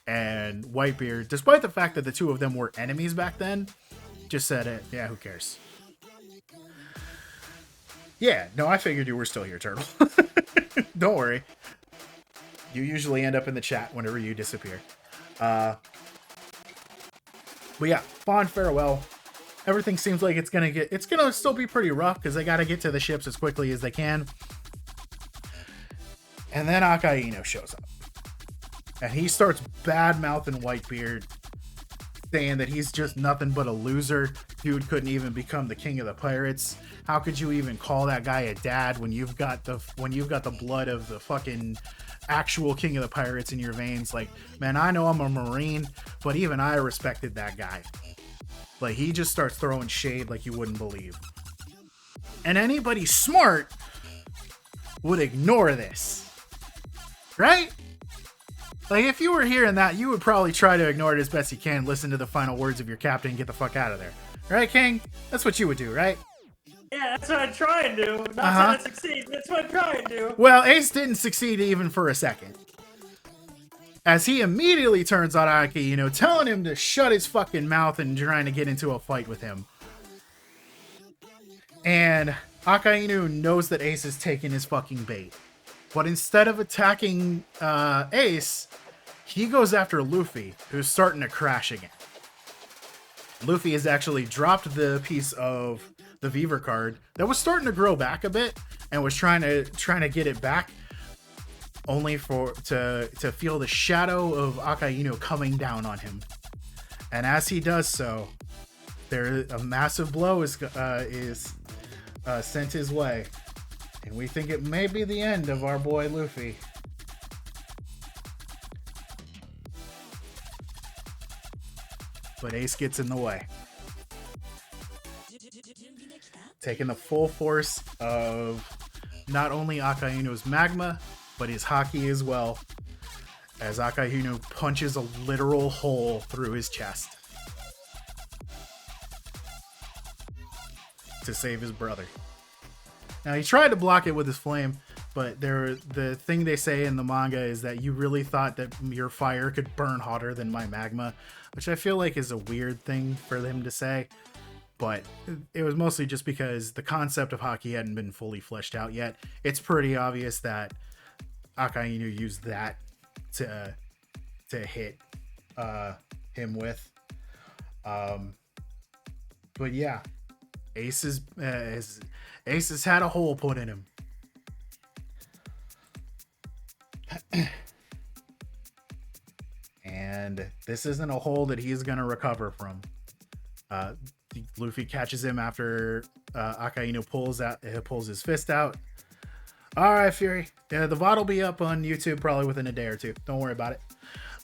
and Whitebeard, despite the fact that the two of them were enemies back then, just said it. Yeah, who cares? Yeah, no, I figured you were still here, Turtle. Don't worry. You usually end up in the chat whenever you disappear. But yeah, fond farewell. Everything seems like it's gonna still be pretty rough because they gotta get to the ships as quickly as they can. And then Akainu shows up. And he starts bad-mouthing Whitebeard, saying that he's just nothing but a loser. Dude couldn't even become the king of the pirates. How could you even call that guy a dad when you've got the blood of the fucking actual king of the pirates in your veins? Like, man, I know I'm a Marine, but even I respected that guy. Like, he just starts throwing shade like you wouldn't believe. And anybody smart would ignore this. Right? Like, if you were hearing that, you would probably try to ignore it as best you can, listen to the final words of your captain, and get the fuck out of there. Right, King? That's what you would do, right? Yeah, that's what I try and do. Not to succeed, that's what I try and do. Well, Ace didn't succeed even for a second, as he immediately turns on Akainu, telling him to shut his fucking mouth and trying to get into a fight with him. And Akainu knows that Ace is taking his fucking bait. But instead of attacking Ace, he goes after Luffy, who's starting to crash again. Luffy has actually dropped the piece of the Vtuber card that was starting to grow back a bit and was trying to get it back, only to feel the shadow of Akainu coming down on him. And as he does so, a massive blow is sent his way. And we think it may be the end of our boy Luffy. But Ace gets in the way, taking the full force of not only Akainu's magma, but his haki as well, as Akainu punches a literal hole through his chest to save his brother. Now, he tried to block it with his flame, but the thing they say in the manga is that you really thought that your fire could burn hotter than my magma, which I feel like is a weird thing for them to say, but it was mostly just because the concept of haki hadn't been fully fleshed out yet. It's pretty obvious that Akainu used that to hit him with. But yeah, Ace has had a hole put in him. And this isn't a hole that he's going to recover from. Luffy catches him after Akainu pulls his fist out. All right, Fury. Yeah, the VOD will be up on YouTube probably within a day or two. Don't worry about it.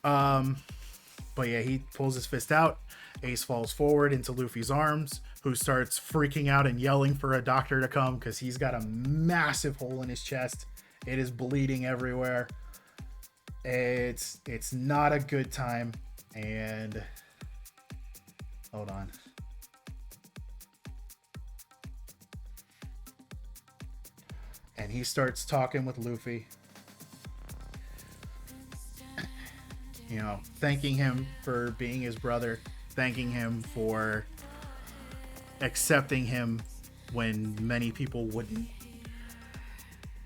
But yeah, he pulls his fist out. Ace falls forward into Luffy's arms, who starts freaking out and yelling for a doctor to come because he's got a massive hole in his chest. It is bleeding everywhere. It's not a good time. And hold on. And he starts talking with Luffy, you know, thanking him for being his brother, thanking him for accepting him when many people wouldn't.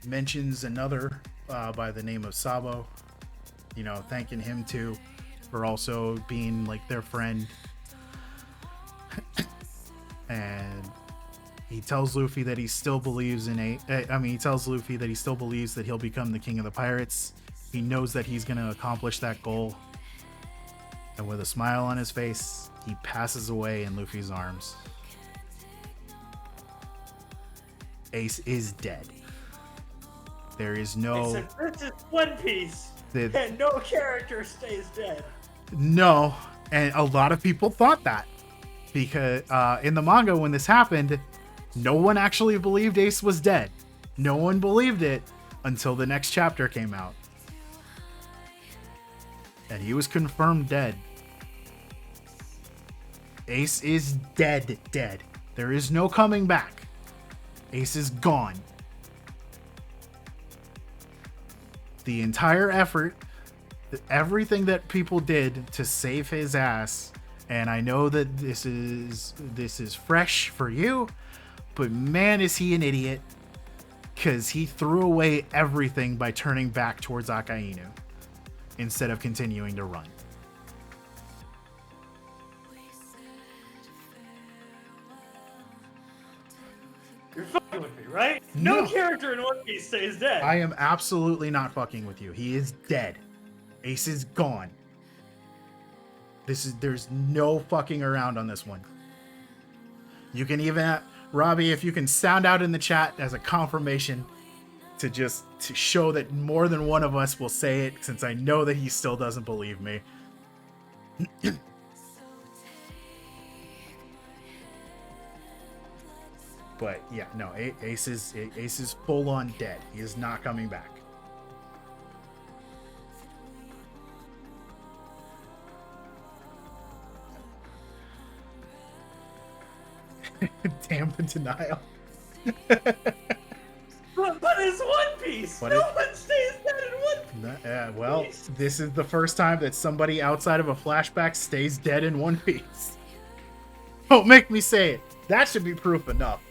Mentions another by the name of Sabo, you know, thanking him too for also being like their friend. And he tells Luffy that he still believes he tells Luffy that he still believes that he'll become the king of the pirates. He knows that he's going to accomplish that goal. And with a smile on his face, he passes away in Luffy's arms. Ace is dead. There is no... Except this is One Piece, and no character stays dead. No, and a lot of people thought that. Because in the manga, when this happened, no one actually believed Ace was dead. No one believed it until the next chapter came out. And he was confirmed dead. Ace is dead. There is no coming back. Ace is gone. The entire effort, everything that people did to save his ass, and I know that this is fresh for you, but man, is he an idiot, because he threw away everything by turning back towards Akainu instead of continuing to run. You're fucking with me, right? No character in One Piece stays dead. I am absolutely not fucking with you. He is dead. Ace is gone. There's no fucking around on this one. You can even, Robbie, if you can sound out in the chat as a confirmation to show that more than one of us will say it, since I know that he still doesn't believe me. But yeah, no, Ace is full on dead. He is not coming back. Damn denial. But it's One Piece. But no one stays dead in One Piece. Well, this is the first time that somebody outside of a flashback stays dead in One Piece. Don't make me say it. That should be proof enough.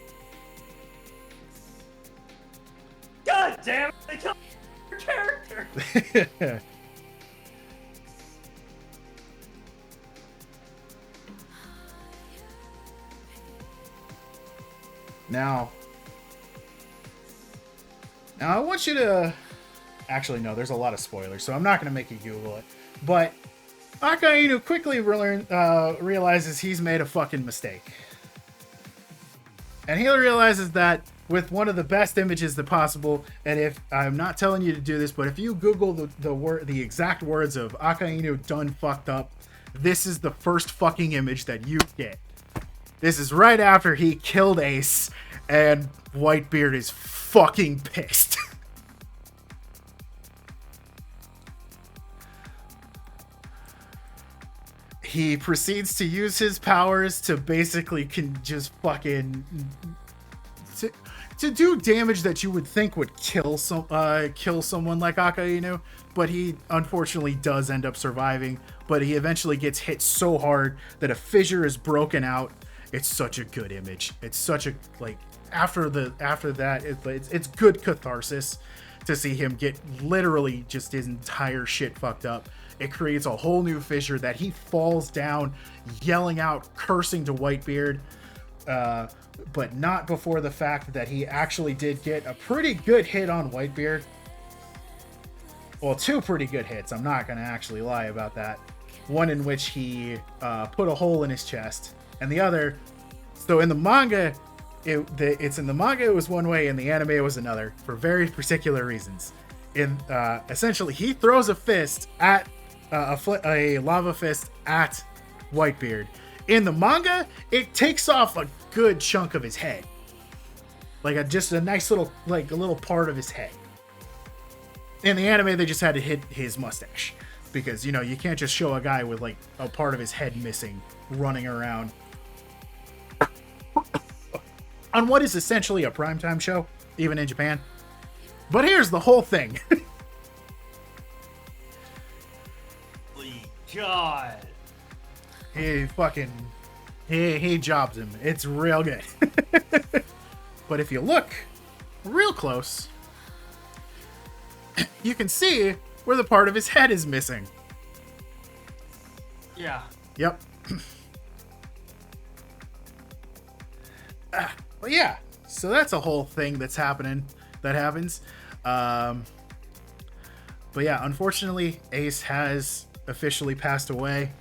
God damn it! They killed your character. Now I want you to... Actually, no, there's a lot of spoilers, so I'm not going to make you Google it. But Akainu quickly realizes he's made a fucking mistake. And he realizes that with one of the best images that possible, and if I'm not telling you to do this, but if you Google the exact words of Akainu done fucked up, this is the first fucking image that you get. This is right after he killed Ace, and Whitebeard is fucking pissed. He proceeds to use his powers to basically just fucking... To do damage that you would think would kill someone like Akainu, but he unfortunately does end up surviving. But he eventually gets hit so hard that a fissure is broken out. It's such a good image. It's such a, like, after that it's good catharsis to see him get literally just his entire shit fucked up. It creates a whole new fissure that he falls down, yelling out, cursing to Whitebeard. But not before the fact that he actually did get a pretty good hit on Whitebeard. Well, two pretty good hits. I'm not going to actually lie about that. One in which he put a hole in his chest, and the other... So in the manga, it's in the manga it was one way, in the anime it was another, for very particular reasons. Essentially, he throws a fist at a lava fist at Whitebeard. In the manga, it takes off a good chunk of his head, like just a nice little, like a little part of his head. In the anime, they just had to hit his mustache because, you know, you can't just show a guy with like a part of his head missing running around on what is essentially a primetime show, even in Japan. But here's the whole thing. God. He jobs him. It's real good. But if you look real close, you can see where the part of his head is missing. Yeah. Yep. Well, yeah. So that's a whole thing that happens. But yeah, unfortunately, Ace has officially passed away.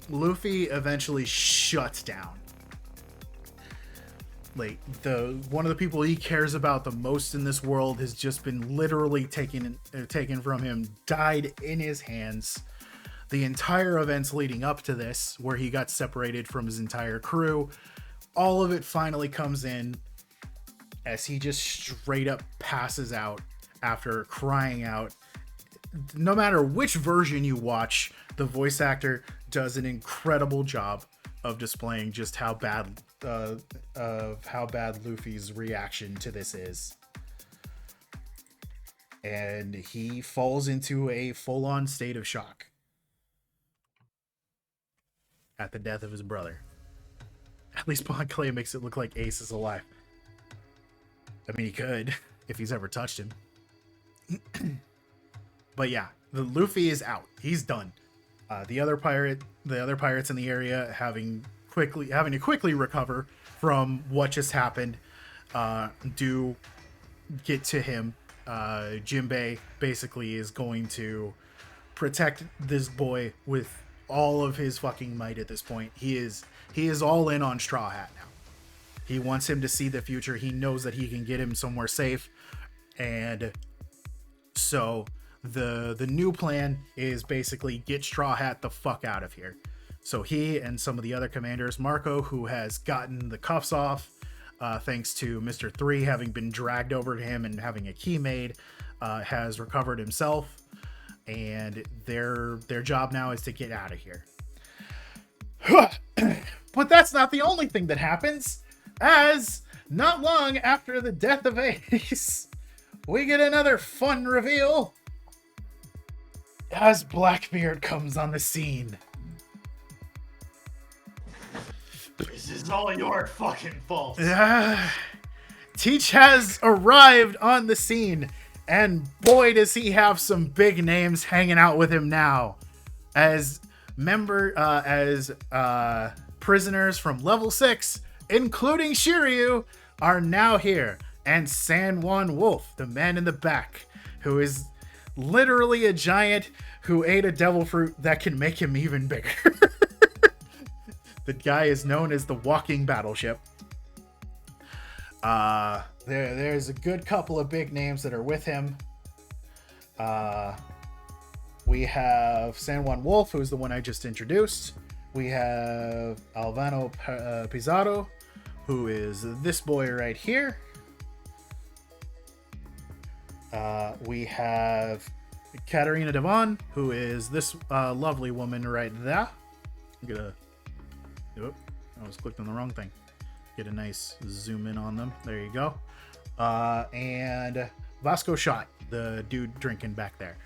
Luffy eventually shuts down. Like, one of the people he cares about the most in this world has just been literally taken from him, died in his hands. The entire events leading up to this, where he got separated from his entire crew, all of it finally comes in as he just straight up passes out after crying out. No matter which version you watch, the voice actor does an incredible job of displaying just how bad Luffy's reaction to this is. And he falls into a full-on state of shock at the death of his brother. At least Bon Clay makes it look like Ace is alive. I mean, he could, if he's ever touched him. But yeah, the Luffy is out. He's done. The other pirates in the area having to quickly recover from what just happened, do get to him. Jinbei basically is going to protect this boy with all of his fucking might at this point. He is all in on Straw Hat now. He wants him to see the future. He knows that he can get him somewhere safe. And so the new plan is basically get Straw Hat the fuck out of here. So he and some of the other commanders, Marco, who has gotten the cuffs off, thanks to Mr. 3 having been dragged over to him and having a key made, has recovered himself. And their job now is to get out of here. But that's not the only thing that happens, as not long after the death of Ace, we get another fun reveal as Blackbeard comes on the scene. This is all your fucking fault. Teach has arrived on the scene, and boy does he have some big names hanging out with him now. As prisoners from level 6, including Shiryu, are now here. And San Juan Wolf, the man in the back, who is literally a giant who ate a devil fruit that can make him even bigger. The guy is known as the walking battleship. There's a good couple of big names that are with him. We have San Juan Wolf, who's the one I just introduced. We have Alvaro Pizarro, who is this boy right here. We have Katarina Devon, who is this lovely woman right there. I'm gonna... Oh, I was clicked on the wrong thing. Get a nice zoom in on them. There you go. And Vasco Shot, the dude drinking back there.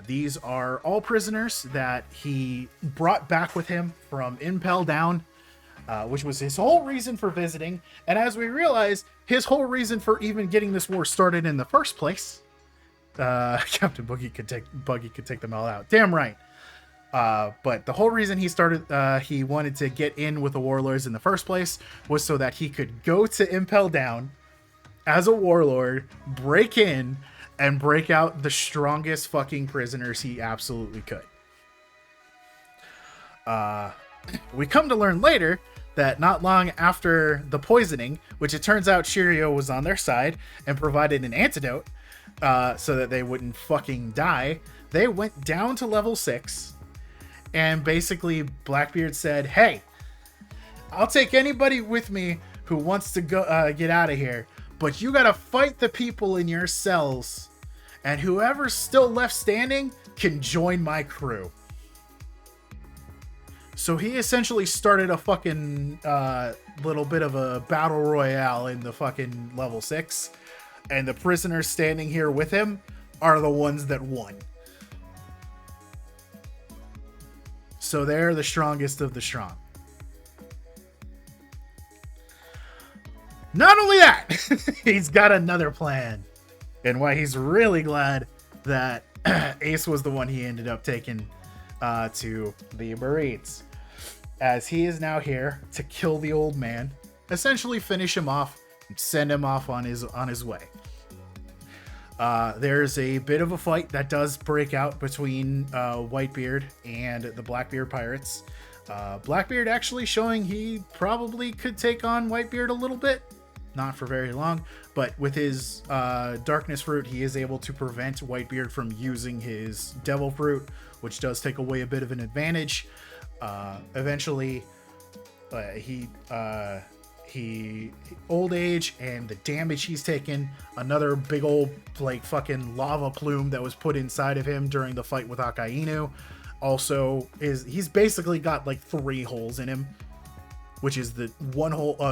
These are all prisoners that he brought back with him from Impel Down, which was his whole reason for visiting. And as we realize, his whole reason for even getting this war started in the first place. Captain Buggy could take them all out. Damn right. But the whole reason he wanted to get in with the warlords in the first place was so that he could go to Impel Down as a warlord, break in, and break out the strongest fucking prisoners he absolutely could. We come to learn later that not long after the poisoning, which it turns out Shiryu was on their side and provided an antidote so that they wouldn't fucking die, they went down to level 6. And basically, Blackbeard said, hey, I'll take anybody with me who wants to go get out of here, but you gotta fight the people in your cells, and whoever's still left standing can join my crew. So he essentially started a fucking little bit of a battle royale in the fucking level 6, and the prisoners standing here with him are the ones that won. So they're the strongest of the strong. Not only that, he's got another plan. And why he's really glad that Ace was the one he ended up taking to the Marines. As he is now here to kill the old man, essentially finish him off and send him off on his way. There's a bit of a fight that does break out between Whitebeard and the Blackbeard pirates. Blackbeard actually showing he probably could take on Whitebeard a little bit. Not for very long, but with his Darkness Fruit, he is able to prevent Whitebeard from using his Devil Fruit, which does take away a bit of an advantage. Eventually, he old age and the damage he's taken, another big old like fucking lava plume that was put inside of him during the fight with Akainu. Also, he's basically got like 3 holes in him, which is the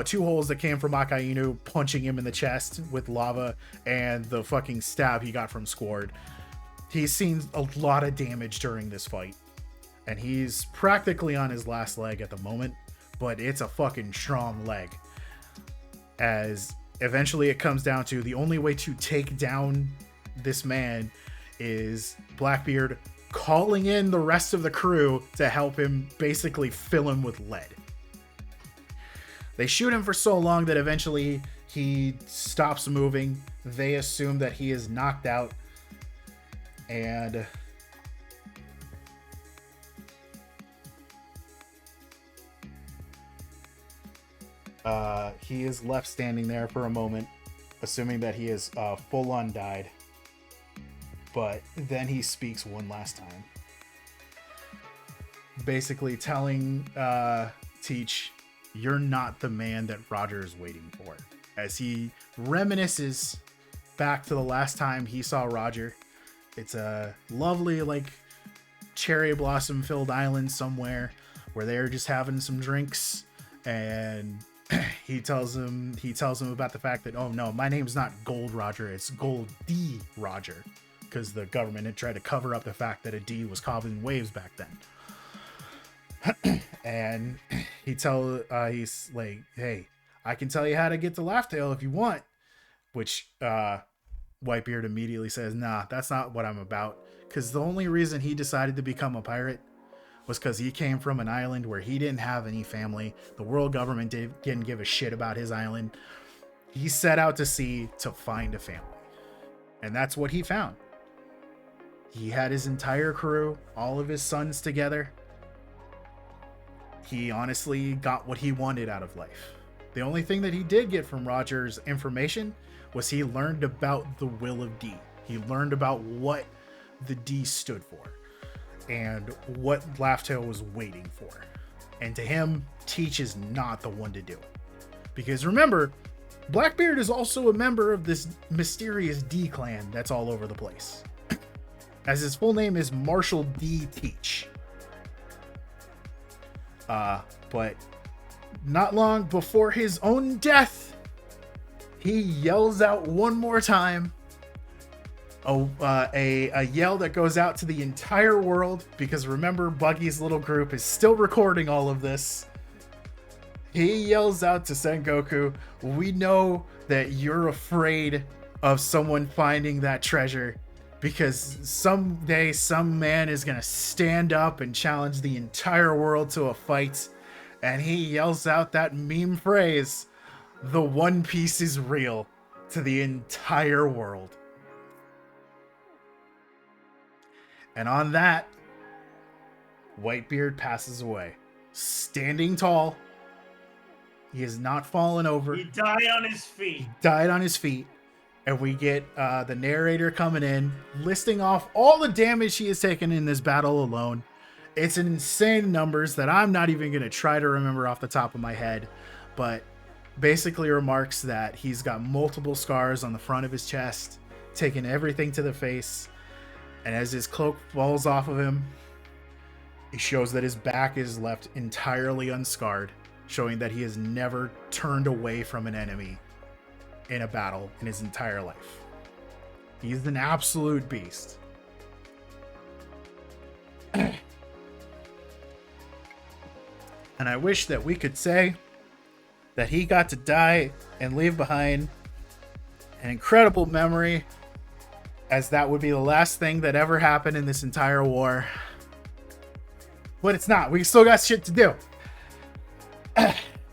2 holes that came from Akainu punching him in the chest with lava, and the fucking stab he got from Squard. He's seen a lot of damage during this fight, and he's practically on his last leg at the moment, but it's a fucking strong leg. As eventually it comes down to the only way to take down this man is Blackbeard calling in the rest of the crew to help him basically fill him with lead. They shoot him for so long that eventually he stops moving. They assume that he is knocked out, and he is left standing there for a moment, assuming that he is full on died. But then he speaks one last time, basically telling Teach, "You're not the man that Roger is waiting for," as he reminisces back to the last time he saw Roger. It's a lovely, like, cherry blossom filled island somewhere where they're just having some drinks, and he tells him about the fact that, "Oh no, my name's not Gold Roger, it's Gold D Roger," because the government had tried to cover up the fact that a D was causing waves back then. And he's like, "Hey, I can tell you how to get to Laughtail if you want," which Whitebeard immediately says, "Nah, that's not what I'm about," because the only reason he decided to become a pirate was because he came from an island where he didn't have any family. The world government didn't give a shit about his island. He set out to sea to find a family, and that's what he found. He had his entire crew, all of his sons together. He honestly got what he wanted out of life. The only thing that he did get from Roger's information was he learned about the will of D. He learned about what the D stood for and what Laughtail was waiting for. And to him, Teach is not the one to do it. Because remember, Blackbeard is also a member of this mysterious D clan that's all over the place. As his full name is Marshall D. Teach. But not long before his own death, he yells out one more time. A yell that goes out to the entire world, because remember, Buggy's little group is still recording all of this. He yells out to Sengoku, "We know that you're afraid of someone finding that treasure, because someday some man is going to stand up and challenge the entire world to a fight." And he yells out that meme phrase, "The One Piece is real," to the entire world. And on that, Whitebeard passes away, standing tall. He has not fallen over. He died on his feet. He died on his feet. And we get the narrator coming in, listing off all the damage he has taken in this battle alone. It's an insane numbers that I'm not even going to try to remember off the top of my head. But basically remarks that he's got multiple scars on the front of his chest, taking everything to the face. And as his cloak falls off of him, it shows that his back is left entirely unscarred, showing that he has never turned away from an enemy in a battle in his entire life. He's an absolute beast. And I wish that we could say that he got to die and leave behind an incredible memory, as that would be the last thing that ever happened in this entire war. But it's not. We still got shit to do.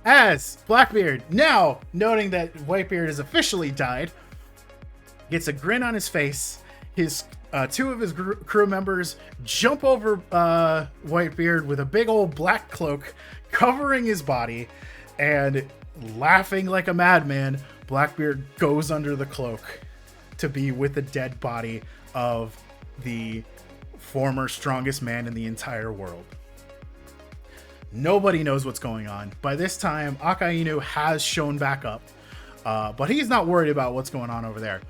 As Blackbeard, now noting that Whitebeard has officially died, gets a grin on his face. His two of his crew members jump over Whitebeard with a big old black cloak covering his body, and laughing like a madman, Blackbeard goes under the cloak to be with the dead body of the former strongest man in the entire world. Nobody knows what's going on. By this time, Akainu has shown back up, but he's not worried about what's going on over there.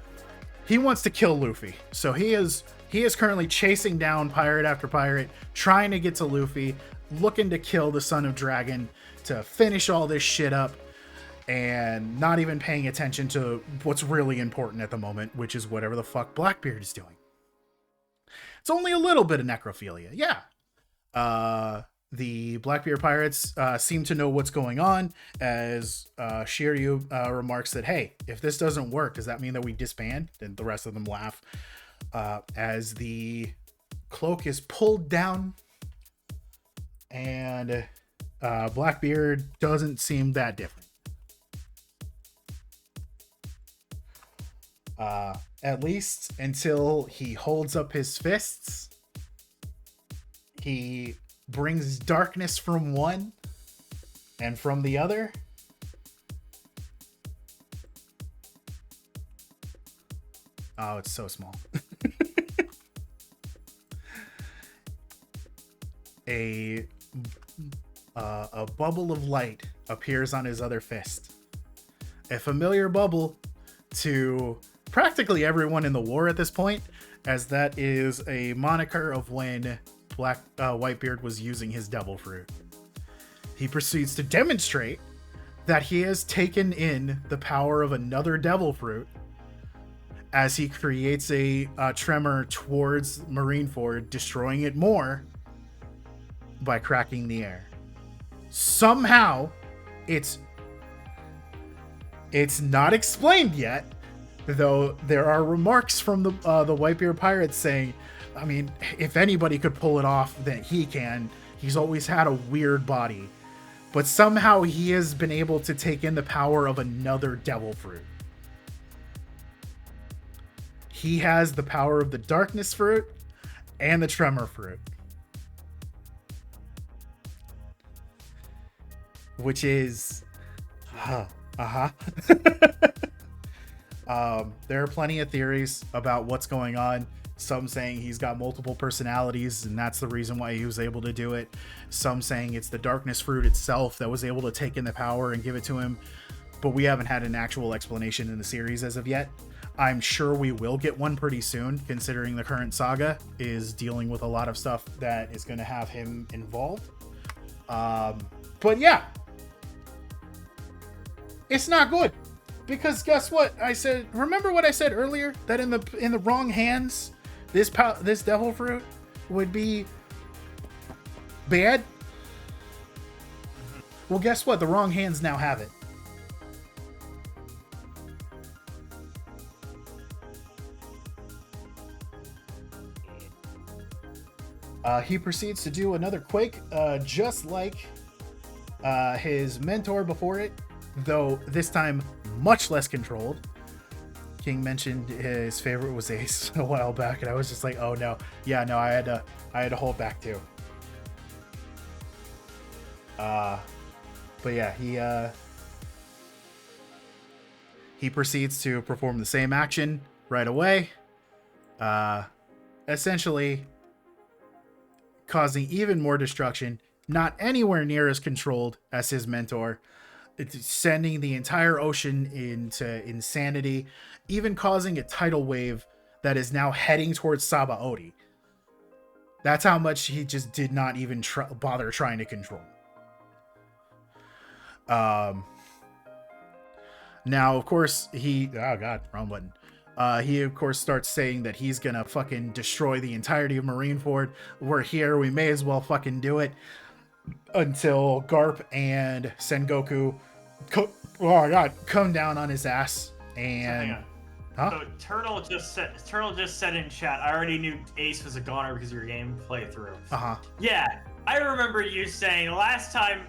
He wants to kill Luffy, so he is currently chasing down pirate after pirate, trying to get to Luffy, looking to kill the Son of Dragon to finish all this shit up, and not even paying attention to what's really important at the moment, which is whatever the fuck Blackbeard is doing. It's only a little bit of necrophilia, yeah. The Blackbeard pirates seem to know what's going on, as Shiryu remarks that, hey, if this doesn't work, does that mean that we disband? And the rest of them laugh. As the cloak is pulled down, and Blackbeard doesn't seem that different. At least until he holds up his fists. He brings darkness from one and from the other. Oh, it's so small. A bubble of light appears on his other fist. A familiar bubble to practically everyone in the war at this point, as that is a moniker of when Whitebeard was using his devil fruit. He proceeds to demonstrate that he has taken in the power of another devil fruit, as he creates a tremor towards Marineford, destroying it more by cracking the air. Somehow, it's not explained yet, though there are remarks from the Whitebeard pirates saying, I mean, if anybody could pull it off, then he can. He's always had a weird body. But somehow he has been able to take in the power of another devil fruit. He has the power of the darkness fruit and the tremor fruit. Which is... there are plenty of theories about what's going on. Some saying he's got multiple personalities and that's the reason why he was able to do it. Some saying it's the darkness fruit itself that was able to take in the power and give it to him. But we haven't had an actual explanation in the series as of yet. I'm sure we will get one pretty soon, considering the current saga is dealing with a lot of stuff that is going to have him involved. But yeah, it's not good. Because guess what? I said, remember what I said earlier? That in the wrong hands, this devil fruit would be bad? Well, guess what? The wrong hands now have it. He proceeds to do another quake, just like his mentor before it, though this time much less controlled. King mentioned his favorite was Ace a while back, and I was just like, oh no, yeah, no, I had to hold back too. But yeah, he proceeds to perform the same action right away, essentially causing even more destruction, not anywhere near as controlled as his mentor. It's sending the entire ocean into insanity, even causing a tidal wave that is now heading towards Sabaody. That's how much he just did not even bother trying to control. Now, of course, oh god, wrong button. He, of course, starts saying that he's gonna fucking destroy the entirety of Marineford. We're here, we may as well fucking do it. Until Garp and Sengoku, come down on his ass and. Huh? So Turtle just said in chat, I already knew Ace was a goner because of your game playthrough. Yeah, I remember you saying last time.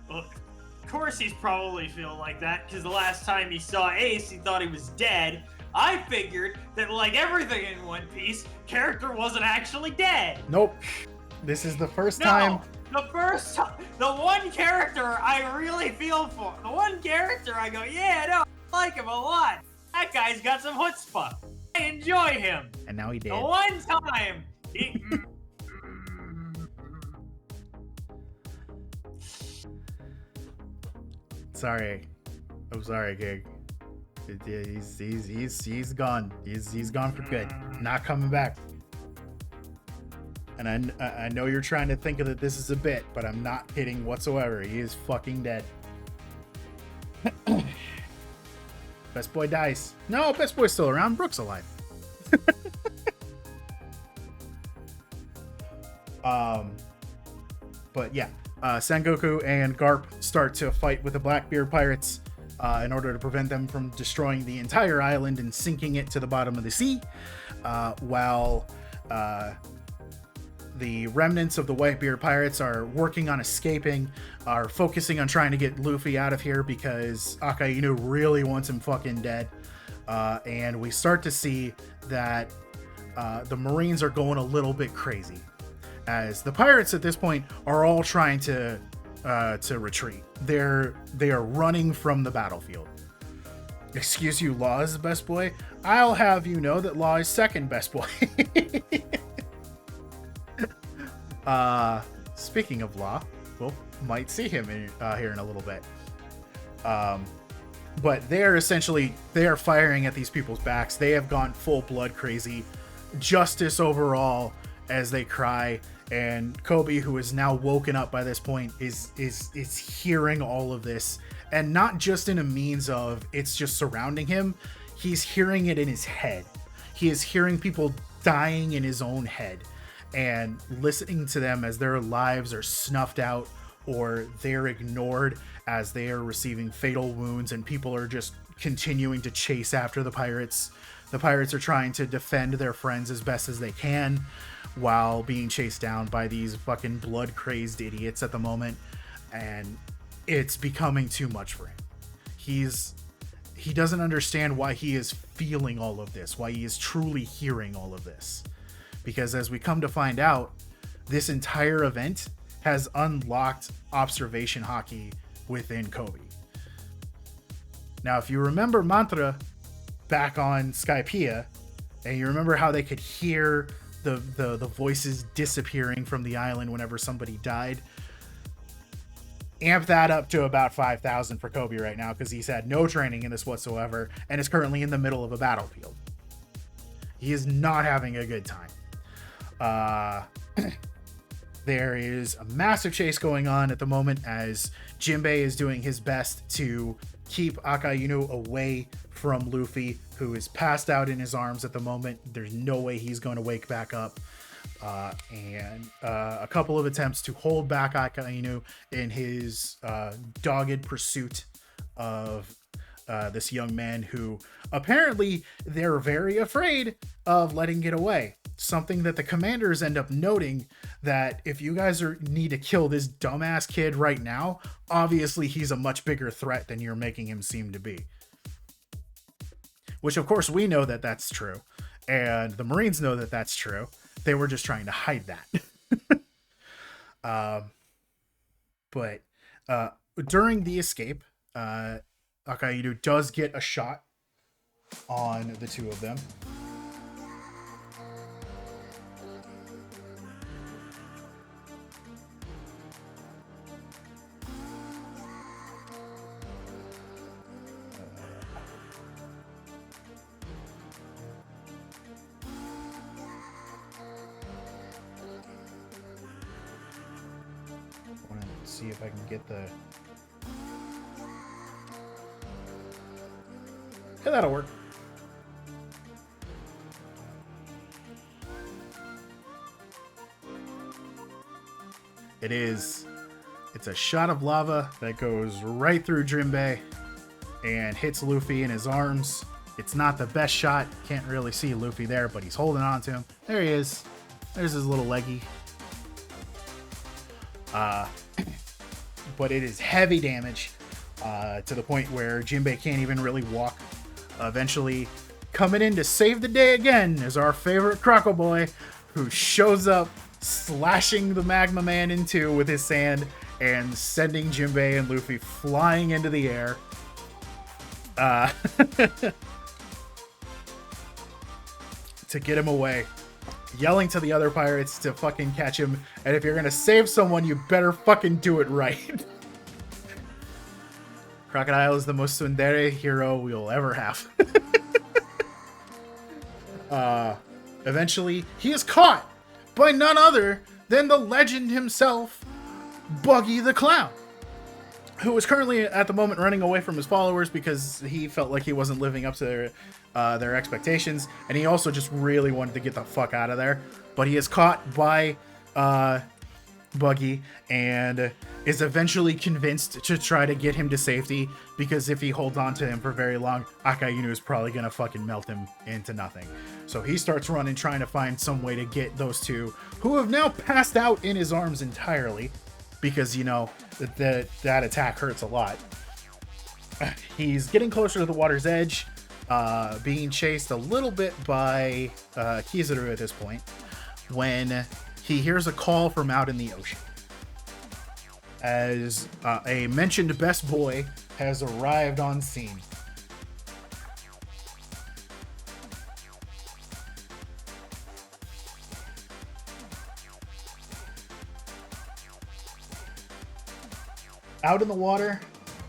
Well, of course he's probably feeling like that because the last time he saw Ace, he thought he was dead. I figured that, like everything in One Piece, character wasn't actually dead. Nope. This is the first No, time. the one character I really feel for, the one character I go, yeah, no, I like him a lot. That guy's got some chutzpah. I enjoy him. And now he did. The one time he. Sorry. I'm sorry, Gig. He's gone. He's gone for good. Not coming back. And I know you're trying to think of that this is a bit, but I'm not kidding whatsoever. He is fucking dead. Best boy dies. No, best boy's still around. Brooke's alive. But yeah, Sengoku and Garp start to fight with the Blackbeard pirates in order to prevent them from destroying the entire island and sinking it to the bottom of the sea, while the remnants of the Whitebeard pirates are working on escaping, are focusing on trying to get Luffy out of here because Akainu really wants him fucking dead. And we start to see that the Marines are going a little bit crazy, as the pirates at this point are all trying to retreat. They are running from the battlefield. Excuse you, Law is the best boy? I'll have you know that Law is second best boy. Speaking of Law, we'll might see him here in a little bit. But they are firing at these people's backs. They have gone full blood crazy. Justice overall as they cry. And Kobe, who is now woken up by this point, is hearing all of this, and not just in a means of it's just surrounding him. He's hearing it in his head. He is hearing people dying in his own head and listening to them as their lives are snuffed out or they're ignored as they are receiving fatal wounds, and people are just continuing to chase after the pirates. The pirates are trying to defend their friends as best as they can while being chased down by these fucking blood-crazed idiots at the moment, and it's becoming too much for him. He doesn't understand why he is feeling all of this, why he is truly hearing all of this. Because as we come to find out, this entire event has unlocked observation hockey within Kobe. Now, if you remember Mantra back on Skypiea, and you remember how they could hear the voices disappearing from the island whenever somebody died, amp that up to about 5,000 for Kobe right now, because he's had no training in this whatsoever and is currently in the middle of a battlefield. He is not having a good time. There is a massive chase going on at the moment as Jinbei is doing his best to keep Akainu away from Luffy, who is passed out in his arms at the moment. There's no way he's going to wake back up. And a couple of attempts to hold back Akainu in his dogged pursuit of this young man who apparently they're very afraid of letting get away. Something that the commanders end up noting, that if you guys need to kill this dumbass kid right now, obviously he's a much bigger threat than you're making him seem to be. Which of course we know that that's true, and the Marines know that that's true. They were just trying to hide that. But during the escape, Akainu does get a shot on the two of them. See if I can get the... Yeah, that'll work. It's a shot of lava that goes right through Jinbei and hits Luffy in his arms. It's not the best shot. Can't really see Luffy there, but he's holding on to him. There he is. There's his little leggy. But it is heavy damage to the point where Jinbei can't even really walk. Eventually, coming in to save the day again is our favorite Croco Boy, who shows up slashing the Magma Man in two with his sand and sending Jinbei and Luffy flying into the air. To get him away, yelling to the other pirates to fucking catch him, and if you're gonna save someone, you better fucking do it right. Crocodile is the most tsundere hero we'll ever have. Eventually, he is caught by none other than the legend himself, Buggy the Clown, who is currently at the moment running away from his followers because he felt like he wasn't living up to their expectations, and he also just really wanted to get the fuck out of there. But he is caught by Buggy and is eventually convinced to try to get him to safety, because if he holds on to him for very long, Akainu is probably gonna fucking melt him into nothing. So he starts running, trying to find some way to get those two, who have now passed out, in his arms entirely, because, you know, that attack hurts a lot. He's getting closer to the water's edge, being chased a little bit by Kizaru at this point, when he hears a call from out in the ocean, as a mentioned best boy has arrived on scene. Out in the water,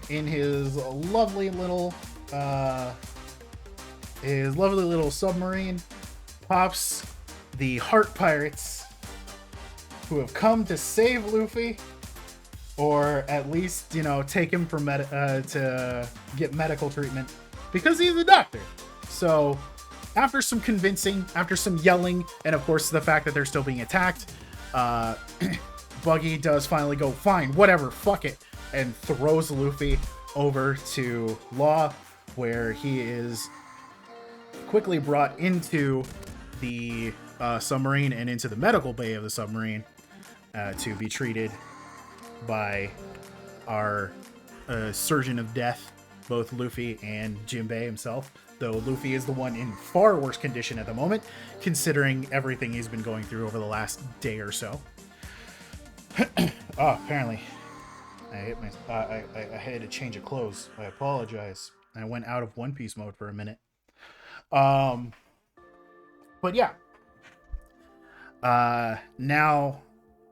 in his lovely little submarine, pops the Heart Pirates, who have come to save Luffy, or at least, you know, take him for to get medical treatment, because he's a doctor. So, after some convincing, after some yelling, and of course the fact that they're still being attacked, Buggy does finally go, fine, whatever, fuck it, and throws Luffy over to Law, where he is quickly brought into the submarine and into the medical bay of the submarine to be treated by our surgeon of death, both Luffy and Jinbei himself, though Luffy is the one in far worse condition at the moment, considering everything he's been going through over the last day or so. Oh, apparently I hit I had to change of clothes. I apologize. I went out of One Piece mode for a minute. But yeah. Now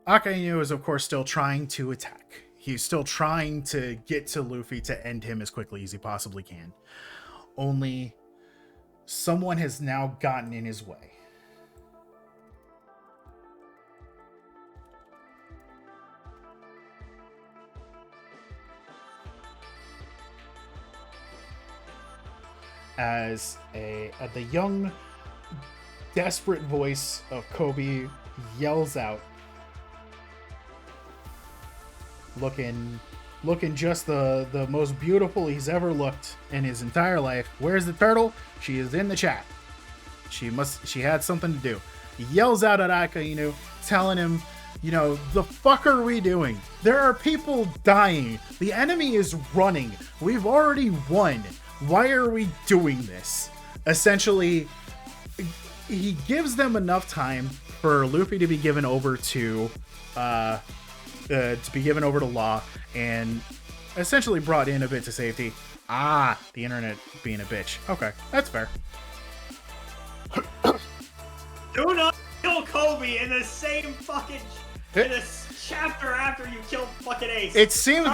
Akainu is of course still trying to attack. He's still trying to get to Luffy to end him as quickly as he possibly can. Only someone has now gotten in his way. As the young, desperate voice of Kobe yells out, looking just the most beautiful he's ever looked in his entire life. Where's the turtle? She is in the chat. She had something to do. He yells out at Akainu, telling him, you know, the fuck are we doing? There are people dying. The enemy is running. We've already won. Why are we doing this? Essentially, he gives them enough time for Luffy to be given over to Law, and essentially brought in a bit to safety. The internet being a bitch. Okay, that's fair. Do not kill Kobe in the same fucking in this chapter after you killed fucking Ace. It seems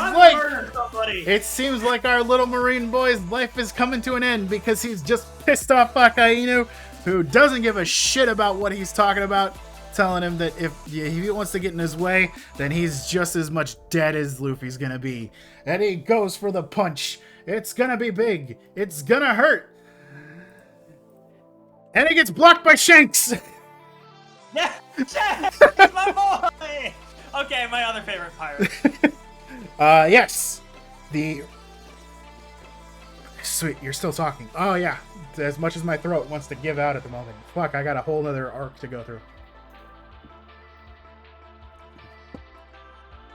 like our little marine boy's life is coming to an end because he's just pissed off Akainu, who doesn't give a shit about what he's talking about, telling him that if he wants to get in his way, then he's just as much dead as Luffy's gonna be. And he goes for the punch. It's gonna be big. It's gonna hurt. And he gets blocked by Shanks. Yeah, Shanks, my boy. Okay, my other favorite pirate. Yes. Sweet, you're still talking. Oh, yeah. As much as my throat wants to give out at the moment. Fuck, I got a whole other arc to go through.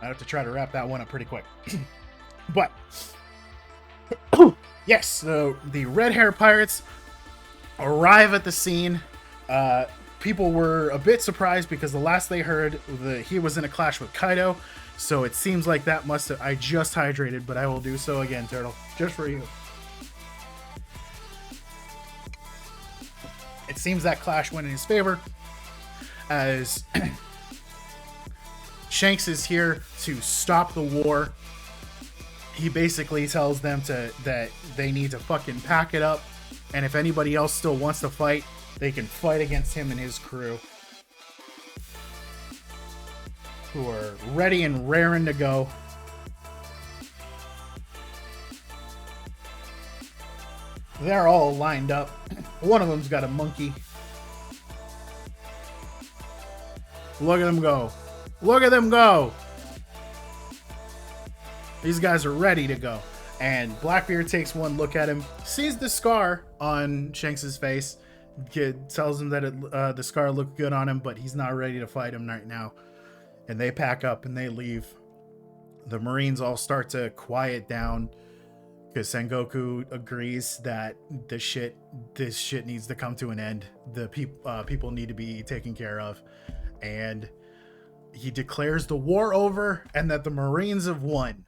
I have to try to wrap that one up pretty quick. But, yes, the red hair pirates arrive at the scene. People were a bit surprised because the last they heard, he was in a clash with Kaido. So it seems like that must have... I just hydrated, but I will do so again, Turtle. Just for you. It seems that clash went in his favor, as Shanks is here to stop the war. He basically tells them that they need to fucking pack it up, and if anybody else still wants to fight, they can fight against him and his crew, who are ready and raring to go. They're all lined up. One of them's got a monkey. Look at them go. Look at them go. These guys are ready to go. And Blackbeard takes one look at him, sees the scar on Shanks's face, tells him that the scar looked good on him, but he's not ready to fight him right now. And they pack up and they leave. The Marines all start to quiet down because Sengoku agrees that this shit needs to come to an end. The people need to be taken care of. And he declares the war over and that the Marines have won.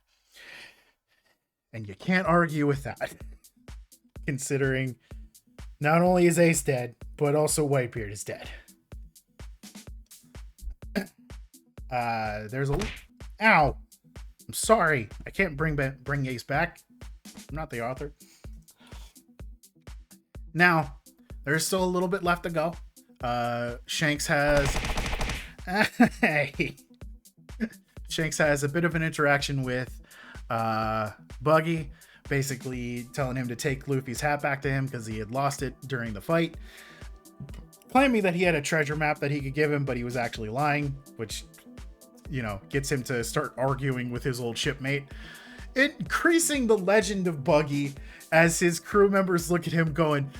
And you can't argue with that, considering not only is Ace dead, but also Whitebeard is dead. There's a... Ow! I'm sorry. I can't bring Ace back. I'm not the author. Now, there's still a little bit left to go. Shanks has... Hey! Shanks has a bit of an interaction with Buggy, basically telling him to take Luffy's hat back to him because he had lost it during the fight. Claiming that he had a treasure map that he could give him, but he was actually lying, which, you know, gets him to start arguing with his old shipmate, increasing the legend of Buggy as his crew members look at him going,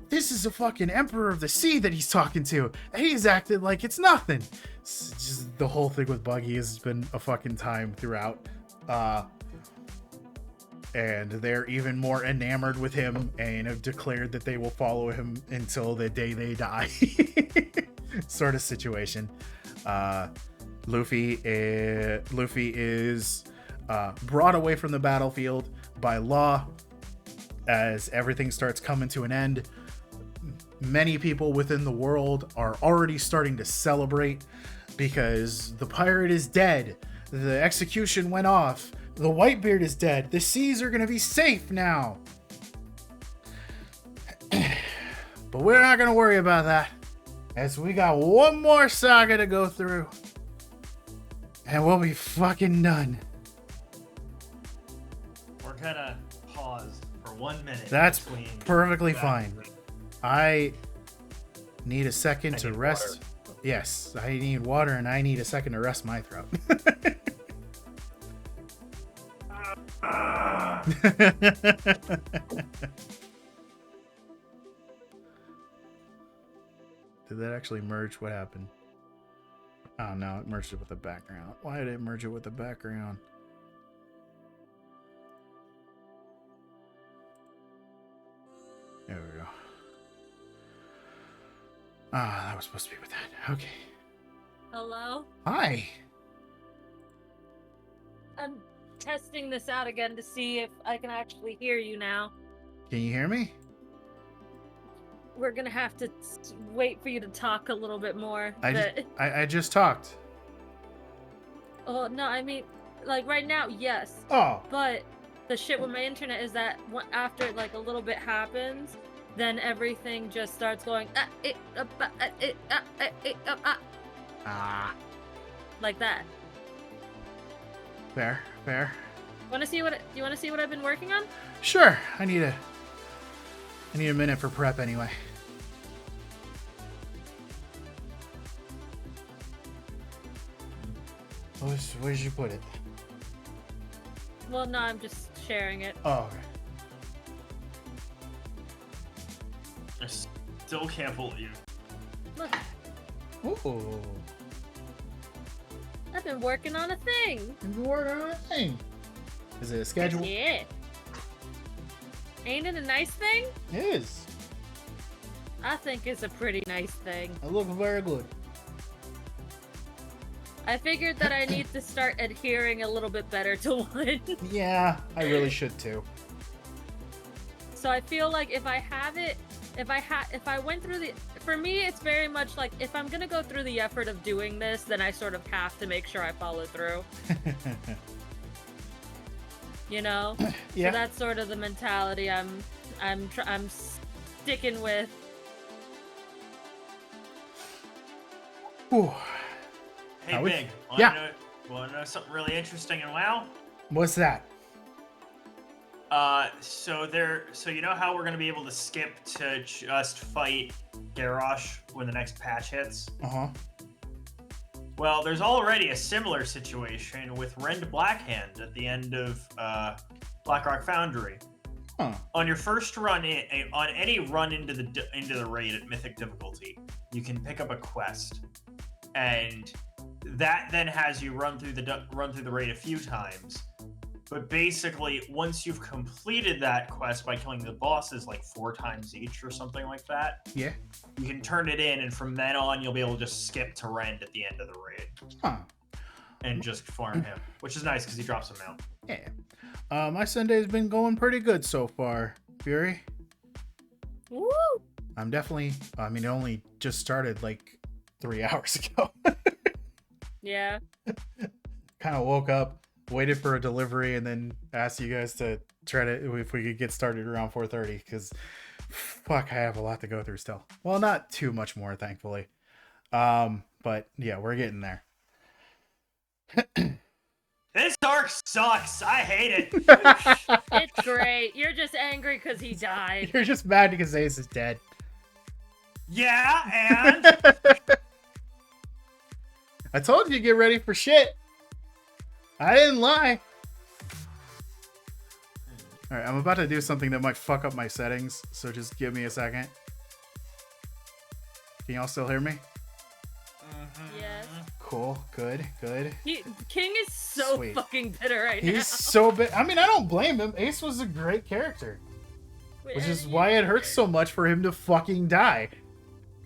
this is a fucking Emperor of the Sea that he's talking to, and he's acted like it's nothing. It's just the whole thing with Buggy has been a fucking time throughout. And they're even more enamored with him and have declared that they will follow him until the day they die. Sort of situation. Luffy is brought away from the battlefield by Law as everything starts coming to an end. Many people within the world are already starting to celebrate because the pirate is dead. The execution went off. The Whitebeard is dead. The seas are going to be safe now. But we're not going to worry about that, as we got one more saga to go through. And we'll be fucking done. We're going to pause for 1 minute. That's perfectly fine. I need a second to rest. Water. Yes, I need water and I need a second to rest my throat. Did that actually merge? What happened? Oh no, it merged it with the background. Why did it merge it with the background? There we go. Ah, that was supposed to be with that. Okay. Hello? Hi. I'm testing this out again to see if I can actually hear you now. Can you hear me? We're gonna have to wait for you to talk a little bit more. I just talked. Oh, no, I mean, like, right now, yes. Oh. But the shit with my internet is that after, like, a little bit happens, then everything just starts going, like that. Fair. Do you want to see what I've been working on? Sure. I need a minute for prep anyway. Where did you put it? Well, no, I'm just sharing it. Oh, okay. I still can't believe. Look, Ooh. I've been working on a thing. You've been working on a thing. Is it a schedule? Yeah. Ain't it a nice thing? It is. I think it's a pretty nice thing. It looks very good. I figured that I need to start adhering a little bit better to one. Yeah, I really should too. So I feel like if I have it, if I went through the, for me, it's very much like if I'm gonna go through the effort of doing this, then I sort of have to make sure I follow through. You know? Yeah. So that's sort of the mentality I'm sticking with. Whew. Hey, Are we- Big. Yeah. Want to know something really interesting in WoW? What's that? So you know how we're gonna be able to skip to just fight Garrosh when the next patch hits? Uh-huh. Well, there's already a similar situation with Rend Blackhand at the end of Blackrock Foundry. Huh. On your first run on any run into the raid at Mythic difficulty, you can pick up a quest, and that then has you run through the raid a few times. But basically, once you've completed that quest by killing the bosses like 4 times each or something like that, Yeah. you can turn it in, and from then on, you'll be able to just skip to Rend at the end of the raid Huh. and just farm him, which is nice because he drops a mount. Yeah. My Sunday's been going pretty good so far, Fury. Woo! I'm definitely, I mean, it only just started like 3 hours ago. Yeah. Kind of woke up, waited for a delivery, and then asked you guys to try to, if we could get started around 4:30, because fuck, I have a lot to go through still. Well, not too much more, thankfully. But yeah, we're getting there. This arc sucks. I hate it. It's great. You're just angry because he died. You're just mad because Ace is dead. Yeah, and I told you to get ready for shit. I didn't lie. Alright, I'm about to do something that might fuck up my settings, so just give me a second. Can y'all still hear me? Yes. Cool, good. King is so Sweet. fucking bitter right now. He's so big. I mean, I don't blame him. Ace was a great character, which is why it hurts so much for him to fucking die.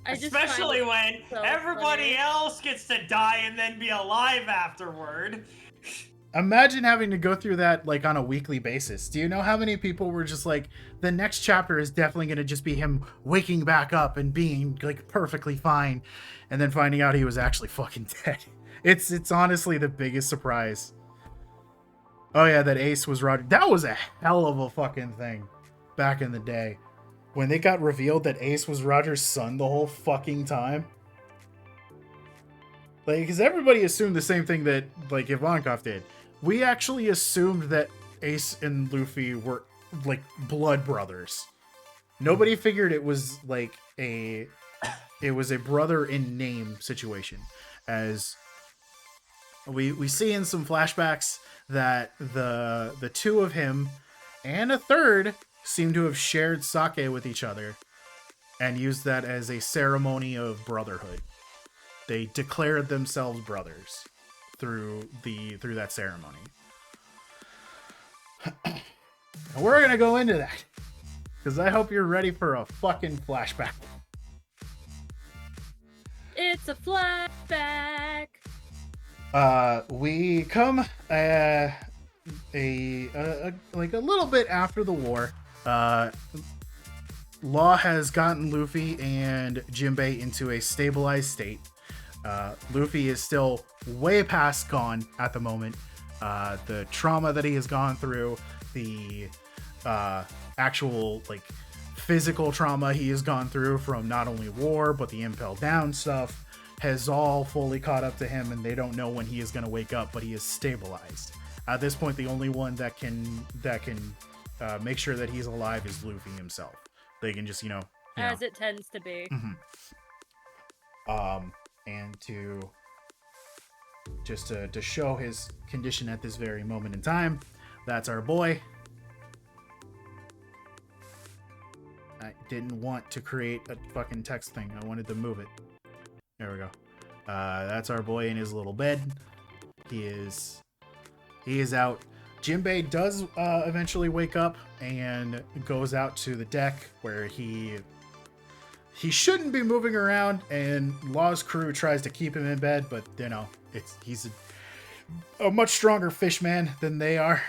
I just especially find it when so everybody funny. else gets to die and then be alive afterward. Imagine having to go through that like on a weekly basis. Do you know how many people were just like, the next chapter is definitely going to just be him waking back up and being like perfectly fine, and then finding out he was actually fucking dead. It's honestly the biggest surprise. Oh yeah, that Ace was Roger. That was a hell of a fucking thing back in the day when they got revealed that Ace was Roger's son the whole fucking time. Like, because everybody assumed the same thing that like Ivankov did. We actually assumed that Ace and Luffy were like blood brothers. Nobody figured it was like it was a brother in name situation. As we see in some flashbacks that the two of him and a third seem to have shared sake with each other and used that as a ceremony of brotherhood. They declared themselves brothers through that ceremony. And we're gonna go into that because I hope you're ready for a fucking flashback. It's a flashback. We come like a little bit after the war. Law has gotten Luffy and Jinbei into a stabilized state. Luffy is still way past gone at the moment. The trauma that he has gone through, the actual like physical trauma he has gone through from not only war but the Impel Down stuff has all fully caught up to him, and they don't know when he is going to wake up, but he is stabilized. At this point, the only one that can make sure that he's alive is Luffy himself. They can just, As it tends to be. And to show his condition at this very moment in time, that's our boy. I didn't want to create a fucking text thing. I wanted to move it. There we go. That's our boy in his little bed. He is out. Jinbei does eventually wake up and goes out to the deck where he he shouldn't be moving around, and Law's crew tries to keep him in bed, but he's a much stronger fish man than they are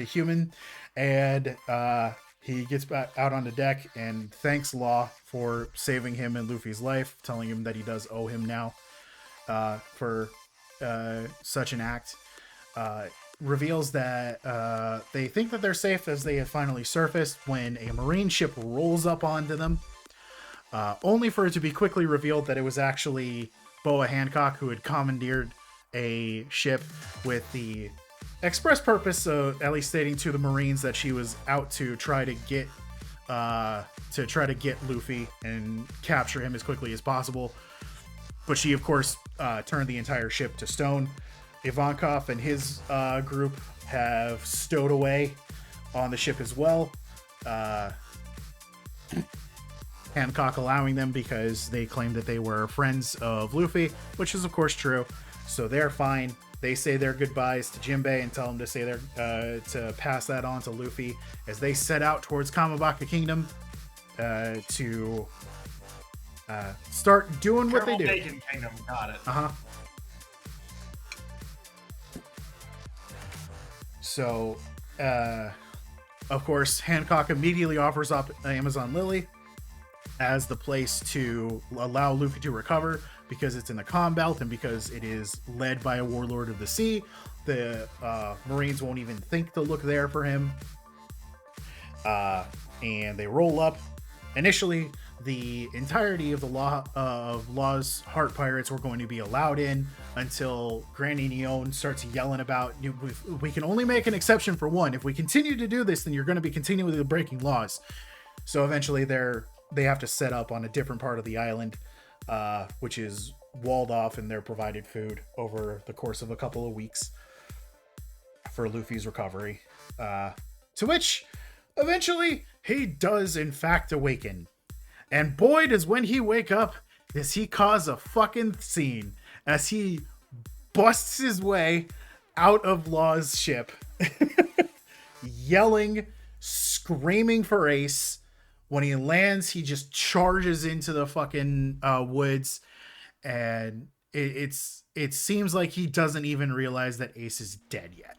human, and he gets back out on the deck and thanks Law for saving him and Luffy's life, telling him that he does owe him now for such an act. Reveals that they think that they're safe as they have finally surfaced when a marine ship rolls up onto them, only for it to be quickly revealed that it was actually Boa Hancock who had commandeered a ship with the express purpose of at least stating to the Marines that she was out to try to get Luffy and capture him as quickly as possible. But she, of course, turned the entire ship to stone. Ivankov and his group have stowed away on the ship as well. Hancock allowing them because they claim that they were friends of Luffy, which is of course true. So they're fine. They say their goodbyes to Jinbei and tell him to say to pass that on to Luffy as they set out towards Kamabaka Kingdom to start doing what they do. Bacon Kingdom, got it. So, of course, Hancock immediately offers up Amazon Lily as the place to allow Luffy to recover, because it's in the Calm Belt and because it is led by a warlord of the sea. The Marines won't even think to look there for him. And they roll up. Initially, the entirety of the Law's Heart Pirates were going to be allowed in until Granny Neon starts yelling about, we can only make an exception for one. If we continue to do this, then you're going to be continually breaking laws. So eventually they have to set up on a different part of the island, which is walled off, and they're provided food over the course of a couple of weeks for Luffy's recovery. To which eventually he does in fact awaken. And boy, does when he wake up, does he cause a fucking scene as he busts his way out of Law's ship, yelling, screaming for Ace. When he lands, he just charges into the fucking woods, and it seems like he doesn't even realize that Ace is dead yet.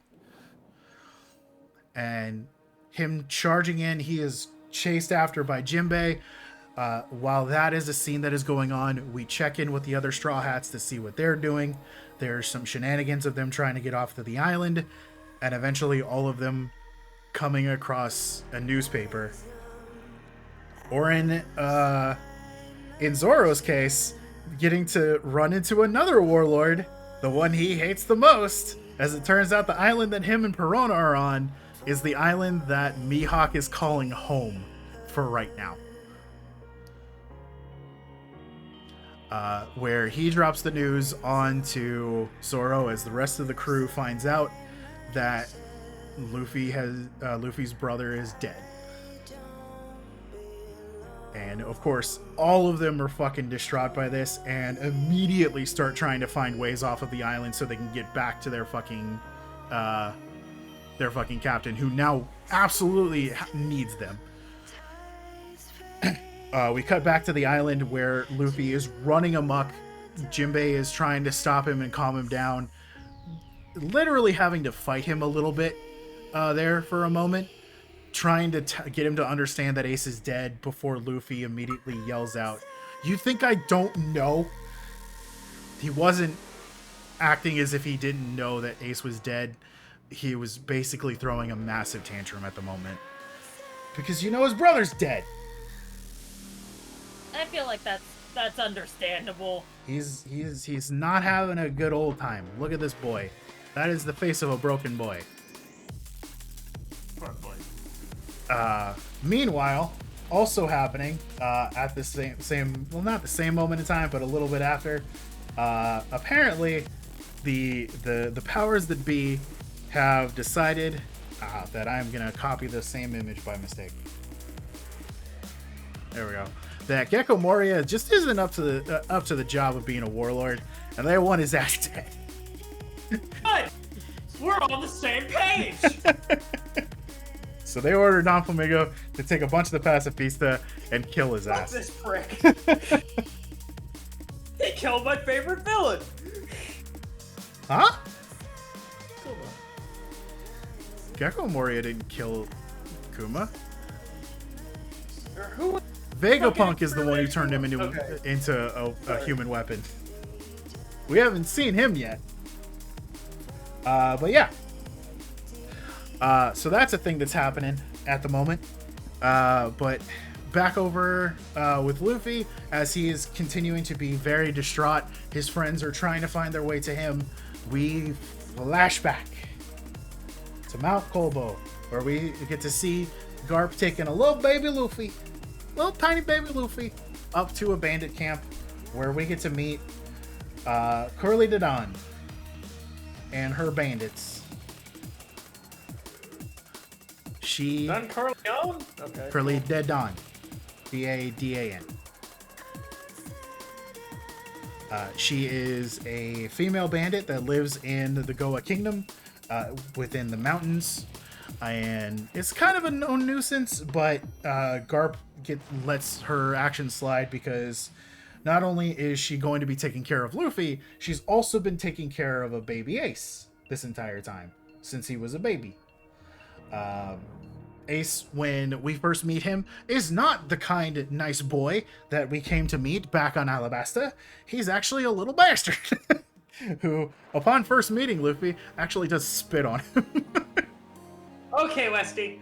And him charging in, he is chased after by Jinbei. While that is a scene that is going on, we check in with the other Straw Hats to see what they're doing. There's some shenanigans of them trying to get off to the island, and eventually all of them coming across a newspaper. Or in Zoro's case, getting to run into another warlord, the one he hates the most. As it turns out, the island that him and Perona are on is the island that Mihawk is calling home for right now. Where he drops the news onto Zoro as the rest of the crew finds out that Luffy's brother is dead. And of course, all of them are fucking distraught by this and immediately start trying to find ways off of the island so they can get back to their fucking captain, who now absolutely needs them. We cut back to the island where Luffy is running amok. Jinbei is trying to stop him and calm him down, literally having to fight him a little bit there for a moment, trying to get him to understand that Ace is dead before Luffy immediately yells out, "You think I don't know?" He wasn't acting as if he didn't know that Ace was dead. He was basically throwing a massive tantrum at the moment because his brother's dead. I feel like that's understandable. He's not having a good old time. Look at this boy. That is the face of a broken boy. Poor boy. Meanwhile, also happening at the same well, not the same moment in time, but a little bit after. Apparently, the powers that be have decided that I'm gonna copy the same image by mistake. There we go. That Gecko Moria just isn't up to the job of being a warlord, and they want his ass dead. But we're on the same page. So they order Don Flamingo to take a bunch of the Pacifista and kill his Fuck ass. this prick. He killed my favorite villain. Huh? Kuma. Gecko Moria didn't kill Kuma. Or who? Vegapunk is the one who related turned him to into him? a human weapon. We haven't seen him yet. But yeah. So that's a thing that's happening at the moment. But back over with Luffy, as he is continuing to be very distraught. His friends are trying to find their way to him. We flash back to Mount Kolbo, where we get to see Garp taking a little baby Luffy, little tiny baby Luffy, up to a bandit camp, where we get to meet Curly Dadan and her bandits. She Don Corleone? Okay. Curly Dadan, Dadan. She is a female bandit that lives in the Goa Kingdom, within the mountains, and it's kind of a known nuisance. But Garp lets her actions slide because not only is she going to be taking care of Luffy, she's also been taking care of a baby Ace this entire time since he was a baby. Ace, when we first meet him, is not the kind, nice boy that we came to meet back on Alabasta. He's actually a little bastard who, upon first meeting Luffy, actually does spit on him. Okay, Westy.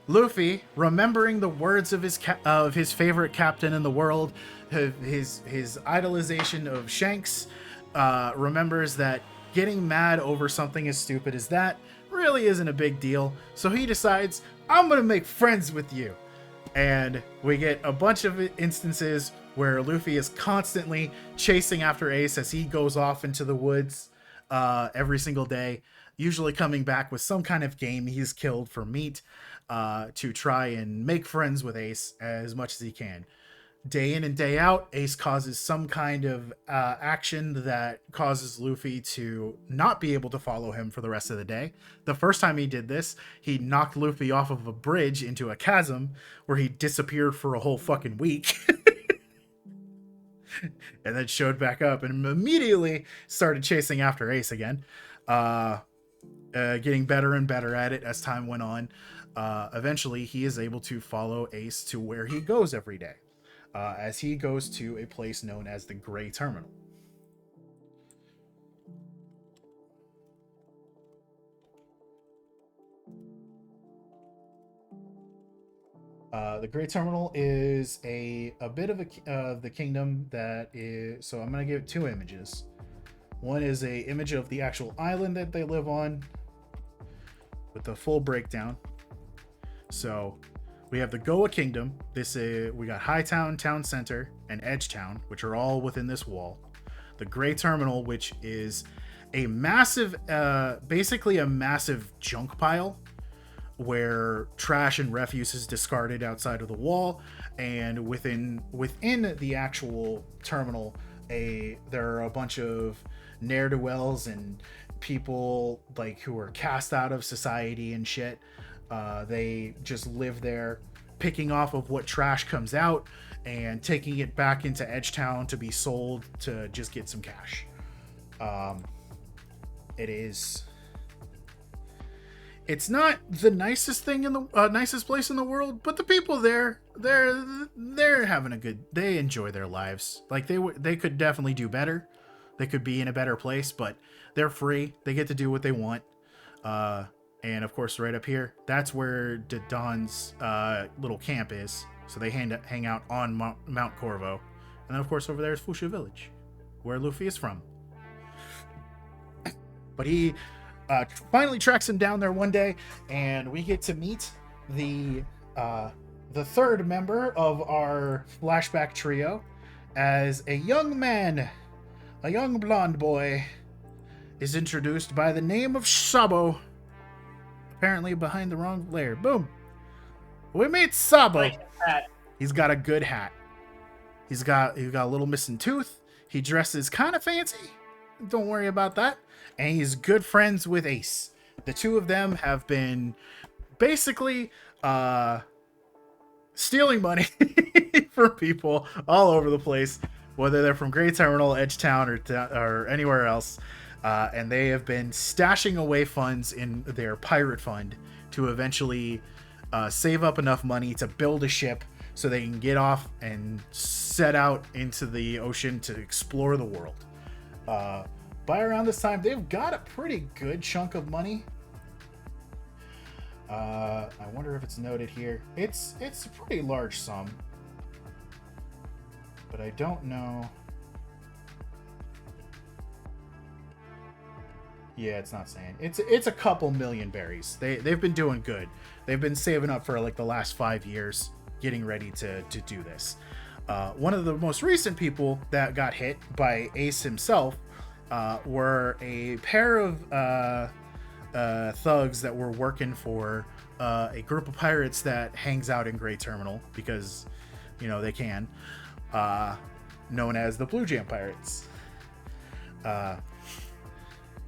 Luffy, remembering the words of his favorite captain in the world, his idolization of Shanks, remembers that getting mad over something as stupid as that really isn't a big deal. So he decides, I'm gonna make friends with you. And we get a bunch of instances where Luffy is constantly chasing after Ace as he goes off into the woods every single day, usually coming back with some kind of game he's killed for meat, to try and make friends with Ace as much as he can. Day in and day out, Ace causes some kind of action that causes Luffy to not be able to follow him for the rest of the day. The first time he did this, he knocked Luffy off of a bridge into a chasm where he disappeared for a whole fucking week. And then showed back up and immediately started chasing after Ace again. Getting better and better at it as time went on. Eventually, he is able to follow Ace to where he goes every day. As he goes to a place known as the Gray Terminal. The Gray Terminal is a bit of the kingdom that is. So I'm gonna give 2 images. One is a image of the actual island that they live on, with the full breakdown. So we have the Goa Kingdom. We got Hightown Town Center and Edgetown, which are all within this wall. The Gray Terminal, which is a massive, basically a massive junk pile where trash and refuse is discarded outside of the wall, and within the actual terminal, there are a bunch of ne'er-do-wells and people like who are cast out of society and shit. They just live there, picking off of what trash comes out and taking it back into Edgetown to be sold to just get some cash. It's not the nicest thing in the nicest place in the world, but the people there, they're having a good. They enjoy their lives. Like they could definitely do better. They could be in a better place, but they're free. They get to do what they want. And of course, right up here, that's where Dadan's little camp is. So they hang out on Mount Corvo. And then, of course, over there is Fuchsia Village, where Luffy is from. But he finally tracks him down there one day, and we get to meet the third member of our flashback trio, as a young man, a young blonde boy, is introduced by the name of Sabo. Apparently behind the wrong layer. Boom. We meet Sabo. Like that. He's got a good hat. He's got a little missing tooth. He dresses kind of fancy. Don't worry about that. And he's good friends with Ace. The two of them have been basically stealing money from people all over the place, whether they're from Great Terminal, Edgetown, or anywhere else. And they have been stashing away funds in their pirate fund to eventually save up enough money to build a ship so they can get off and set out into the ocean to explore the world. By around this time, they've got a pretty good chunk of money. I wonder if it's noted here. It's a pretty large sum, but I don't know. Yeah, it's not saying. It's a couple million berries. They've been doing good. They've been saving up for like the last 5 years, getting ready to do this. One of the most recent people that got hit by Ace himself were a pair of thugs that were working for a group of pirates that hangs out in Great Terminal because, you know, they can, known as the Blue Jam Pirates.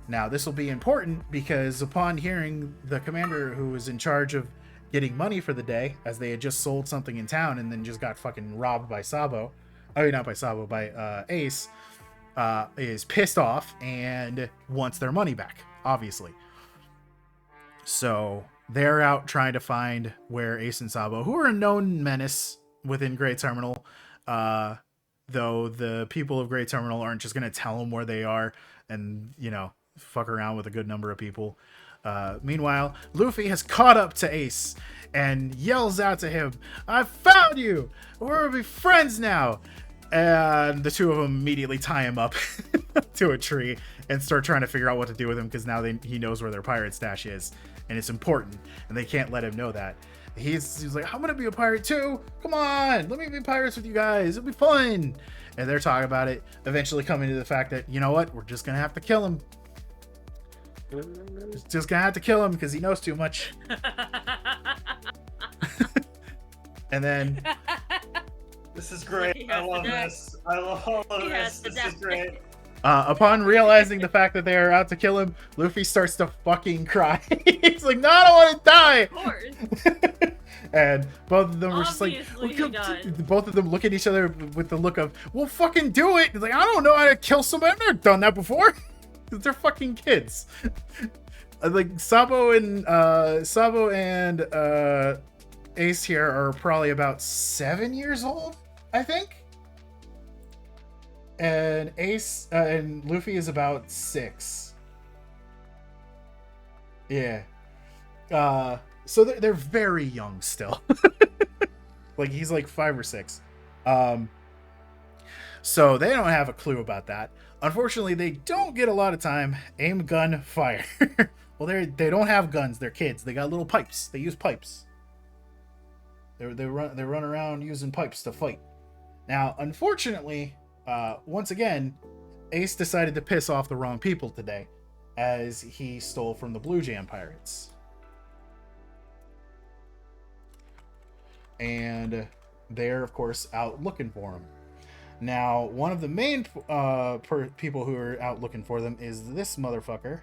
Now, this will be important because upon hearing the commander who was in charge of getting money for the day, as they had just sold something in town and then just got fucking robbed by Sabo, I mean, not by Sabo, by Ace, is pissed off and wants their money back, obviously. So they're out trying to find where Ace and Sabo, who are a known menace within Great Terminal, though the people of Great Terminal aren't just going to tell them where they are and, you know, fuck around with a good number of people. Meanwhile, Luffy has caught up to Ace and yells out to him, "I found you! We're gonna be friends now!" And the two of them immediately tie him up to a tree and start trying to figure out what to do with him because now he knows where their pirate stash is. And it's important, and they can't let him know that. He's like, "I'm gonna be a pirate too. Come on, let me be pirates with you guys. It'll be fun." And they're talking about it, eventually coming to the fact that, you know what, we're just gonna have to kill him. Just gonna have to kill him because he knows too much. And then This is great. I love this. I love all of this. This is great. Upon realizing the fact that they are out to kill him, Luffy starts to fucking cry. He's like, "No, I don't want to die." Of course. And both of them were just like, Obviously he died. both of them look at each other with the look of, "Well, fucking do it." He's like, "I don't know how to kill somebody. I've never done that before." They're fucking kids. Like Sabo and Ace here are probably about 7 years old, I think. And Ace and Luffy is about 6. Yeah. So they're very young still. Like he's like 5 or 6. So they don't have a clue about that. Unfortunately, they don't get a lot of time. Aim, gun, fire. Well, they don't have guns. They're kids. They got little pipes. They use pipes. They run around using pipes to fight. Now, unfortunately, once again, Ace decided to piss off the wrong people today, as he stole from the Blue Jam Pirates. And they're, of course, out looking for him. Now, one of the main people who are out looking for them is this motherfucker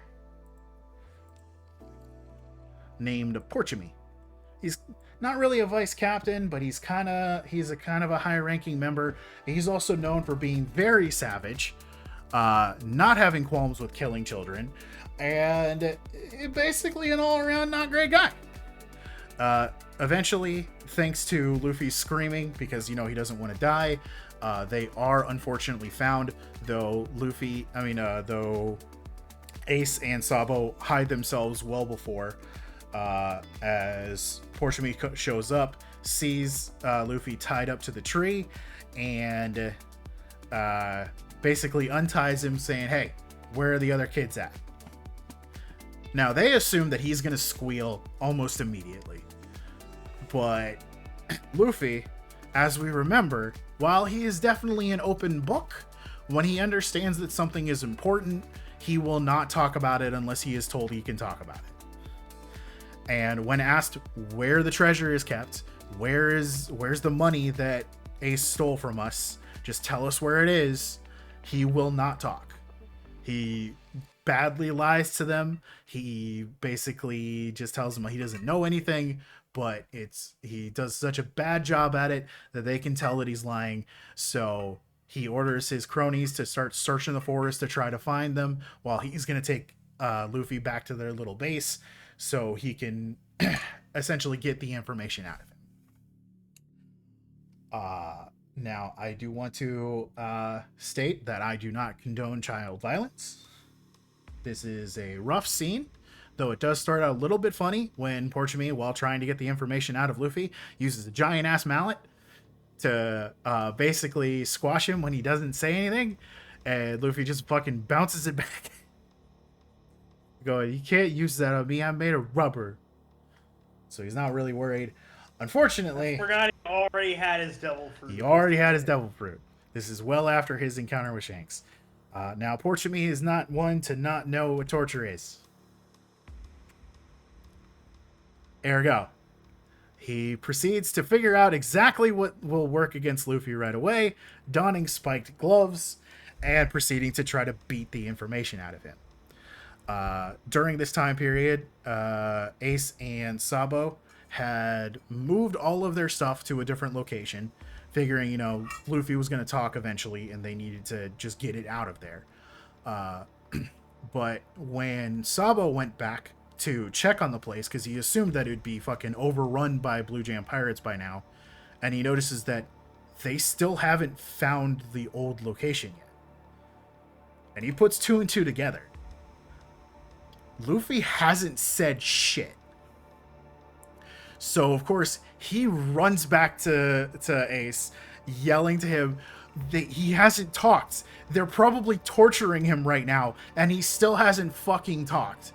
named Porchemy. He's not really a vice captain, but he's a kind of a high-ranking member. He's also known for being very savage, not having qualms with killing children, and basically an all-around not great guy. Eventually, thanks to Luffy screaming because, you know, he doesn't want to die, they are unfortunately found, though Ace and Sabo hide themselves well before, as Porchemy shows up, sees Luffy tied up to the tree, and basically unties him, saying, "Hey, where are the other kids at?" Now, they assume that he's going to squeal almost immediately. But Luffy, as we remember, while he is definitely an open book, when he understands that something is important, he will not talk about it unless he is told he can talk about it. And when asked where the treasure is kept, where's the money that Ace stole from us, just tell us where it is, he will not talk. He badly lies to them. He basically just tells them he doesn't know anything, but he does such a bad job at it that they can tell that he's lying. So he orders his cronies to start searching the forest to try to find them, while he's going to take Luffy back to their little base so he can essentially get the information out of him. Now, I do want to state that I do not condone child violence. This is a rough scene, though it does start out a little bit funny when Porchimi, while trying to get the information out of Luffy, uses a giant-ass mallet to basically squash him when he doesn't say anything, and Luffy just fucking bounces it back. Going, you can't use that on me, I'm made of rubber. So he's not really worried. Unfortunately, I forgot he already had his devil fruit. He already had his devil fruit. This is well after his encounter with Shanks. Now, Porchimi is not one to not know what torture is. Ergo, he proceeds to figure out exactly what will work against Luffy right away, donning spiked gloves and proceeding to try to beat the information out of him. During this time period, Ace and Sabo had moved all of their stuff to a different location, figuring, Luffy was going to talk eventually and they needed to just get it out of there. But when Sabo went back to check on the place, because he assumed that it would be fucking overrun by Blue Jam pirates by now, and he notices that they still haven't found the old location yet. And he puts two and two together. Luffy hasn't said shit. So, of course, he runs back to Ace, yelling to him that he hasn't talked. They're probably torturing him right now, and he still hasn't fucking talked.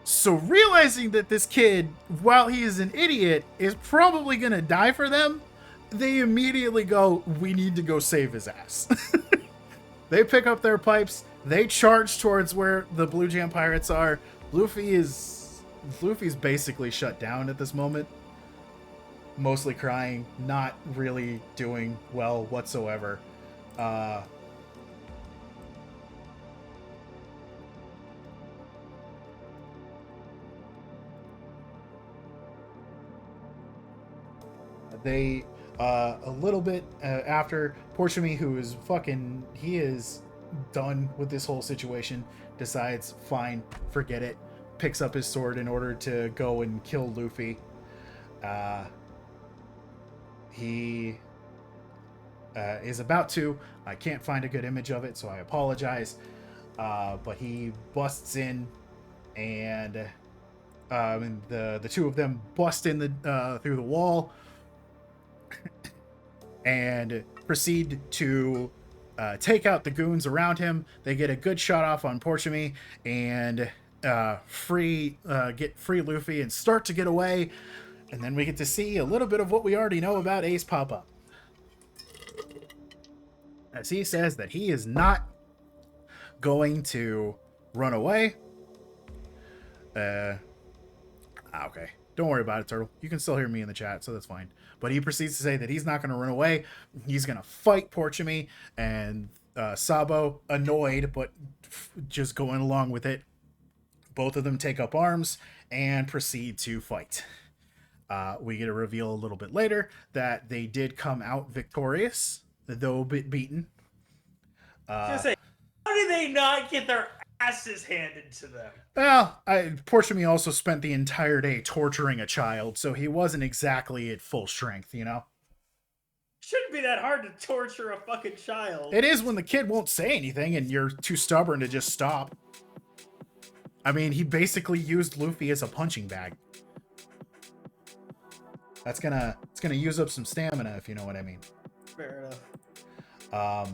So, realizing that this kid, while he is an idiot, is probably going to die for them, they immediately go, we need to go save his ass. They pick up their pipes, they charge towards where the Blue Jam pirates are. Luffy's basically shut down at this moment. Mostly crying, not really doing well whatsoever. They, a little bit after, Porchimi, who is he is done with this whole situation, decides, fine, forget it. Picks up his sword in order to go and kill Luffy. He is about to. I can't find a good image of it, so I apologize. But he busts in, and the two of them bust in through the wall and proceed to take out the goons around him. They get a good shot off on Porchimi and get free Luffy and start to get away. And then we get to see a little bit of what we already know about Ace pop up, as he says that he is not going to run away. Okay, don't worry about it, Turtle. You can still hear me in the chat, so that's fine. But he proceeds to say that he's not going to run away. He's going to fight Porchimi, and Sabo, annoyed but just going along with it. Both of them take up arms and proceed to fight. We get a reveal a little bit later that they did come out victorious, though a bit beaten. I was gonna say, how did they not get their asses handed to them? Well, Porchimi also spent the entire day torturing a child, so he wasn't exactly at full strength, Shouldn't be that hard to torture a fucking child. It is when the kid won't say anything and you're too stubborn to just stop. I mean, he basically used Luffy as a punching bag. It's gonna use up some stamina, if you know what I mean. Fair enough.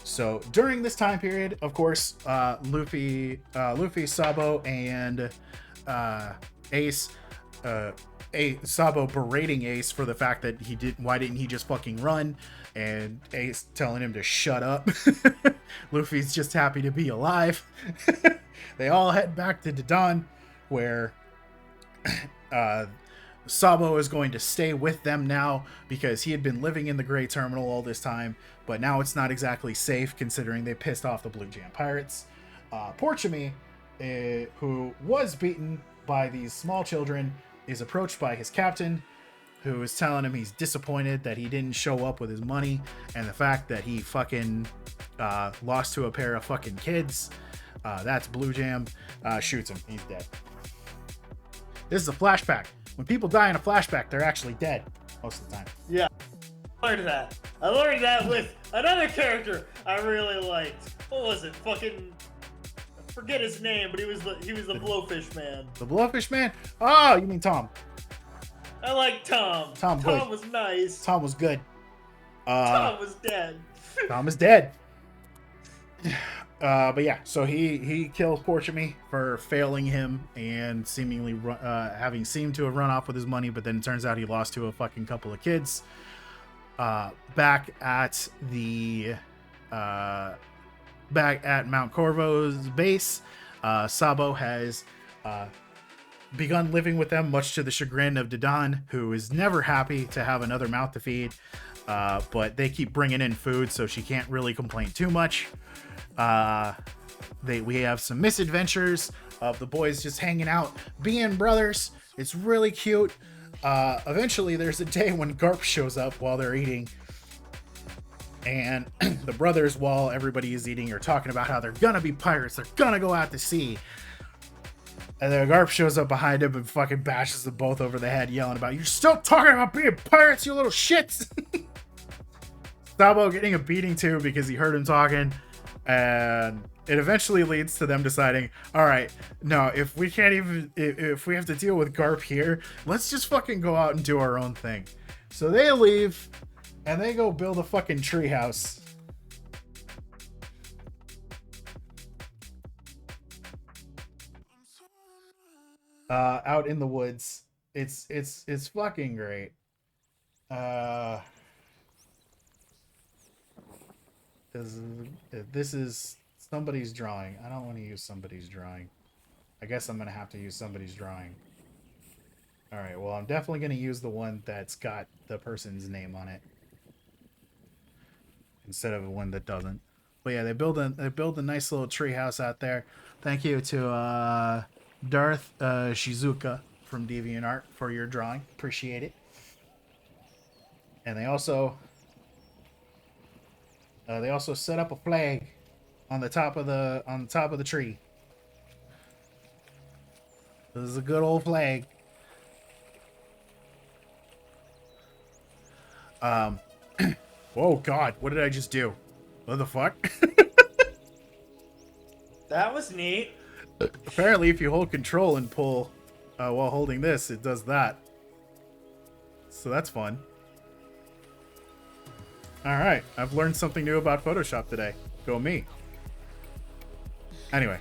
So during this time period, of course, Luffy, Sabo, and Ace, Sabo berating Ace for the fact that why didn't he just fucking run? And Ace telling him to shut up. Luffy's just happy to be alive. They all head back to Dadan, where Sabo is going to stay with them now because he had been living in the Gray Terminal all this time, but now it's not exactly safe considering they pissed off the Blue Jam Pirates. Porchamy, who was beaten by these small children, is approached by his captain, who is telling him he's disappointed that he didn't show up with his money and the fact that he fucking lost to a pair of fucking kids. That's Blue Jam. Shoots him. He's dead. This is a flashback. When people die in a flashback, they're actually dead most of the time. Yeah, I learned that. I learned that with another character I really liked. What was it? Fucking, I forget his name, but he was the Blowfish Man. The Blowfish Man? Oh, you mean Tom? I like Tom. Tom was nice. Tom was good. Tom was dead. Tom is dead. But yeah, so he kills Porchamy for failing him and seemingly having seemed to have run off with his money, but then it turns out he lost to a fucking couple of kids. Back at Mount Corvo's base, Sabo has begun living with them, much to the chagrin of Dadan, who is never happy to have another mouth to feed. But they keep bringing in food, so she can't really complain too much. We have some misadventures of the boys just hanging out, being brothers. It's really cute. Eventually, there's a day when Garp shows up while they're eating, and the brothers, while everybody is eating, are talking about how they're gonna be pirates. They're gonna go out to sea. And then Garp shows up behind him and fucking bashes them both over the head, yelling about, "You're still talking about being pirates, you little shits!" Sabo getting a beating too because he heard him talking, and it eventually leads to them deciding, all right, no, if we have to deal with Garp here, let's just fucking go out and do our own thing. So they leave and they go build a fucking treehouse. Out in the woods. It's fucking great. This is somebody's drawing. I don't want to use somebody's drawing. I guess I'm gonna have to use somebody's drawing. All right, well, I'm definitely gonna use the one that's got the person's name on it instead of the one that doesn't. But yeah, they build a nice little tree house out there. Thank you to Darth Shizuka from DeviantArt for your drawing. Appreciate it. And they also set up a flag on the top of the tree. This is a good old flag. Whoa, God, what did I just do? What the fuck? That was neat. Apparently, if you hold control and pull while holding this, it does that. So that's fun. Alright, I've learned something new about Photoshop today. Go me. Anyway.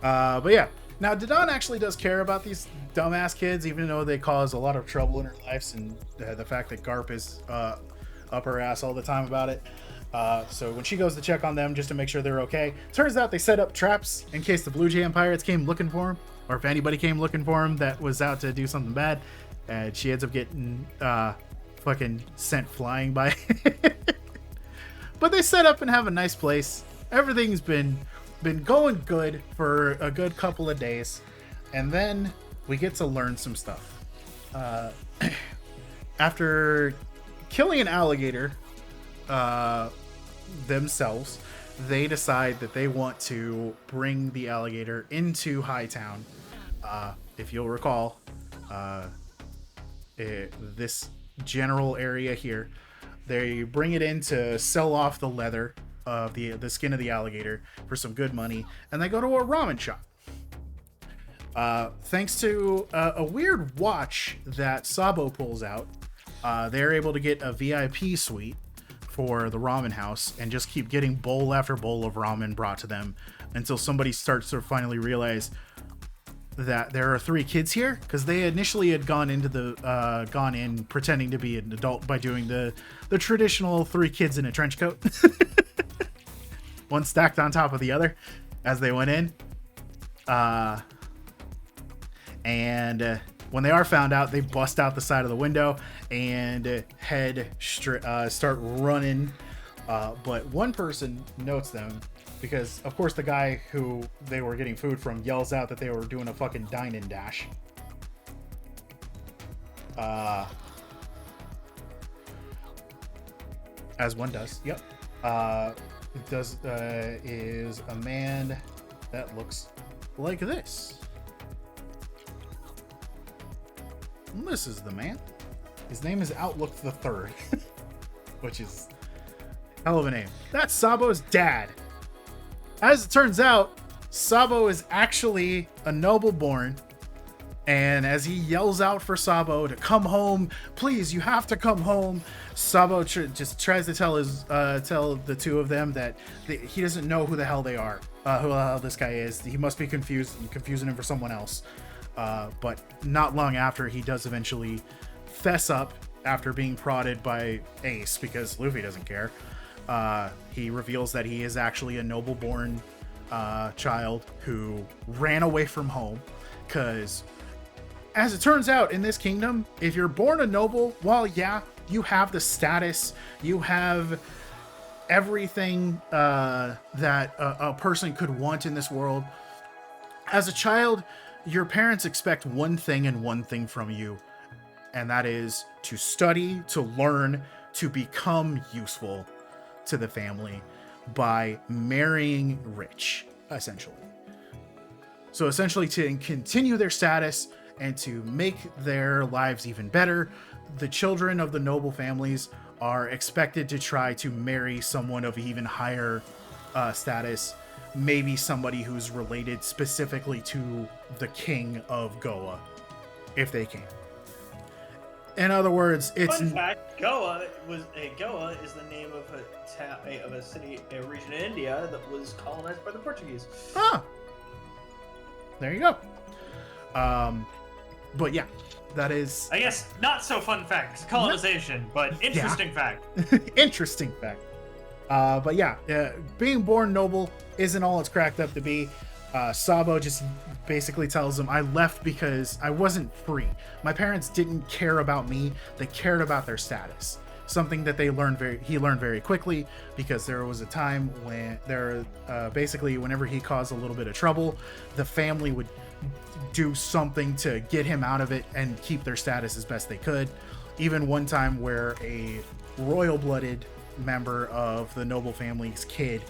But yeah. Now, Dadan actually does care about these dumbass kids, even though they cause a lot of trouble in her lives, and the fact that Garp is up her ass all the time about it. So when she goes to check on them just to make sure they're okay, turns out they set up traps in case the Blue Jam Pirates came looking for him, or if anybody came looking for him that was out to do something bad, and she ends up getting fucking sent flying by. But they set up and have a nice place. Everything's been going good for a good couple of days, and then we get to learn some stuff. After killing an alligator themselves, they decide that they want to bring the alligator into Hightown. If you'll recall, this general area here, they bring it in to sell off the leather of the skin of the alligator for some good money, and they go to a ramen shop. Thanks to a weird watch that Sabo pulls out, they're able to get a VIP suite for the ramen house and just keep getting bowl after bowl of ramen brought to them until somebody starts to finally realize that there are 3 kids here, because they initially had gone in pretending to be an adult by doing the traditional 3 kids in a trench coat. One stacked on top of the other as they went in. And When they are found out, they bust out the side of the window and start running. But one person notes them because, of course, the guy who they were getting food from yells out that they were doing a fucking dine and dash. As one does. Yep. Is a man that looks like this. And this is the man. His name is Outlook the Third, which is hell of a name. That's Sabo's dad. As it turns out, Sabo is actually a noble born. And as he yells out for Sabo to come home, please, you have to come home, Sabo just tries to tell the two of them that he doesn't know who the hell they are, who the hell this guy is. He must be confusing him for someone else. But not long after, he does eventually fess up after being prodded by Ace because Luffy doesn't care. He reveals that he is actually a noble-born child who ran away from home because, as it turns out, in this kingdom, if you're born a noble, well, yeah, you have the status, you have everything that a person could want in this world. As a child, your parents expect one thing and one thing from you, and that is to study, to learn, to become useful to the family by marrying rich, essentially. So essentially, to continue their status and to make their lives even better, the children of the noble families are expected to try to marry someone of even higher status, maybe somebody who's related specifically to the king of Goa, if they can. In other words, it's... Fun fact, Goa is the name of a city, a region in India that was colonized by the Portuguese. Ah! There you go. But yeah, that is... I guess not so fun fact, colonization, but interesting fact. Interesting fact. But yeah, being born noble isn't all it's cracked up to be. Sabo just basically tells him, I left because I wasn't free. My parents didn't care about me. They cared about their status. Something that he learned very quickly, because there was a time when basically whenever he caused a little bit of trouble, the family would do something to get him out of it and keep their status as best they could. Even one time where a royal-blooded member of the noble family's kid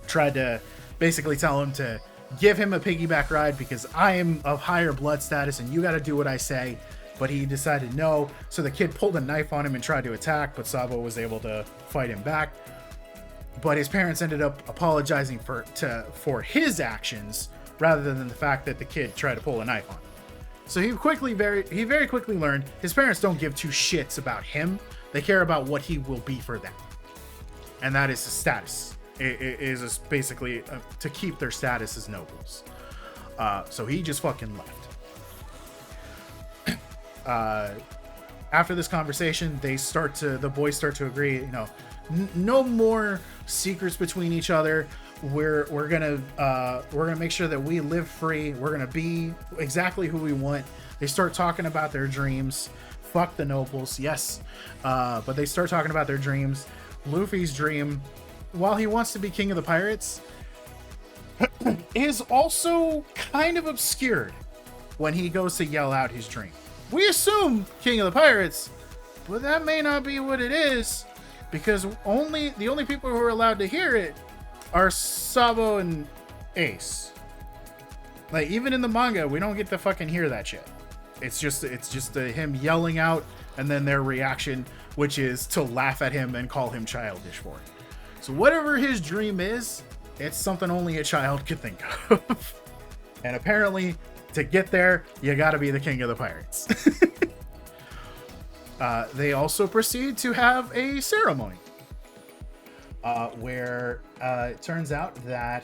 tried to basically tell him to give him a piggyback ride because I am of higher blood status and you got to do what I say. But he decided no, so the kid pulled a knife on him and tried to attack, but Sabo was able to fight him back. But his parents ended up apologizing for his actions rather than the fact that the kid tried to pull a knife on him. So he very quickly learned his parents don't give two shits about him. They care about what he will be for them, and that is his status. It is basically to keep their status as nobles. So he just fucking left. After this conversation, the boys start to agree, no more secrets between each other. We're gonna make sure that we live free. We're gonna be exactly who we want. They start talking about their dreams. Fuck the nobles, yes. But they start talking about their dreams. Luffy's dream, while he wants to be king of the pirates, is also kind of obscured when he goes to yell out his dream. We assume king of the pirates, but that may not be what it is, because the only people who are allowed to hear it are Sabo and Ace. Like, even in the manga, we don't get to fucking hear that shit. It's just him yelling out and then their reaction, which is to laugh at him and call him childish for it. So whatever his dream is, it's something only a child could think of. And apparently, to get there, you gotta be the king of the pirates. They also proceed to have a ceremony where it turns out that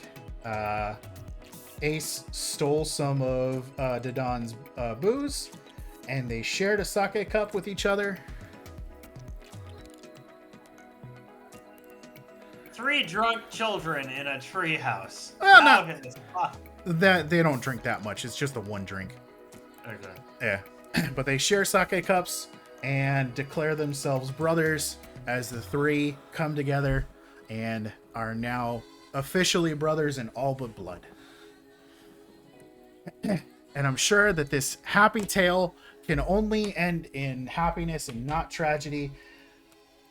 Ace stole some of Dodon's booze, and they shared a sake cup with each other. 3 drunk children in a treehouse. Well, That they don't drink that much. It's just the one drink. Okay. Yeah. But they share sake cups and declare themselves brothers as the three come together and are now officially brothers in all but blood. And I'm sure that this happy tale can only end in happiness and not tragedy,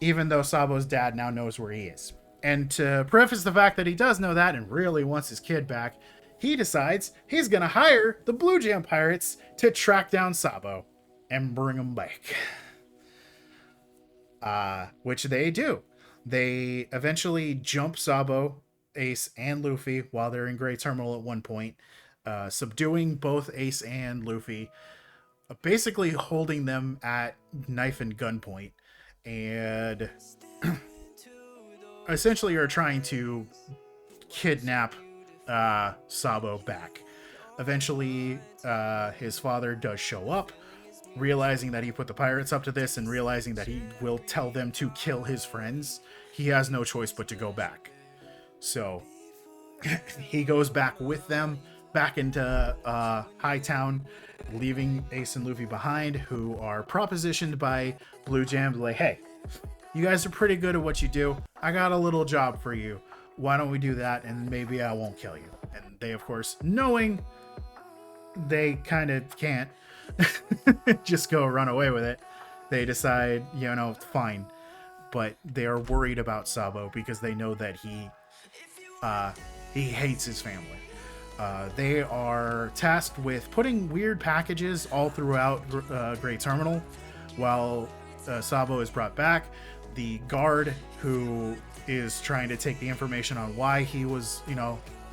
even though Sabo's dad now knows where he is. And to preface the fact that he does know that and really wants his kid back, he decides he's going to hire the Blue Jam Pirates to track down Sabo and bring him back. Which they do. They eventually jump Sabo, Ace, and Luffy while they're in Great Terminal at one point, subduing both Ace and Luffy, basically holding them at knife and gunpoint, and essentially are trying to kidnap Sabo back. Eventually, his father does show up, realizing that he put the pirates up to this and realizing that he will tell them to kill his friends. He has no choice but to go back. So he goes back with them, back into Hightown, leaving Ace and Luffy behind, who are propositioned by Blue Jam, like, hey, you guys are pretty good at what you do. I got a little job for you. Why don't we do that, and maybe I won't kill you. And they, of course, knowing they kind of can't just go run away with it, they decide, fine. But they are worried about Sabo because they know that he hates his family. They are tasked with putting weird packages all throughout Great Terminal while Sabo is brought back. The guard who is trying to take the information on why he was,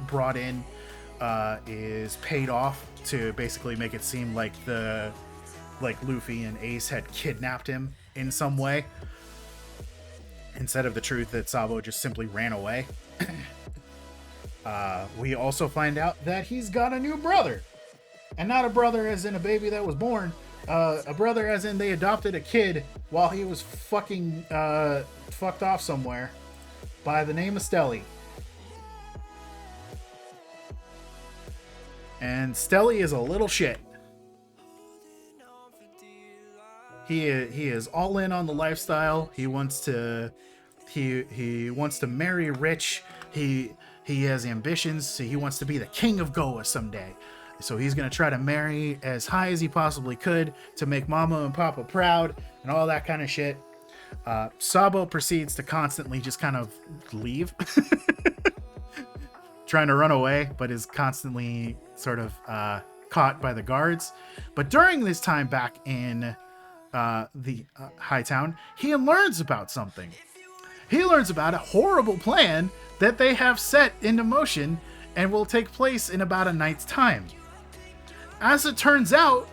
brought in is paid off to basically make it seem like Luffy and Ace had kidnapped him in some way, instead of the truth that Sabo just simply ran away. We also find out that he's got a new brother, and not a brother as in a baby that was born, a brother as in they adopted a kid while he was fucked off somewhere, by the name of Stelly. And Stelly is a little shit. He is all in on the lifestyle. He wants to marry rich. He has ambitions. So he wants to be the king of Goa someday. So he's going to try to marry as high as he possibly could to make mama and papa proud and all that kind of shit. Sabo proceeds to constantly just kind of leave, trying to run away, but is constantly sort of caught by the guards. But during this time back in the Hightown, he learns about something. He learns about a horrible plan that they have set into motion and will take place in about a night's time. As it turns out,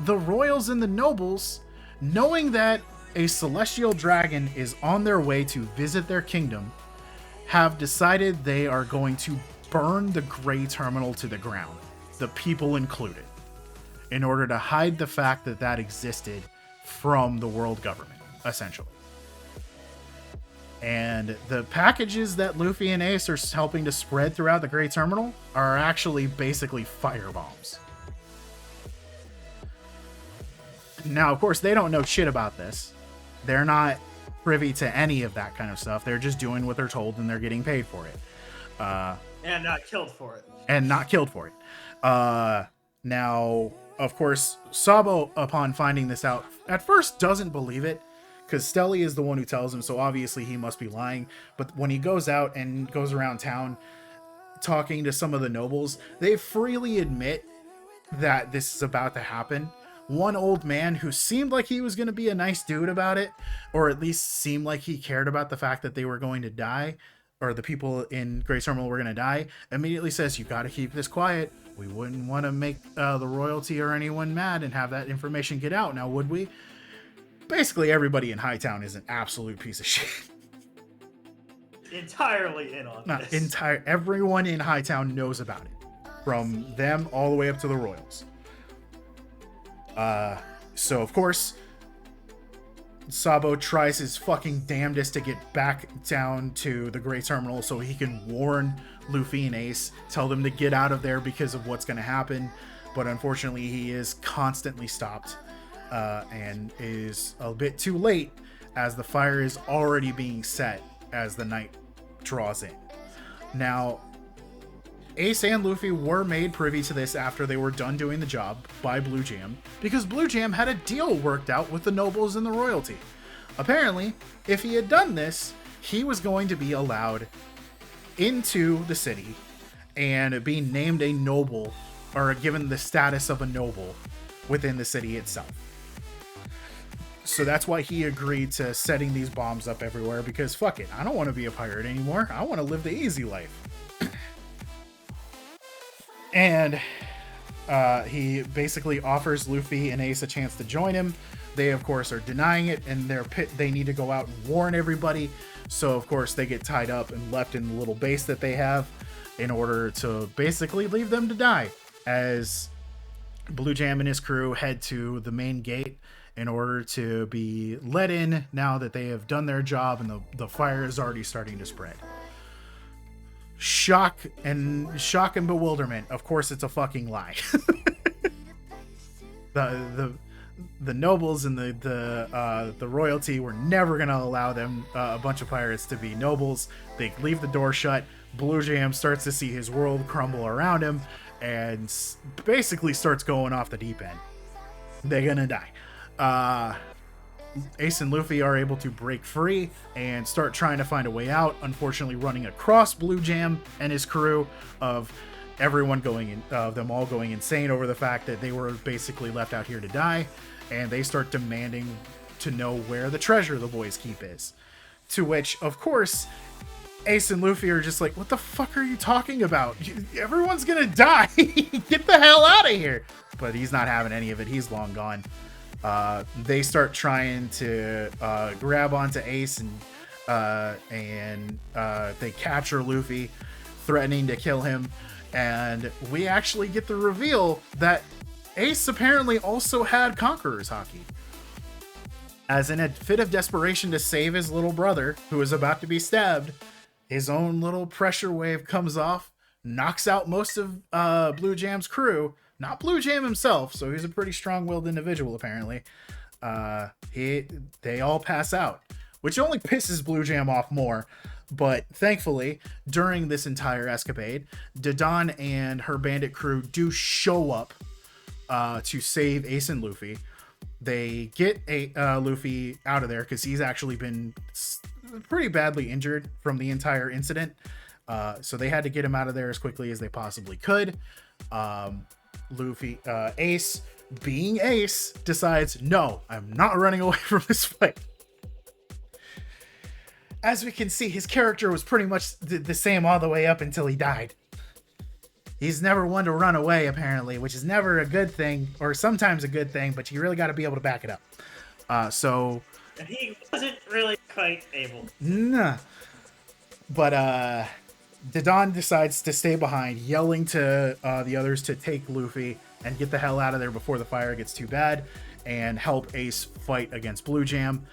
the royals and the nobles, knowing that a celestial dragon is on their way to visit their kingdom, have decided they are going to burn the Grey Terminal to the ground, the people included, in order to hide the fact that that existed from the world government, essentially. And the packages that Luffy and Ace are helping to spread throughout the Grey Terminal are actually basically firebombs. Now, of course, they don't know shit about this. They're not privy to any of that kind of stuff. They're just doing what they're told and they're getting paid for it. And not killed for it. Now, of course, Sabo, upon finding this out, at first doesn't believe it, because Stelly is the one who tells him, so obviously he must be lying. But when he goes out and goes around town talking to some of the nobles, they freely admit that this is about to happen. One old man who seemed like he was going to be a nice dude about it, or at least seemed like he cared about the fact that they were going to die, or the people in Great Terminal were going to die, immediately says, you got to keep this quiet. We wouldn't want to make the royalty or anyone mad and have that information get out, now would we? Basically, everybody in Hightown is an absolute piece of shit. Entirely in on this. Everyone in Hightown knows about it, from them all the way up to the royals. So of course, Sabo tries his fucking damnedest to get back down to the Great Terminal so he can warn Luffy and Ace, tell them to get out of there because of what's going to happen. But unfortunately, he is constantly stopped and is a bit too late as the fire is already being set as the night draws in. Now, Ace and Luffy were made privy to this after they were done doing the job by Blue Jam, because Blue Jam had a deal worked out with the nobles and the royalty. Apparently, if he had done this, he was going to be allowed into the city and be named a noble, or given the status of a noble within the city itself. So that's why he agreed to setting these bombs up everywhere, because fuck it, I don't want to be a pirate anymore. I want to live the easy life. And he basically offers Luffy and Ace a chance to join him. They, of course, are denying it, and they need to go out and warn everybody. So, of course, they get tied up and left in the little base that they have in order to basically leave them to die, as Blue Jam and his crew head to the main gate in order to be let in now that they have done their job and the fire is already starting to spread. Shock and bewilderment. Of course, it's a fucking lie. the nobles and the royalty were never gonna allow them, a bunch of pirates, to be nobles. They leave the door shut. Blue Jam starts to see his world crumble around him and basically starts going off the deep end. They're gonna die. Ace and Luffy are able to break free and start trying to find a way out, unfortunately running across Blue Jam and his crew, of everyone them all going insane over the fact that they were basically left out here to die, and they start demanding to know where the treasure the boys keep is. To which, of course, Ace and Luffy are just like, what the fuck are you talking about? Everyone's gonna die. Get the hell out of here. But he's not having any of it. He's long gone. They start trying to grab onto Ace, and they capture Luffy, threatening to kill him. And we actually get the reveal that Ace apparently also had Conqueror's Haki. As in a fit of desperation to save his little brother, who is about to be stabbed, his own little pressure wave comes off, knocks out most of Blue Jam's crew. Not Blue Jam himself, so he's a pretty strong-willed individual, apparently. They all pass out, which only pisses Blue Jam off more. But thankfully, during this entire escapade, Dadan and her bandit crew do show up to save Ace and Luffy. They get Luffy out of there because he's actually been pretty badly injured from the entire incident. So they had to get him out of there as quickly as they possibly could. Ace, being Ace, decides, no, I'm not running away from this fight. As we can see, his character was pretty much the same all the way up until he died. He's never one to run away, apparently, which is never a good thing, or sometimes a good thing, but you really got to be able to back it up. And he wasn't really quite able. Nah. But, Dadan decides to stay behind, yelling to the others to take Luffy and get the hell out of there before the fire gets too bad, and help Ace fight against Blue Jam.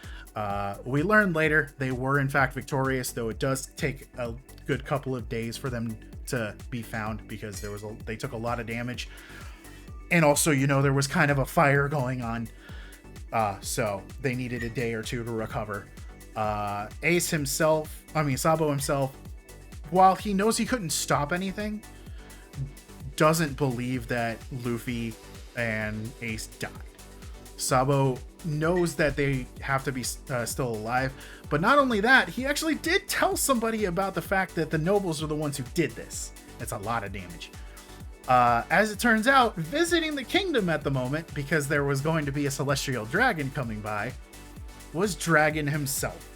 We learned later they were in fact victorious, though it does take a good couple of days for them to be found, because they took a lot of damage, and also, there was kind of a fire going on, so they needed a day or two to recover. Sabo himself, while he knows he couldn't stop anything, doesn't believe that Luffy and Ace died. Sabo knows that they have to be still alive, but not only that, he actually did tell somebody about the fact that the nobles are the ones who did this. It's a lot of damage. As it turns out, visiting the kingdom at the moment, because there was going to be a celestial dragon coming by, was Dragon himself,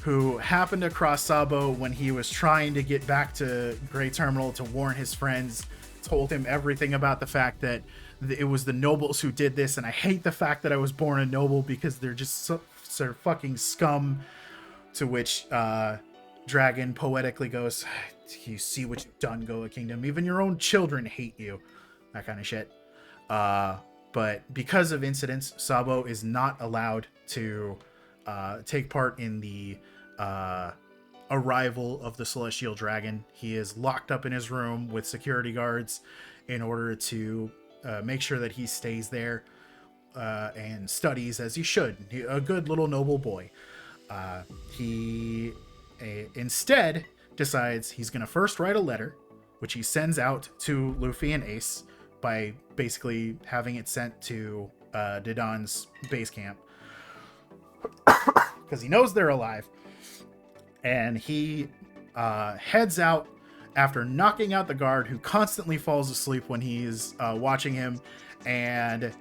who happened across Sabo when he was trying to get back to Great Terminal to warn his friends, told him everything about the fact that it was the nobles who did this, and I hate the fact that I was born a noble because they're just so fucking scum. To which Dragon poetically goes, you see what you've done, Goa Kingdom? Even your own children hate you. That kind of shit. but because of incidents, Sabo is not allowed to take part in the arrival of the Celestial Dragon. He is locked up in his room with security guards in order to make sure that he stays there and studies as he should. A good little noble boy. He instead decides he's going to first write a letter, which he sends out to Luffy and Ace by basically having it sent to Didon's base camp because he knows they're alive. And he heads out after knocking out the guard who constantly falls asleep when he's watching him, and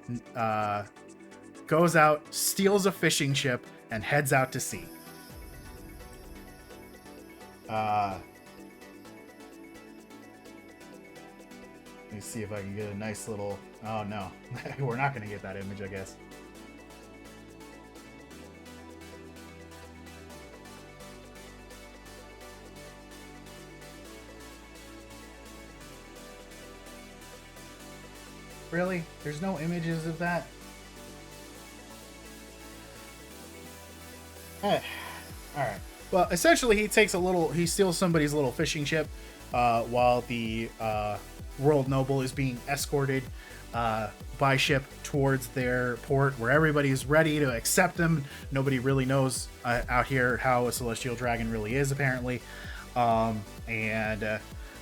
goes out, steals a fishing ship, and heads out to sea. Let me see if I can get a nice little... Oh, no. We're not going to get that image, I guess. Really? There's no images of that? Alright. Well, essentially, he steals somebody's little fishing ship while the world noble is being escorted by ship towards their port, where everybody is ready to accept them. Nobody really knows out here how a celestial dragon really is, apparently. And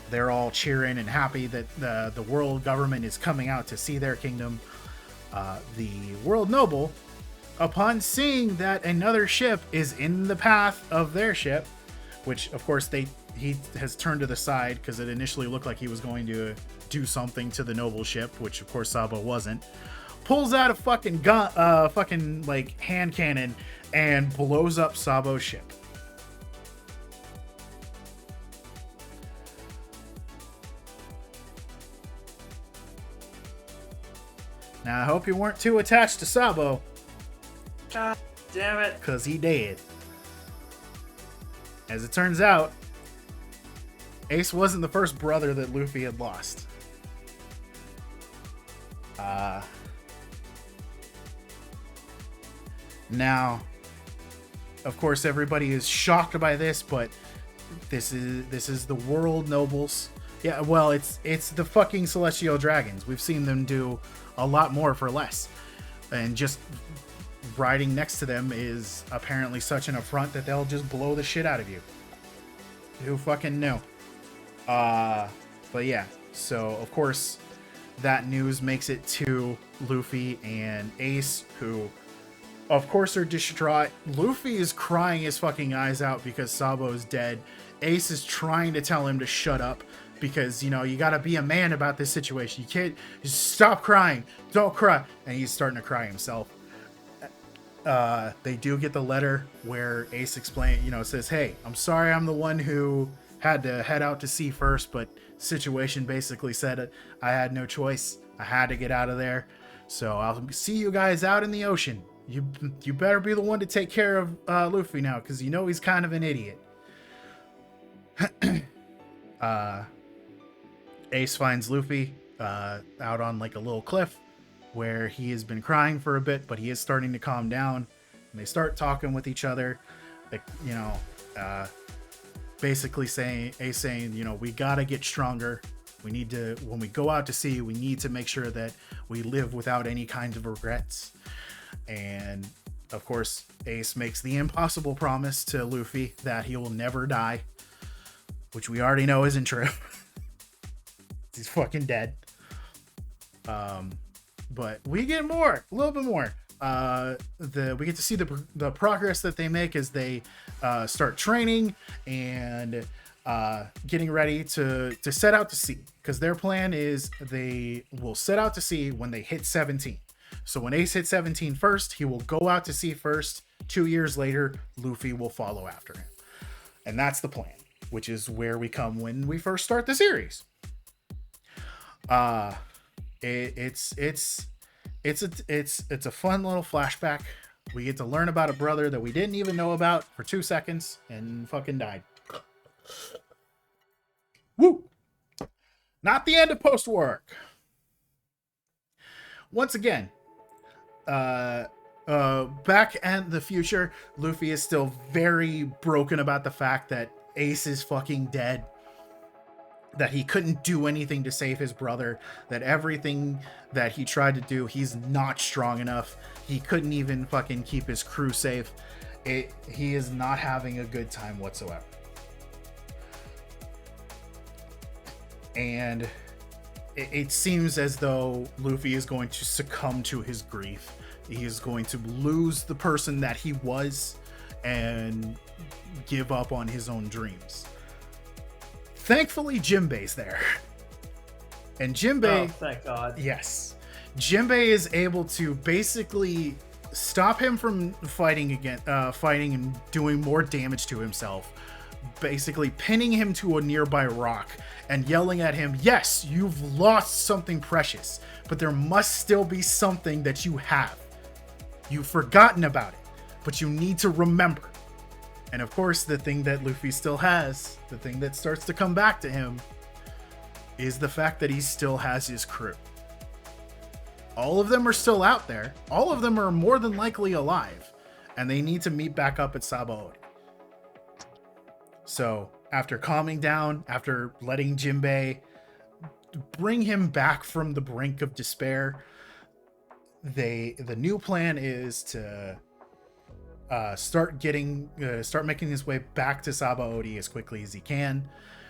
they're all cheering and happy that the world government is coming out to see their kingdom. The world noble, upon seeing that another ship is in the path of their ship, which of course he has turned to the side because it initially looked like he was going to do something to the noble ship, which of course Sabo wasn't, pulls out a fucking gun, fucking like hand cannon, and blows up Sabo's ship. Now, I hope you weren't too attached to Sabo. God damn it. Because he dead. As it turns out, Ace wasn't the first brother that Luffy had lost. Now, of course, everybody is shocked by this, but this is the world nobles. Yeah, well, it's the fucking celestial dragons. We've seen them do a lot more for less, and just riding next to them is apparently such an affront that they'll just blow the shit out of you. Who fucking knew? But yeah, so of course that news makes it to Luffy and Ace, who of course are distraught. Luffy is crying his fucking eyes out because Sabo is dead. Ace is trying to tell him to shut up, because, you know, you gotta be a man about this situation. You can't just stop crying. Don't cry. And he's starting to cry himself. They do get the letter where Ace says, hey, I'm sorry I'm the one who had to head out to sea first, but situation basically said I had no choice. I had to get out of there. So I'll see you guys out in the ocean. You better be the one to take care of Luffy now, because you know he's kind of an idiot. Ace finds Luffy out on like a little cliff where he has been crying for a bit, but he is starting to calm down, and they start talking with each other. Like, basically saying, we gotta get stronger. We need to, when we go out to sea, we need to make sure that we live without any kind of regrets. And of course, Ace makes the impossible promise to Luffy that he will never die, which we already know isn't true. He's fucking dead. But we get more, a little bit more. We get to see the progress that they make as they start training and getting ready to set out to sea. Because their plan is they will set out to sea when they hit 17. So when Ace hits 17 first, he will go out to sea first. 2 years later, Luffy will follow after him. And that's the plan, which is where we come when we first start the series. It's a fun little flashback. We get to learn about a brother that we didn't even know about for 2 seconds and fucking died. Woo! Not the end of post-work. once again, back in the future, Luffy is still very broken about the fact that Ace is fucking dead, that he couldn't do anything to save his brother, that everything that he tried to do, he's not strong enough. He couldn't even fucking keep his crew safe. He is not having a good time whatsoever. And it seems as though Luffy is going to succumb to his grief. He is going to lose the person that he was and give up on his own dreams. Thankfully, Jinbei's there. And Jinbei... Oh, thank God. Yes. Jinbei is able to basically stop him from fighting and doing more damage to himself. Basically pinning him to a nearby rock and yelling at him, yes, you've lost something precious, but there must still be something that you have. You've forgotten about it, but you need to remember. And of course, the thing that Luffy still has, the thing that starts to come back to him, is the fact that he still has his crew. All of them are still out there. All of them are more than likely alive. And they need to meet back up at Sabaody. So, after calming down, after letting Jinbei bring him back from the brink of despair, the new plan is to start making his way back to Sabaody as quickly as he can,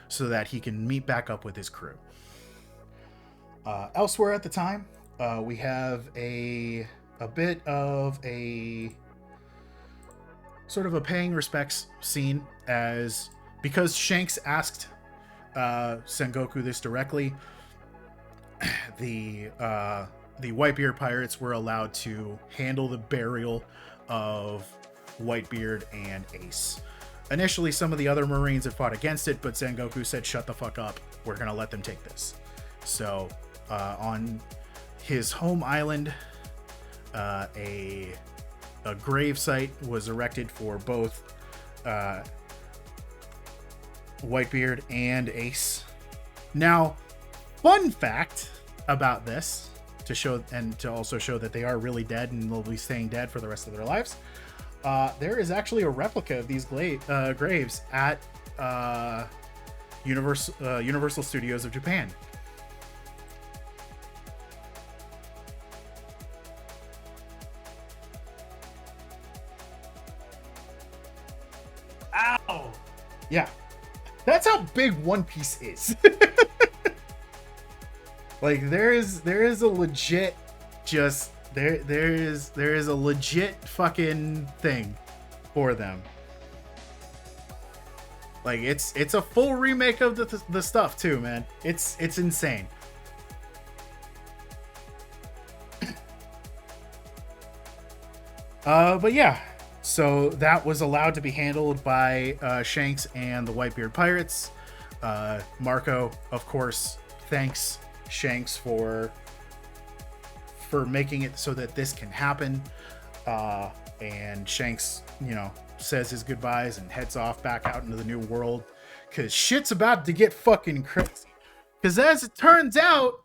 so that he can meet back up with his crew. Elsewhere at the time, we have a bit of a sort of a paying respects scene, because Shanks asked Sengoku this directly. The Whitebeard pirates were allowed to handle the burial of Whitebeard and Ace. Initially, some of the other Marines had fought against it, but Sengoku said, shut the fuck up. We're going to let them take this. So, on his home island, a grave site was erected for both Whitebeard and Ace. Now, fun fact about this, to also show that they are really dead and will be staying dead for the rest of their lives, there is actually a replica of these graves at Universal Studios of Japan. Ow! Yeah, that's how big One Piece is. Like there is a legit there is a legit fucking thing for them. Like it's a full remake of the stuff too, man. It's insane. But yeah, so that was allowed to be handled by Shanks and the Whitebeard pirates. Marco, of course, thanks Shanks for making it so that this can happen. And Shanks, says his goodbyes and heads off back out into the new world, because shit's about to get fucking crazy. Because as it turns out,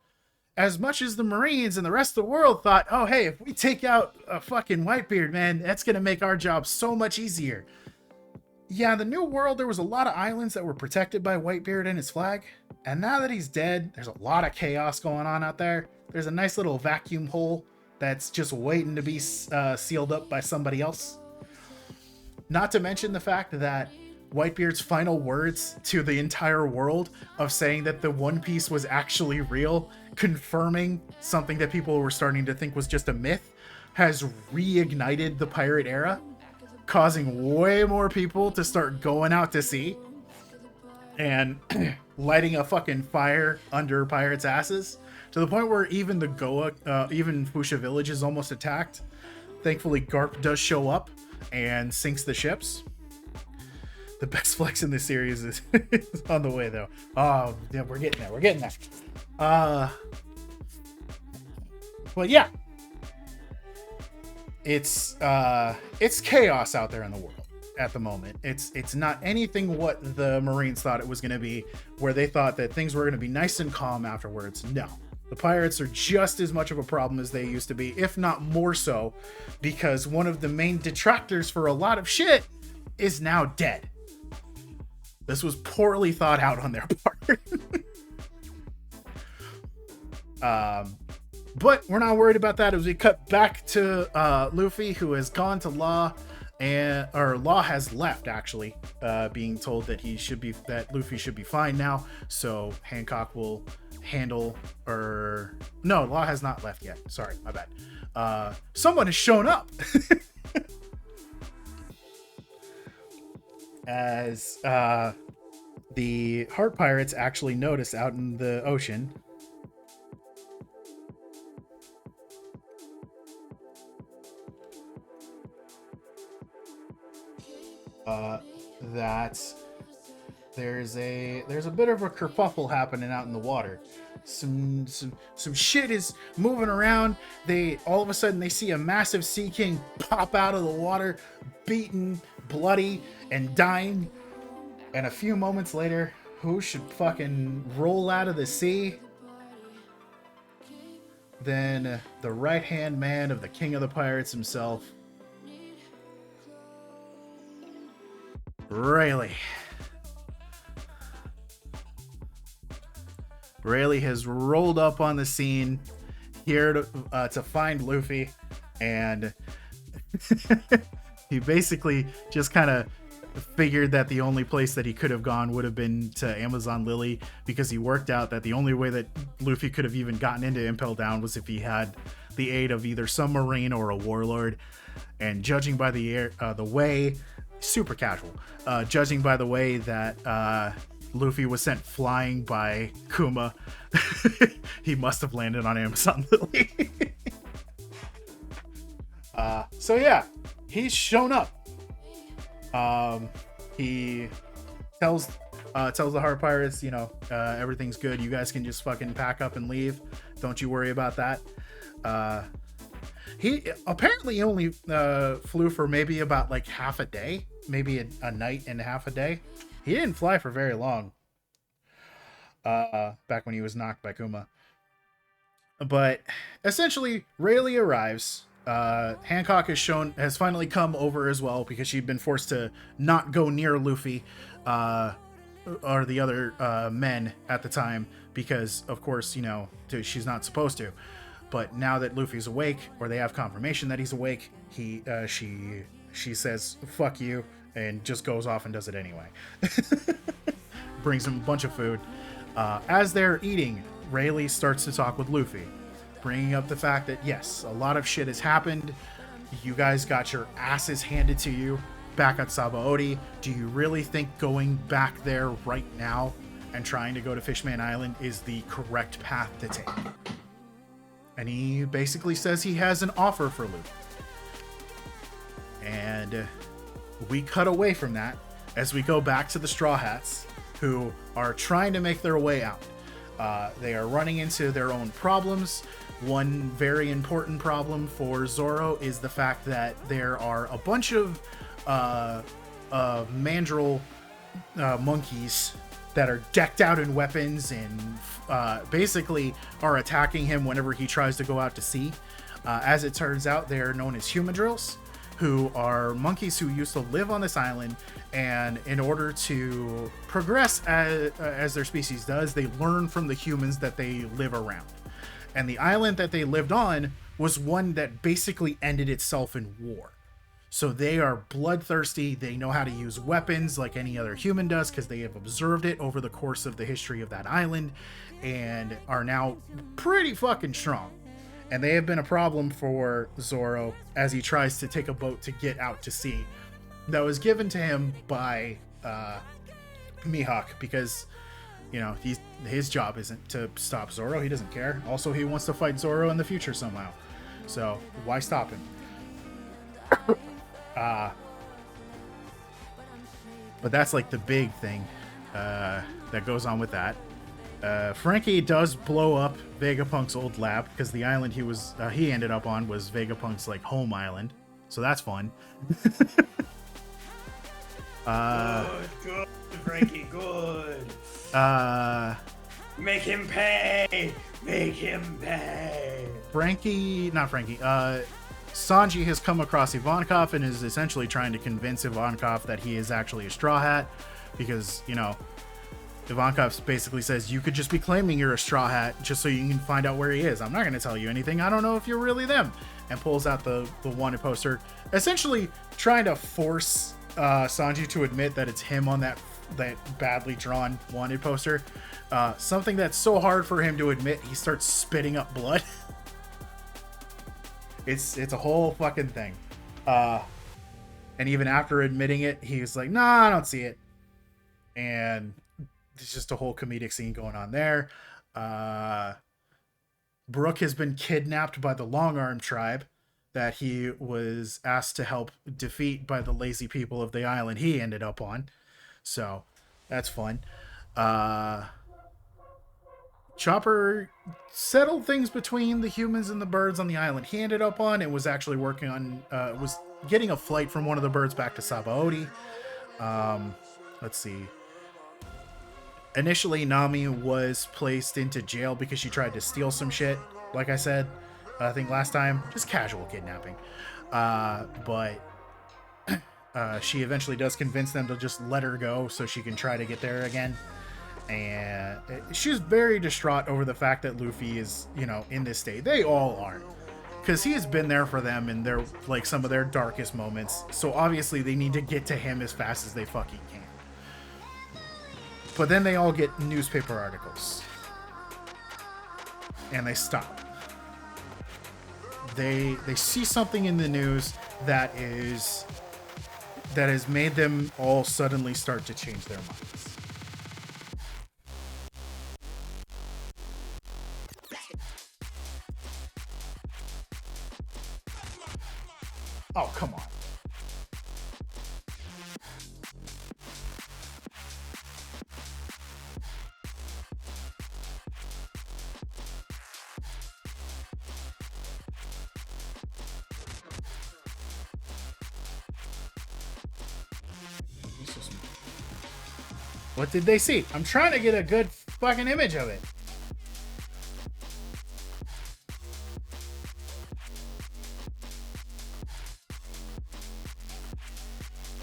as much as the Marines and the rest of the world thought, oh hey, if we take out a fucking Whitebeard, man, that's gonna make our job so much easier. Yeah, in the new world, there was a lot of islands that were protected by Whitebeard and his flag. And now that he's dead, there's a lot of chaos going on out there. There's a nice little vacuum hole that's just waiting to be sealed up by somebody else. Not to mention the fact that Whitebeard's final words to the entire world of saying that the One Piece was actually real, confirming something that people were starting to think was just a myth, has reignited the pirate era, causing way more people to start going out to sea and lighting a fucking fire under pirates' asses, to the point where even the even Fuchsia Village is almost attacked. Thankfully, Garp does show up and sinks the ships. The best flex in this series is on the way, though. Oh, yeah, we're getting there. But yeah, it's chaos out there in the world at the moment. It's not anything what the Marines thought it was going to be, where they thought that things were going to be nice and calm afterwards. No, The pirates are just as much of a problem as they used to be, if not more so, because one of the main detractors for a lot of shit is now dead. This was poorly thought out on their part. But we're not worried about that as we cut back to Luffy, who has gone to Law, or Law has left actually, being told that Luffy should be fine now. So Hancock will handle, or no, Law has not left yet. Sorry, my bad. Someone has shown up. As the Heart Pirates actually notice out in the ocean that there's a bit of a kerfuffle happening out in the water. Some shit is moving around. They all of a sudden they see a massive sea king pop out of the water, beaten, bloody, and dying. And a few moments later, who should fucking roll out of the sea than the right-hand man of the king of the pirates himself, Rayleigh. Rayleigh has rolled up on the scene here to find Luffy, and he basically just kind of figured that the only place that he could have gone would have been to Amazon Lily, because he worked out that the only way that Luffy could have even gotten into Impel Down was if he had the aid of either some marine or a warlord. And judging by the way, super casual, judging by the way that Luffy was sent flying by Kuma, he must have landed on Amazon Lily. So yeah, he's shown up. He tells the Heart Pirates, everything's good. You guys can just fucking pack up and leave. Don't you worry about that. He apparently only flew for maybe about like half a day, maybe a night and half a day. He didn't fly for very long. Back when he was knocked by Kuma. But essentially, Rayleigh arrives. Hancock has finally come over as well, because she'd been forced to not go near Luffy or the other men at the time, because of course, she's not supposed to. But now that Luffy's awake, or they have confirmation that he's awake, she says fuck you and just goes off and does it anyway. Brings him a bunch of food. As they're eating, Rayleigh starts to talk with Luffy, bringing up the fact that yes, a lot of shit has happened. You guys got your asses handed to you back at Sabaody. Do you really think going back there right now and trying to go to Fishman Island is the correct path to take? And he basically says he has an offer for Luffy. And we cut away from that as we go back to the Straw Hats, who are trying to make their way out. They are running into their own problems. One very important problem for Zoro is the fact that there are a bunch of mandrill monkeys that are decked out in weapons and basically are attacking him whenever he tries to go out to sea. As it turns out, they are known as humandrills, who are monkeys who used to live on this island, and in order to progress as their species does, they learn from the humans that they live around. And the island that they lived on was one that basically ended itself in war. So they are bloodthirsty. They know how to use weapons like any other human does, because they have observed it over the course of the history of that island, and are now pretty fucking strong. And they have been a problem for Zoro as he tries to take a boat to get out to sea. That was given to him by Mihawk, because his job isn't to stop Zoro. He doesn't care. Also, he wants to fight Zoro in the future somehow. So why stop him? But that's like the big thing that goes on with that. Frankie does blow up Vegapunk's old lab, because the island he ended up on was Vegapunk's like home island. So that's fun. Good, Frankie, good. Make him pay! Make him pay! Sanji has come across Ivankov and is essentially trying to convince Ivankov that he is actually a Straw Hat because, you know, Ivankov basically says, you could just be claiming you're a Straw Hat just so you can find out where he is. I'm not going to tell you anything. I don't know if you're really them. And pulls out the wanted poster, essentially trying to force Sanji to admit that it's him on that badly drawn wanted poster. Something that's so hard for him to admit, he starts spitting up blood. It's a whole fucking thing. And even after admitting it, he's like, nah, I don't see it. And there's just a whole comedic scene going on there. Brook has been kidnapped by the Long Arm tribe that he was asked to help defeat by the lazy people of the island he ended up on. So that's fun. Chopper settled things between the humans and the birds on the island he ended up on and was actually working on, was getting a flight from one of the birds back to Sabaody. Let's see. Initially, Nami was placed into jail because she tried to steal some shit. Like I said, I think last time, just casual kidnapping. But she eventually does convince them to just let her go so she can try to get there again. And she's very distraught over the fact that Luffy is, you know, in this state. They all are. Because he has been there for them in their, like, some of their darkest moments. So obviously they need to get to him as fast as they fucking can. But then they all get newspaper articles. And they stop. They see something in the news that has made them all suddenly start to change their minds. Oh, come on. What did they see? I'm trying to get a good fucking image of it.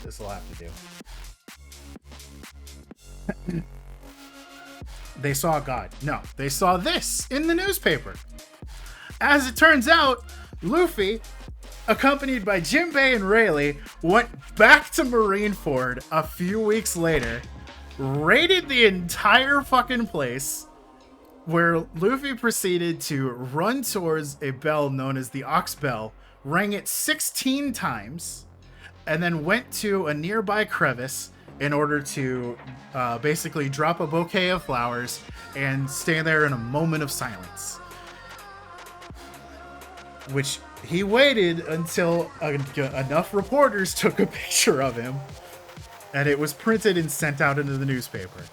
This will have to do. They saw God. No, they saw this in the newspaper. As it turns out, Luffy, accompanied by Jinbei and Rayleigh, went back to Marineford a few weeks later, raided the entire fucking place, where Luffy proceeded to run towards a bell known as the Ox Bell, rang it 16 times, and then went to a nearby crevice in order to basically drop a bouquet of flowers and stand there in a moment of silence. Which he waited until enough reporters took a picture of him, and it was printed and sent out into the newspaper.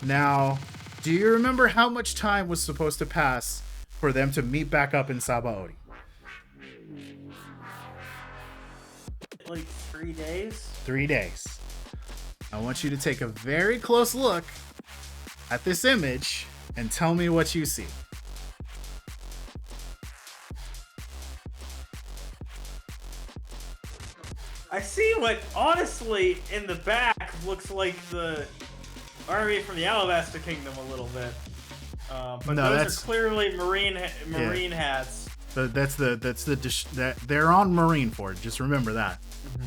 Now, do you remember how much time was supposed to pass for them to meet back up in Sabaody? Like 3 days? 3 days. I want you to take a very close look at this image and tell me what you see. I see what, honestly, in the back looks like the army from the Alabasta Kingdom a little bit. But No, those are clearly marine hats. They're on Marineford. Just remember that. Mm-hmm.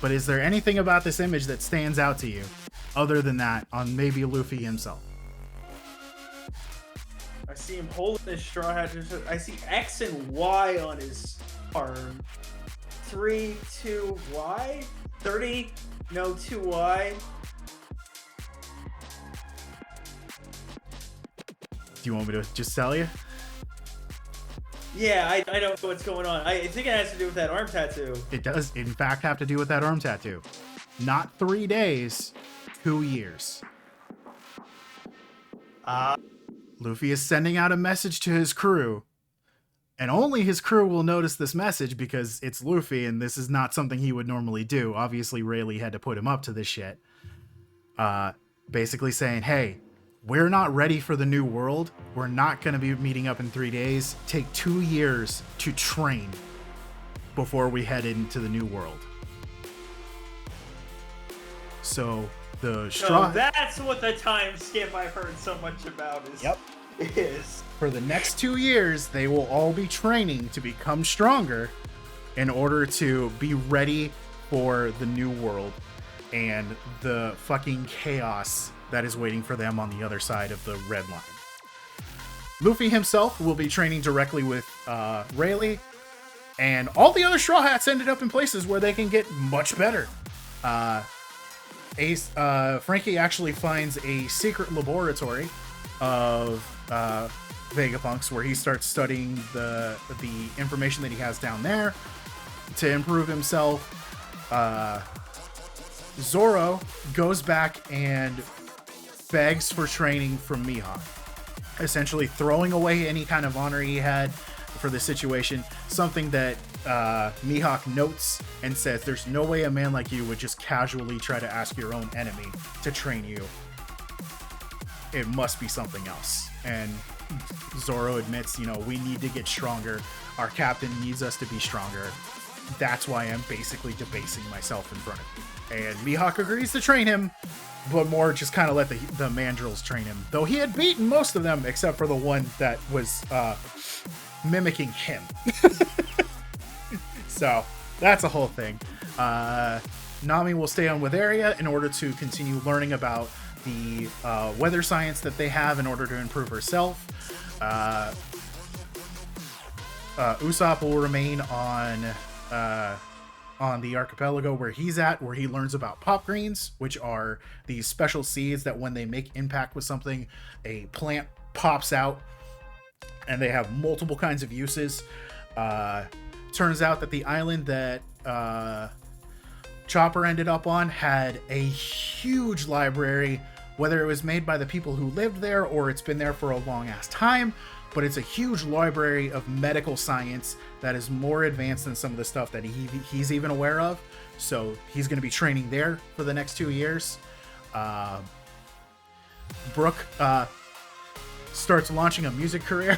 But is there anything about this image that stands out to you, other than that, on maybe Luffy himself? I see him holding his straw hat. I see X and Y on his arm. 3, 2, Y? 30? No, 2, Y? Do you want me to just tell you? Yeah, I don't know what's going on. I think it has to do with that arm tattoo. It does, in fact, have to do with that arm tattoo. Not 3 days, 2 years. Luffy is sending out a message to his crew, and only his crew will notice this message because it's Luffy, and this is not something he would normally do. Obviously, Rayleigh had to put him up to this shit. Basically saying, hey, we're not ready for the new world. We're not going to be meeting up in 3 days. Take 2 years to train before we head into the new world. So the straw. So that's what the time skip I've heard so much about is. Yep. Is. For the next 2 years, they will all be training to become stronger in order to be ready for the new world and the fucking chaos that is waiting for them on the other side of the red line. Luffy himself will be training directly with Rayleigh, and all the other Straw Hats ended up in places where they can get much better. Frankie actually finds a secret laboratory of Vegapunks where he starts studying the information that he has down there to improve himself. Zoro goes back and begs for training from Mihawk, essentially throwing away any kind of honor he had for the situation, something that Mihawk notes and says, there's no way a man like you would just casually try to ask your own enemy to train you. It must be something else. And Zoro admits, we need to get stronger. Our captain needs us to be stronger. That's why I'm basically debasing myself in front of you. And Mihawk agrees to train him, but more just kind of let the mandrills train him. Though he had beaten most of them except for the one that was mimicking him. So that's a whole thing. Nami will stay on with Area in order to continue learning about the weather science that they have in order to improve herself. Usopp will remain on the archipelago where he's at, where he learns about pop greens, which are these special seeds that when they make impact with something, a plant pops out, and they have multiple kinds of uses. Turns out that the island that Chopper ended up on had a huge library, whether it was made by the people who lived there or it's been there for a long ass time, but it's a huge library of medical science that is more advanced than some of the stuff that he's even aware of. So he's going to be training there for the next 2 years. Brooke starts launching a music career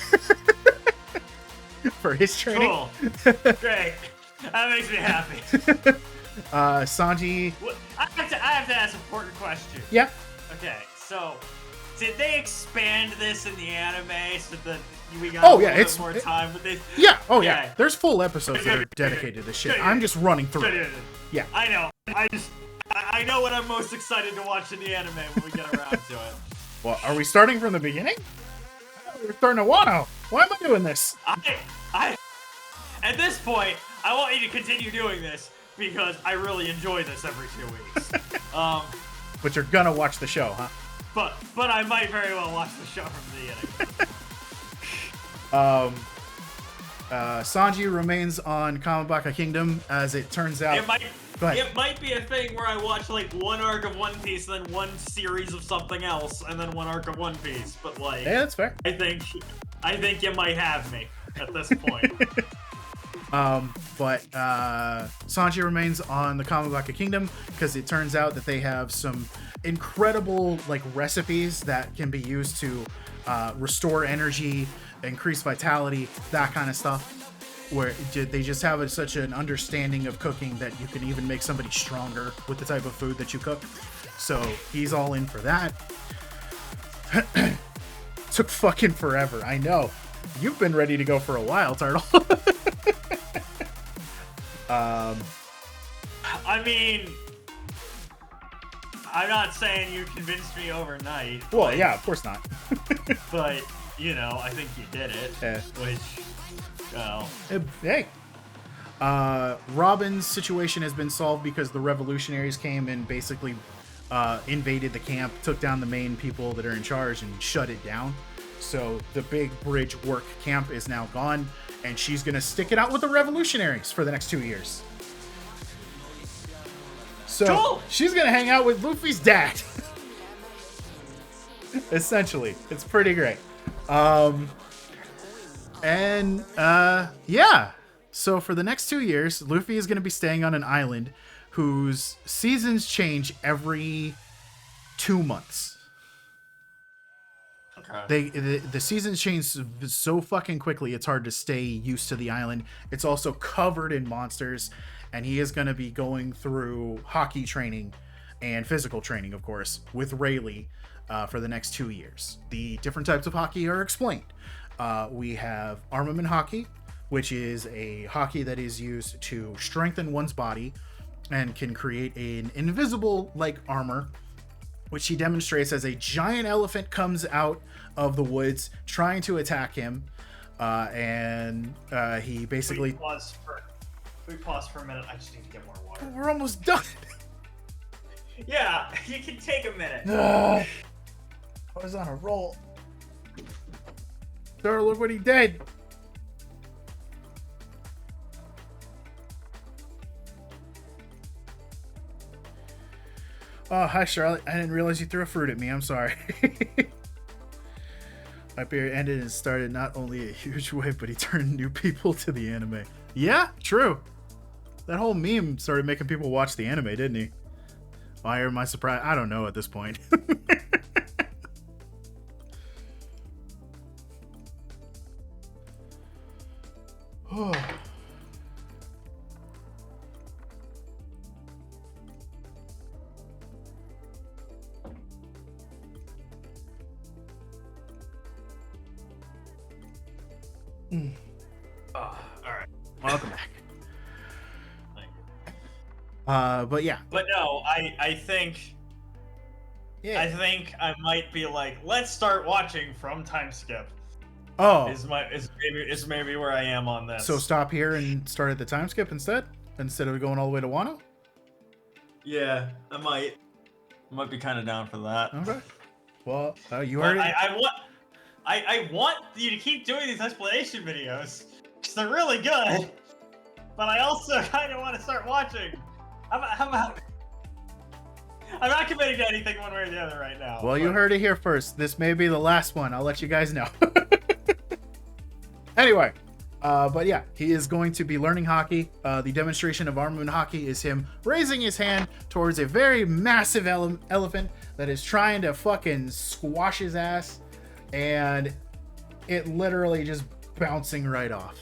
for his training. Cool. Great. That makes me happy. Sanji. I have to ask an important question. Yeah. Okay, so did they expand this in the anime so that we got a little bit more time with this? Yeah. Oh yeah. There's full episodes that are dedicated to this shit. I'm just running through it. Yeah. I know. I know what I'm most excited to watch in the anime when we get around to it. Well, are we starting from the beginning? We're starting to Wano. Why am I doing this? At this point, I want you to continue doing this because I really enjoy this every 2 weeks. But you're gonna watch the show, huh? But I might very well watch the show from the beginning. Sanji remains on Kamabaka Kingdom, as it turns out. It might be a thing where I watch like one arc of One Piece, then one series of something else, and then one arc of One Piece. But like, yeah, that's fair. I think you might have me at this point. But Sanji remains on the Kamabaka Kingdom because it turns out that they have some incredible like recipes that can be used to restore energy, increase vitality, that kind of stuff. Where they just have such an understanding of cooking that you can even make somebody stronger with the type of food that you cook. So he's all in for that. Took fucking forever. I know. You've been ready to go for a while, Turtle. I mean, I'm not saying you convinced me overnight. Well, yeah, of course not. But, I think you did it. Yeah. Which, hey. Robin's situation has been solved because the revolutionaries came and basically invaded the camp, took down the main people that are in charge and shut it down. So the big bridge work camp is now gone, and she's going to stick it out with the revolutionaries for the next 2 years. So cool. She's going to hang out with Luffy's dad. Essentially. It's pretty great. Yeah. So for the next 2 years, Luffy is going to be staying on an island whose seasons change every 2 months. Okay. The seasons change so fucking quickly. It's hard to stay used to the island. It's also covered in monsters, and he is going to be going through hockey training and physical training, of course, with Rayleigh for the next 2 years. The different types of hockey are explained. We have armament hockey, which is a hockey that is used to strengthen one's body and can create an invisible like armor, which he demonstrates as a giant elephant comes out of the woods trying to attack him, and he basically. We pause for a minute. I just need to get more water. We're almost done. Yeah, you can take a minute. I was on a roll. Sir, look what he did. Oh, hi, Charlotte. I didn't realize you threw a fruit at me. I'm sorry. My period ended and started not only a huge wave, but he turned new people to the anime. Yeah, true. That whole meme started making people watch the anime, didn't he? Why am I surprised? I don't know at this point. Oh. All right. Welcome back. Thank you. But yeah. But no, I think Yeah. I think I might be like, let's start watching from time skip. Oh. Is maybe where I am on this. So stop here and start at the time skip instead of going all the way to Wano? Yeah, I might be kind of down for that. Okay. Well, you But heard it. I want you to keep doing these explanation videos because they're really good. But I also kind of want to start watching. I'm not committing to anything one way or the other right now. Well, you heard it here first. This may be the last one. I'll let you guys know. Anyway, but yeah, he is going to be learning hockey. The demonstration of armament hockey is him raising his hand towards a very massive elephant that is trying to fucking squash his ass, and it literally just bouncing right off.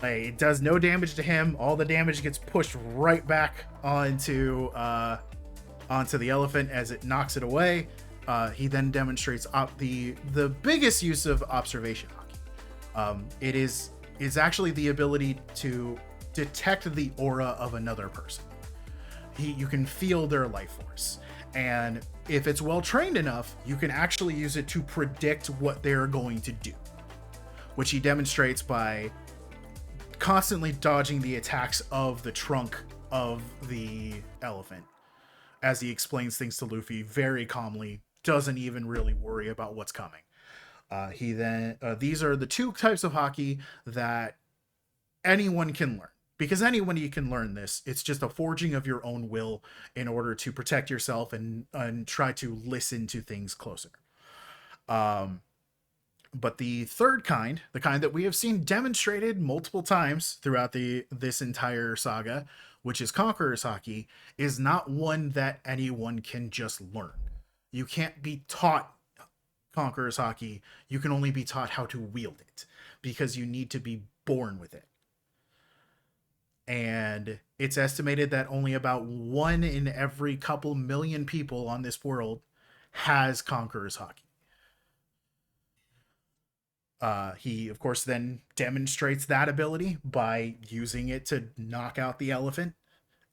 Like, it does no damage to him. All the damage gets pushed right back onto the elephant as it knocks it away. He then demonstrates the biggest use of observation hockey. It is actually the ability to detect the aura of another person. You can feel their life force, and if it's well trained enough, you can actually use it to predict what they're going to do, which he demonstrates by constantly dodging the attacks of the trunk of the elephant as he explains things to Luffy very calmly, doesn't even really worry about what's coming. These are the two types of hockey that anyone can learn, because anybody can learn this. It's just a forging of your own will in order to protect yourself and try to listen to things closer. But the third kind, the kind that we have seen demonstrated multiple times throughout this entire saga, which is Conqueror's Hockey, is not one that anyone can just learn. You can't be taught Conqueror's Hockey. You can only be taught how to wield it, because you need to be born with it. And it's estimated that only about 1 in every couple million people on this world has Conqueror's Hockey. He, of course, then demonstrates that ability by using it to knock out the elephant,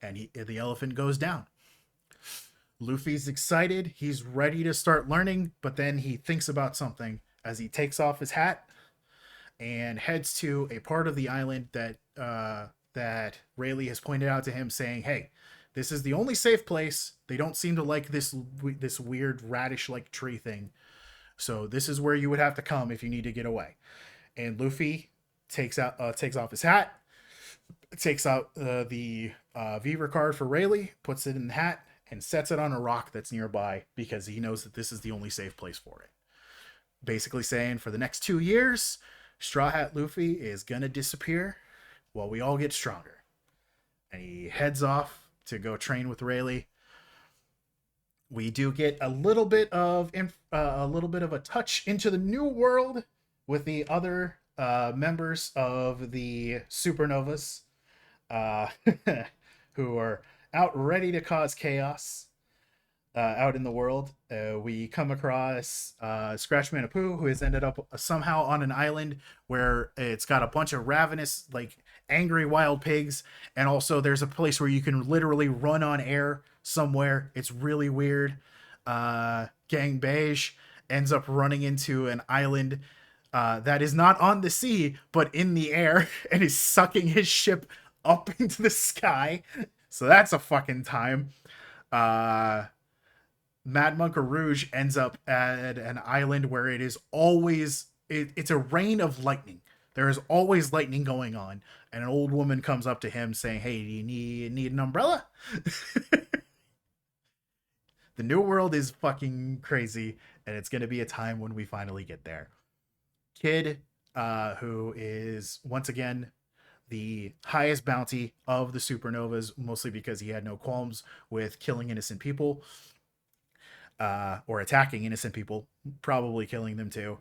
and the elephant goes down. Luffy's excited. He's ready to start learning, but then he thinks about something as he takes off his hat and heads to a part of the island that Rayleigh has pointed out to him, saying, "Hey, this is the only safe place. They don't seem to like this weird radish-like tree thing. So this is where you would have to come if you need to get away." And Luffy takes off his hat, takes out the Vtuber card for Rayleigh, puts it in the hat, and sets it on a rock that's nearby, because he knows that this is the only safe place for it. Basically saying, for the next 2 years, Straw Hat Luffy is gonna disappear while we all get stronger. And he heads off to go train with Rayleigh. we do get a little bit of a touch into the new world with the other members of the supernovas, uh, who are out ready to cause chaos out in the world. We come across Scratchman Apu, who has ended up somehow on an island where it's got a bunch of ravenous, like angry wild pigs, and also there's a place where you can literally run on air somewhere. It's really weird. Gang Beige ends up running into an island that is not on the sea but in the air and is sucking his ship up into the sky. So that's a fucking time. Mad Monk Rouge ends up at an island where it is always it's a rain of lightning. There is always lightning going on, and an old woman comes up to him saying, "Hey, do you need an umbrella?" The new world is fucking crazy, and it's gonna be a time when we finally get there. Kid, who is once again the highest bounty of the supernovas, mostly because he had no qualms with killing innocent people. Or attacking innocent people, probably killing them too,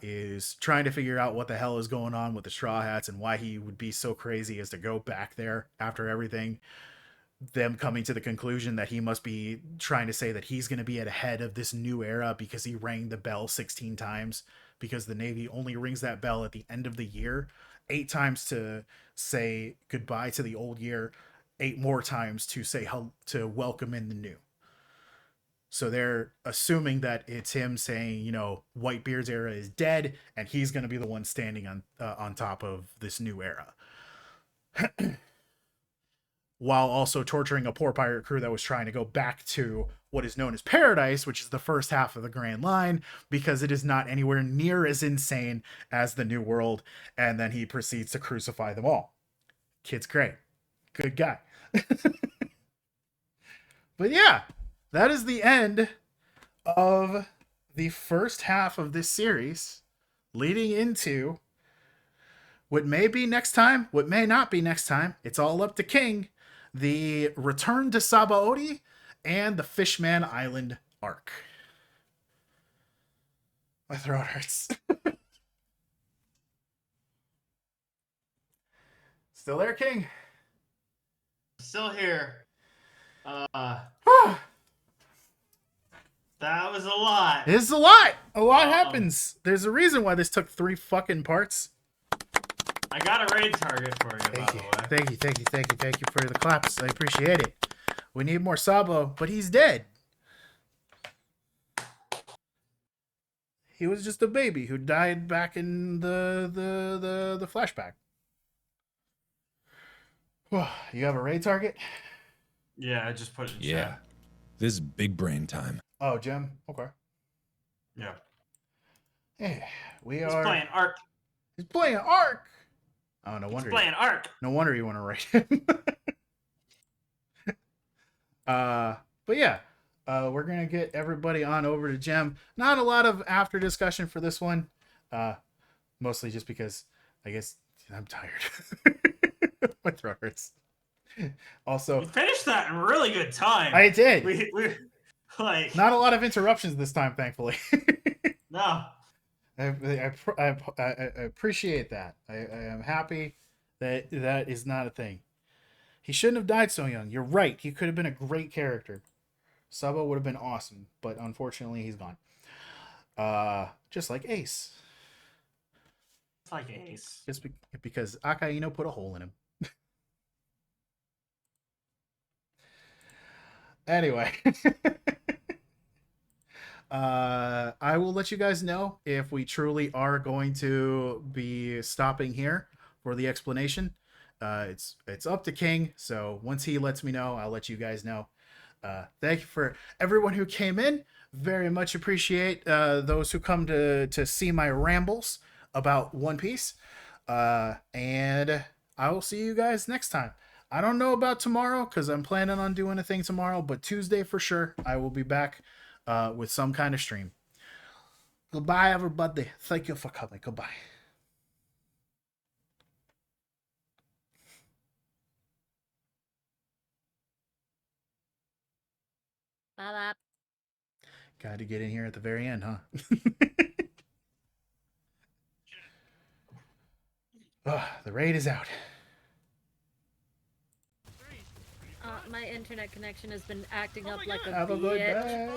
is trying to figure out what the hell is going on with the Straw Hats and why he would be so crazy as to go back there after everything. Them coming to the conclusion that he must be trying to say that he's going to be at the head of this new era because he rang the bell 16 times, because the Navy only rings that bell at the end of the year, 8 times to say goodbye to the old year, 8 more times to say how to welcome in the new. So they're assuming that it's him saying, Whitebeard's era is dead, and he's going to be the one standing on top of this new era, while also torturing a poor pirate crew that was trying to go back to what is known as Paradise, which is the first half of the Grand Line, because it is not anywhere near as insane as the New World. And then he proceeds to crucify them all. Kid's great, good guy. But yeah. That is the end of the first half of this series, leading into what may be next time, what may not be next time. It's all up to King. The return to Sabaody and the Fishman Island arc. My throat hurts. Still there, King? Still here. That was a lot. It's a lot. A lot happens. There's a reason why this took 3 fucking parts. I got a raid target for you, Thank by you. the way. Thank you for the claps. I appreciate it. We need more Sabo, but he's dead. He was just a baby who died back in the flashback. You have a raid target? Yeah, I just put it in Yeah. chat. This is big brain time. Oh, Jim. Okay. Yeah. Hey, we He's are. playing Ark. He's playing Ark. Oh, no He's wonder. playing Ark. No wonder you want to write him. But yeah, we're gonna get everybody on over to Gem. Not a lot of after discussion for this one. Mostly just because I guess I'm tired. My throat hurts. Also, We finished that in really good time. I did. We like Not a lot of interruptions this time, thankfully. no. I appreciate that. I am happy that that is not a thing. He shouldn't have died so young. You're right. He could have been a great character. Sabo would have been awesome, but unfortunately he's gone. Just like Ace. It's like Ace. Just because Akaino put a hole in him. Anyway. I will let you guys know if we truly are going to be stopping here for the explanation. It's up to King, so once he lets me know, I'll let you guys know. Thank you for everyone who came in. Very much appreciate those who come to see my rambles about One Piece. And I will see you guys next time. I don't know about tomorrow because I'm planning on doing a thing tomorrow, but Tuesday for sure, I will be back with some kind of stream. Goodbye, everybody. Thank you for coming. Goodbye. Bye bye. Got to get in here at the very end, huh? The raid is out. My internet connection has been acting up like a Have a good bitch. day.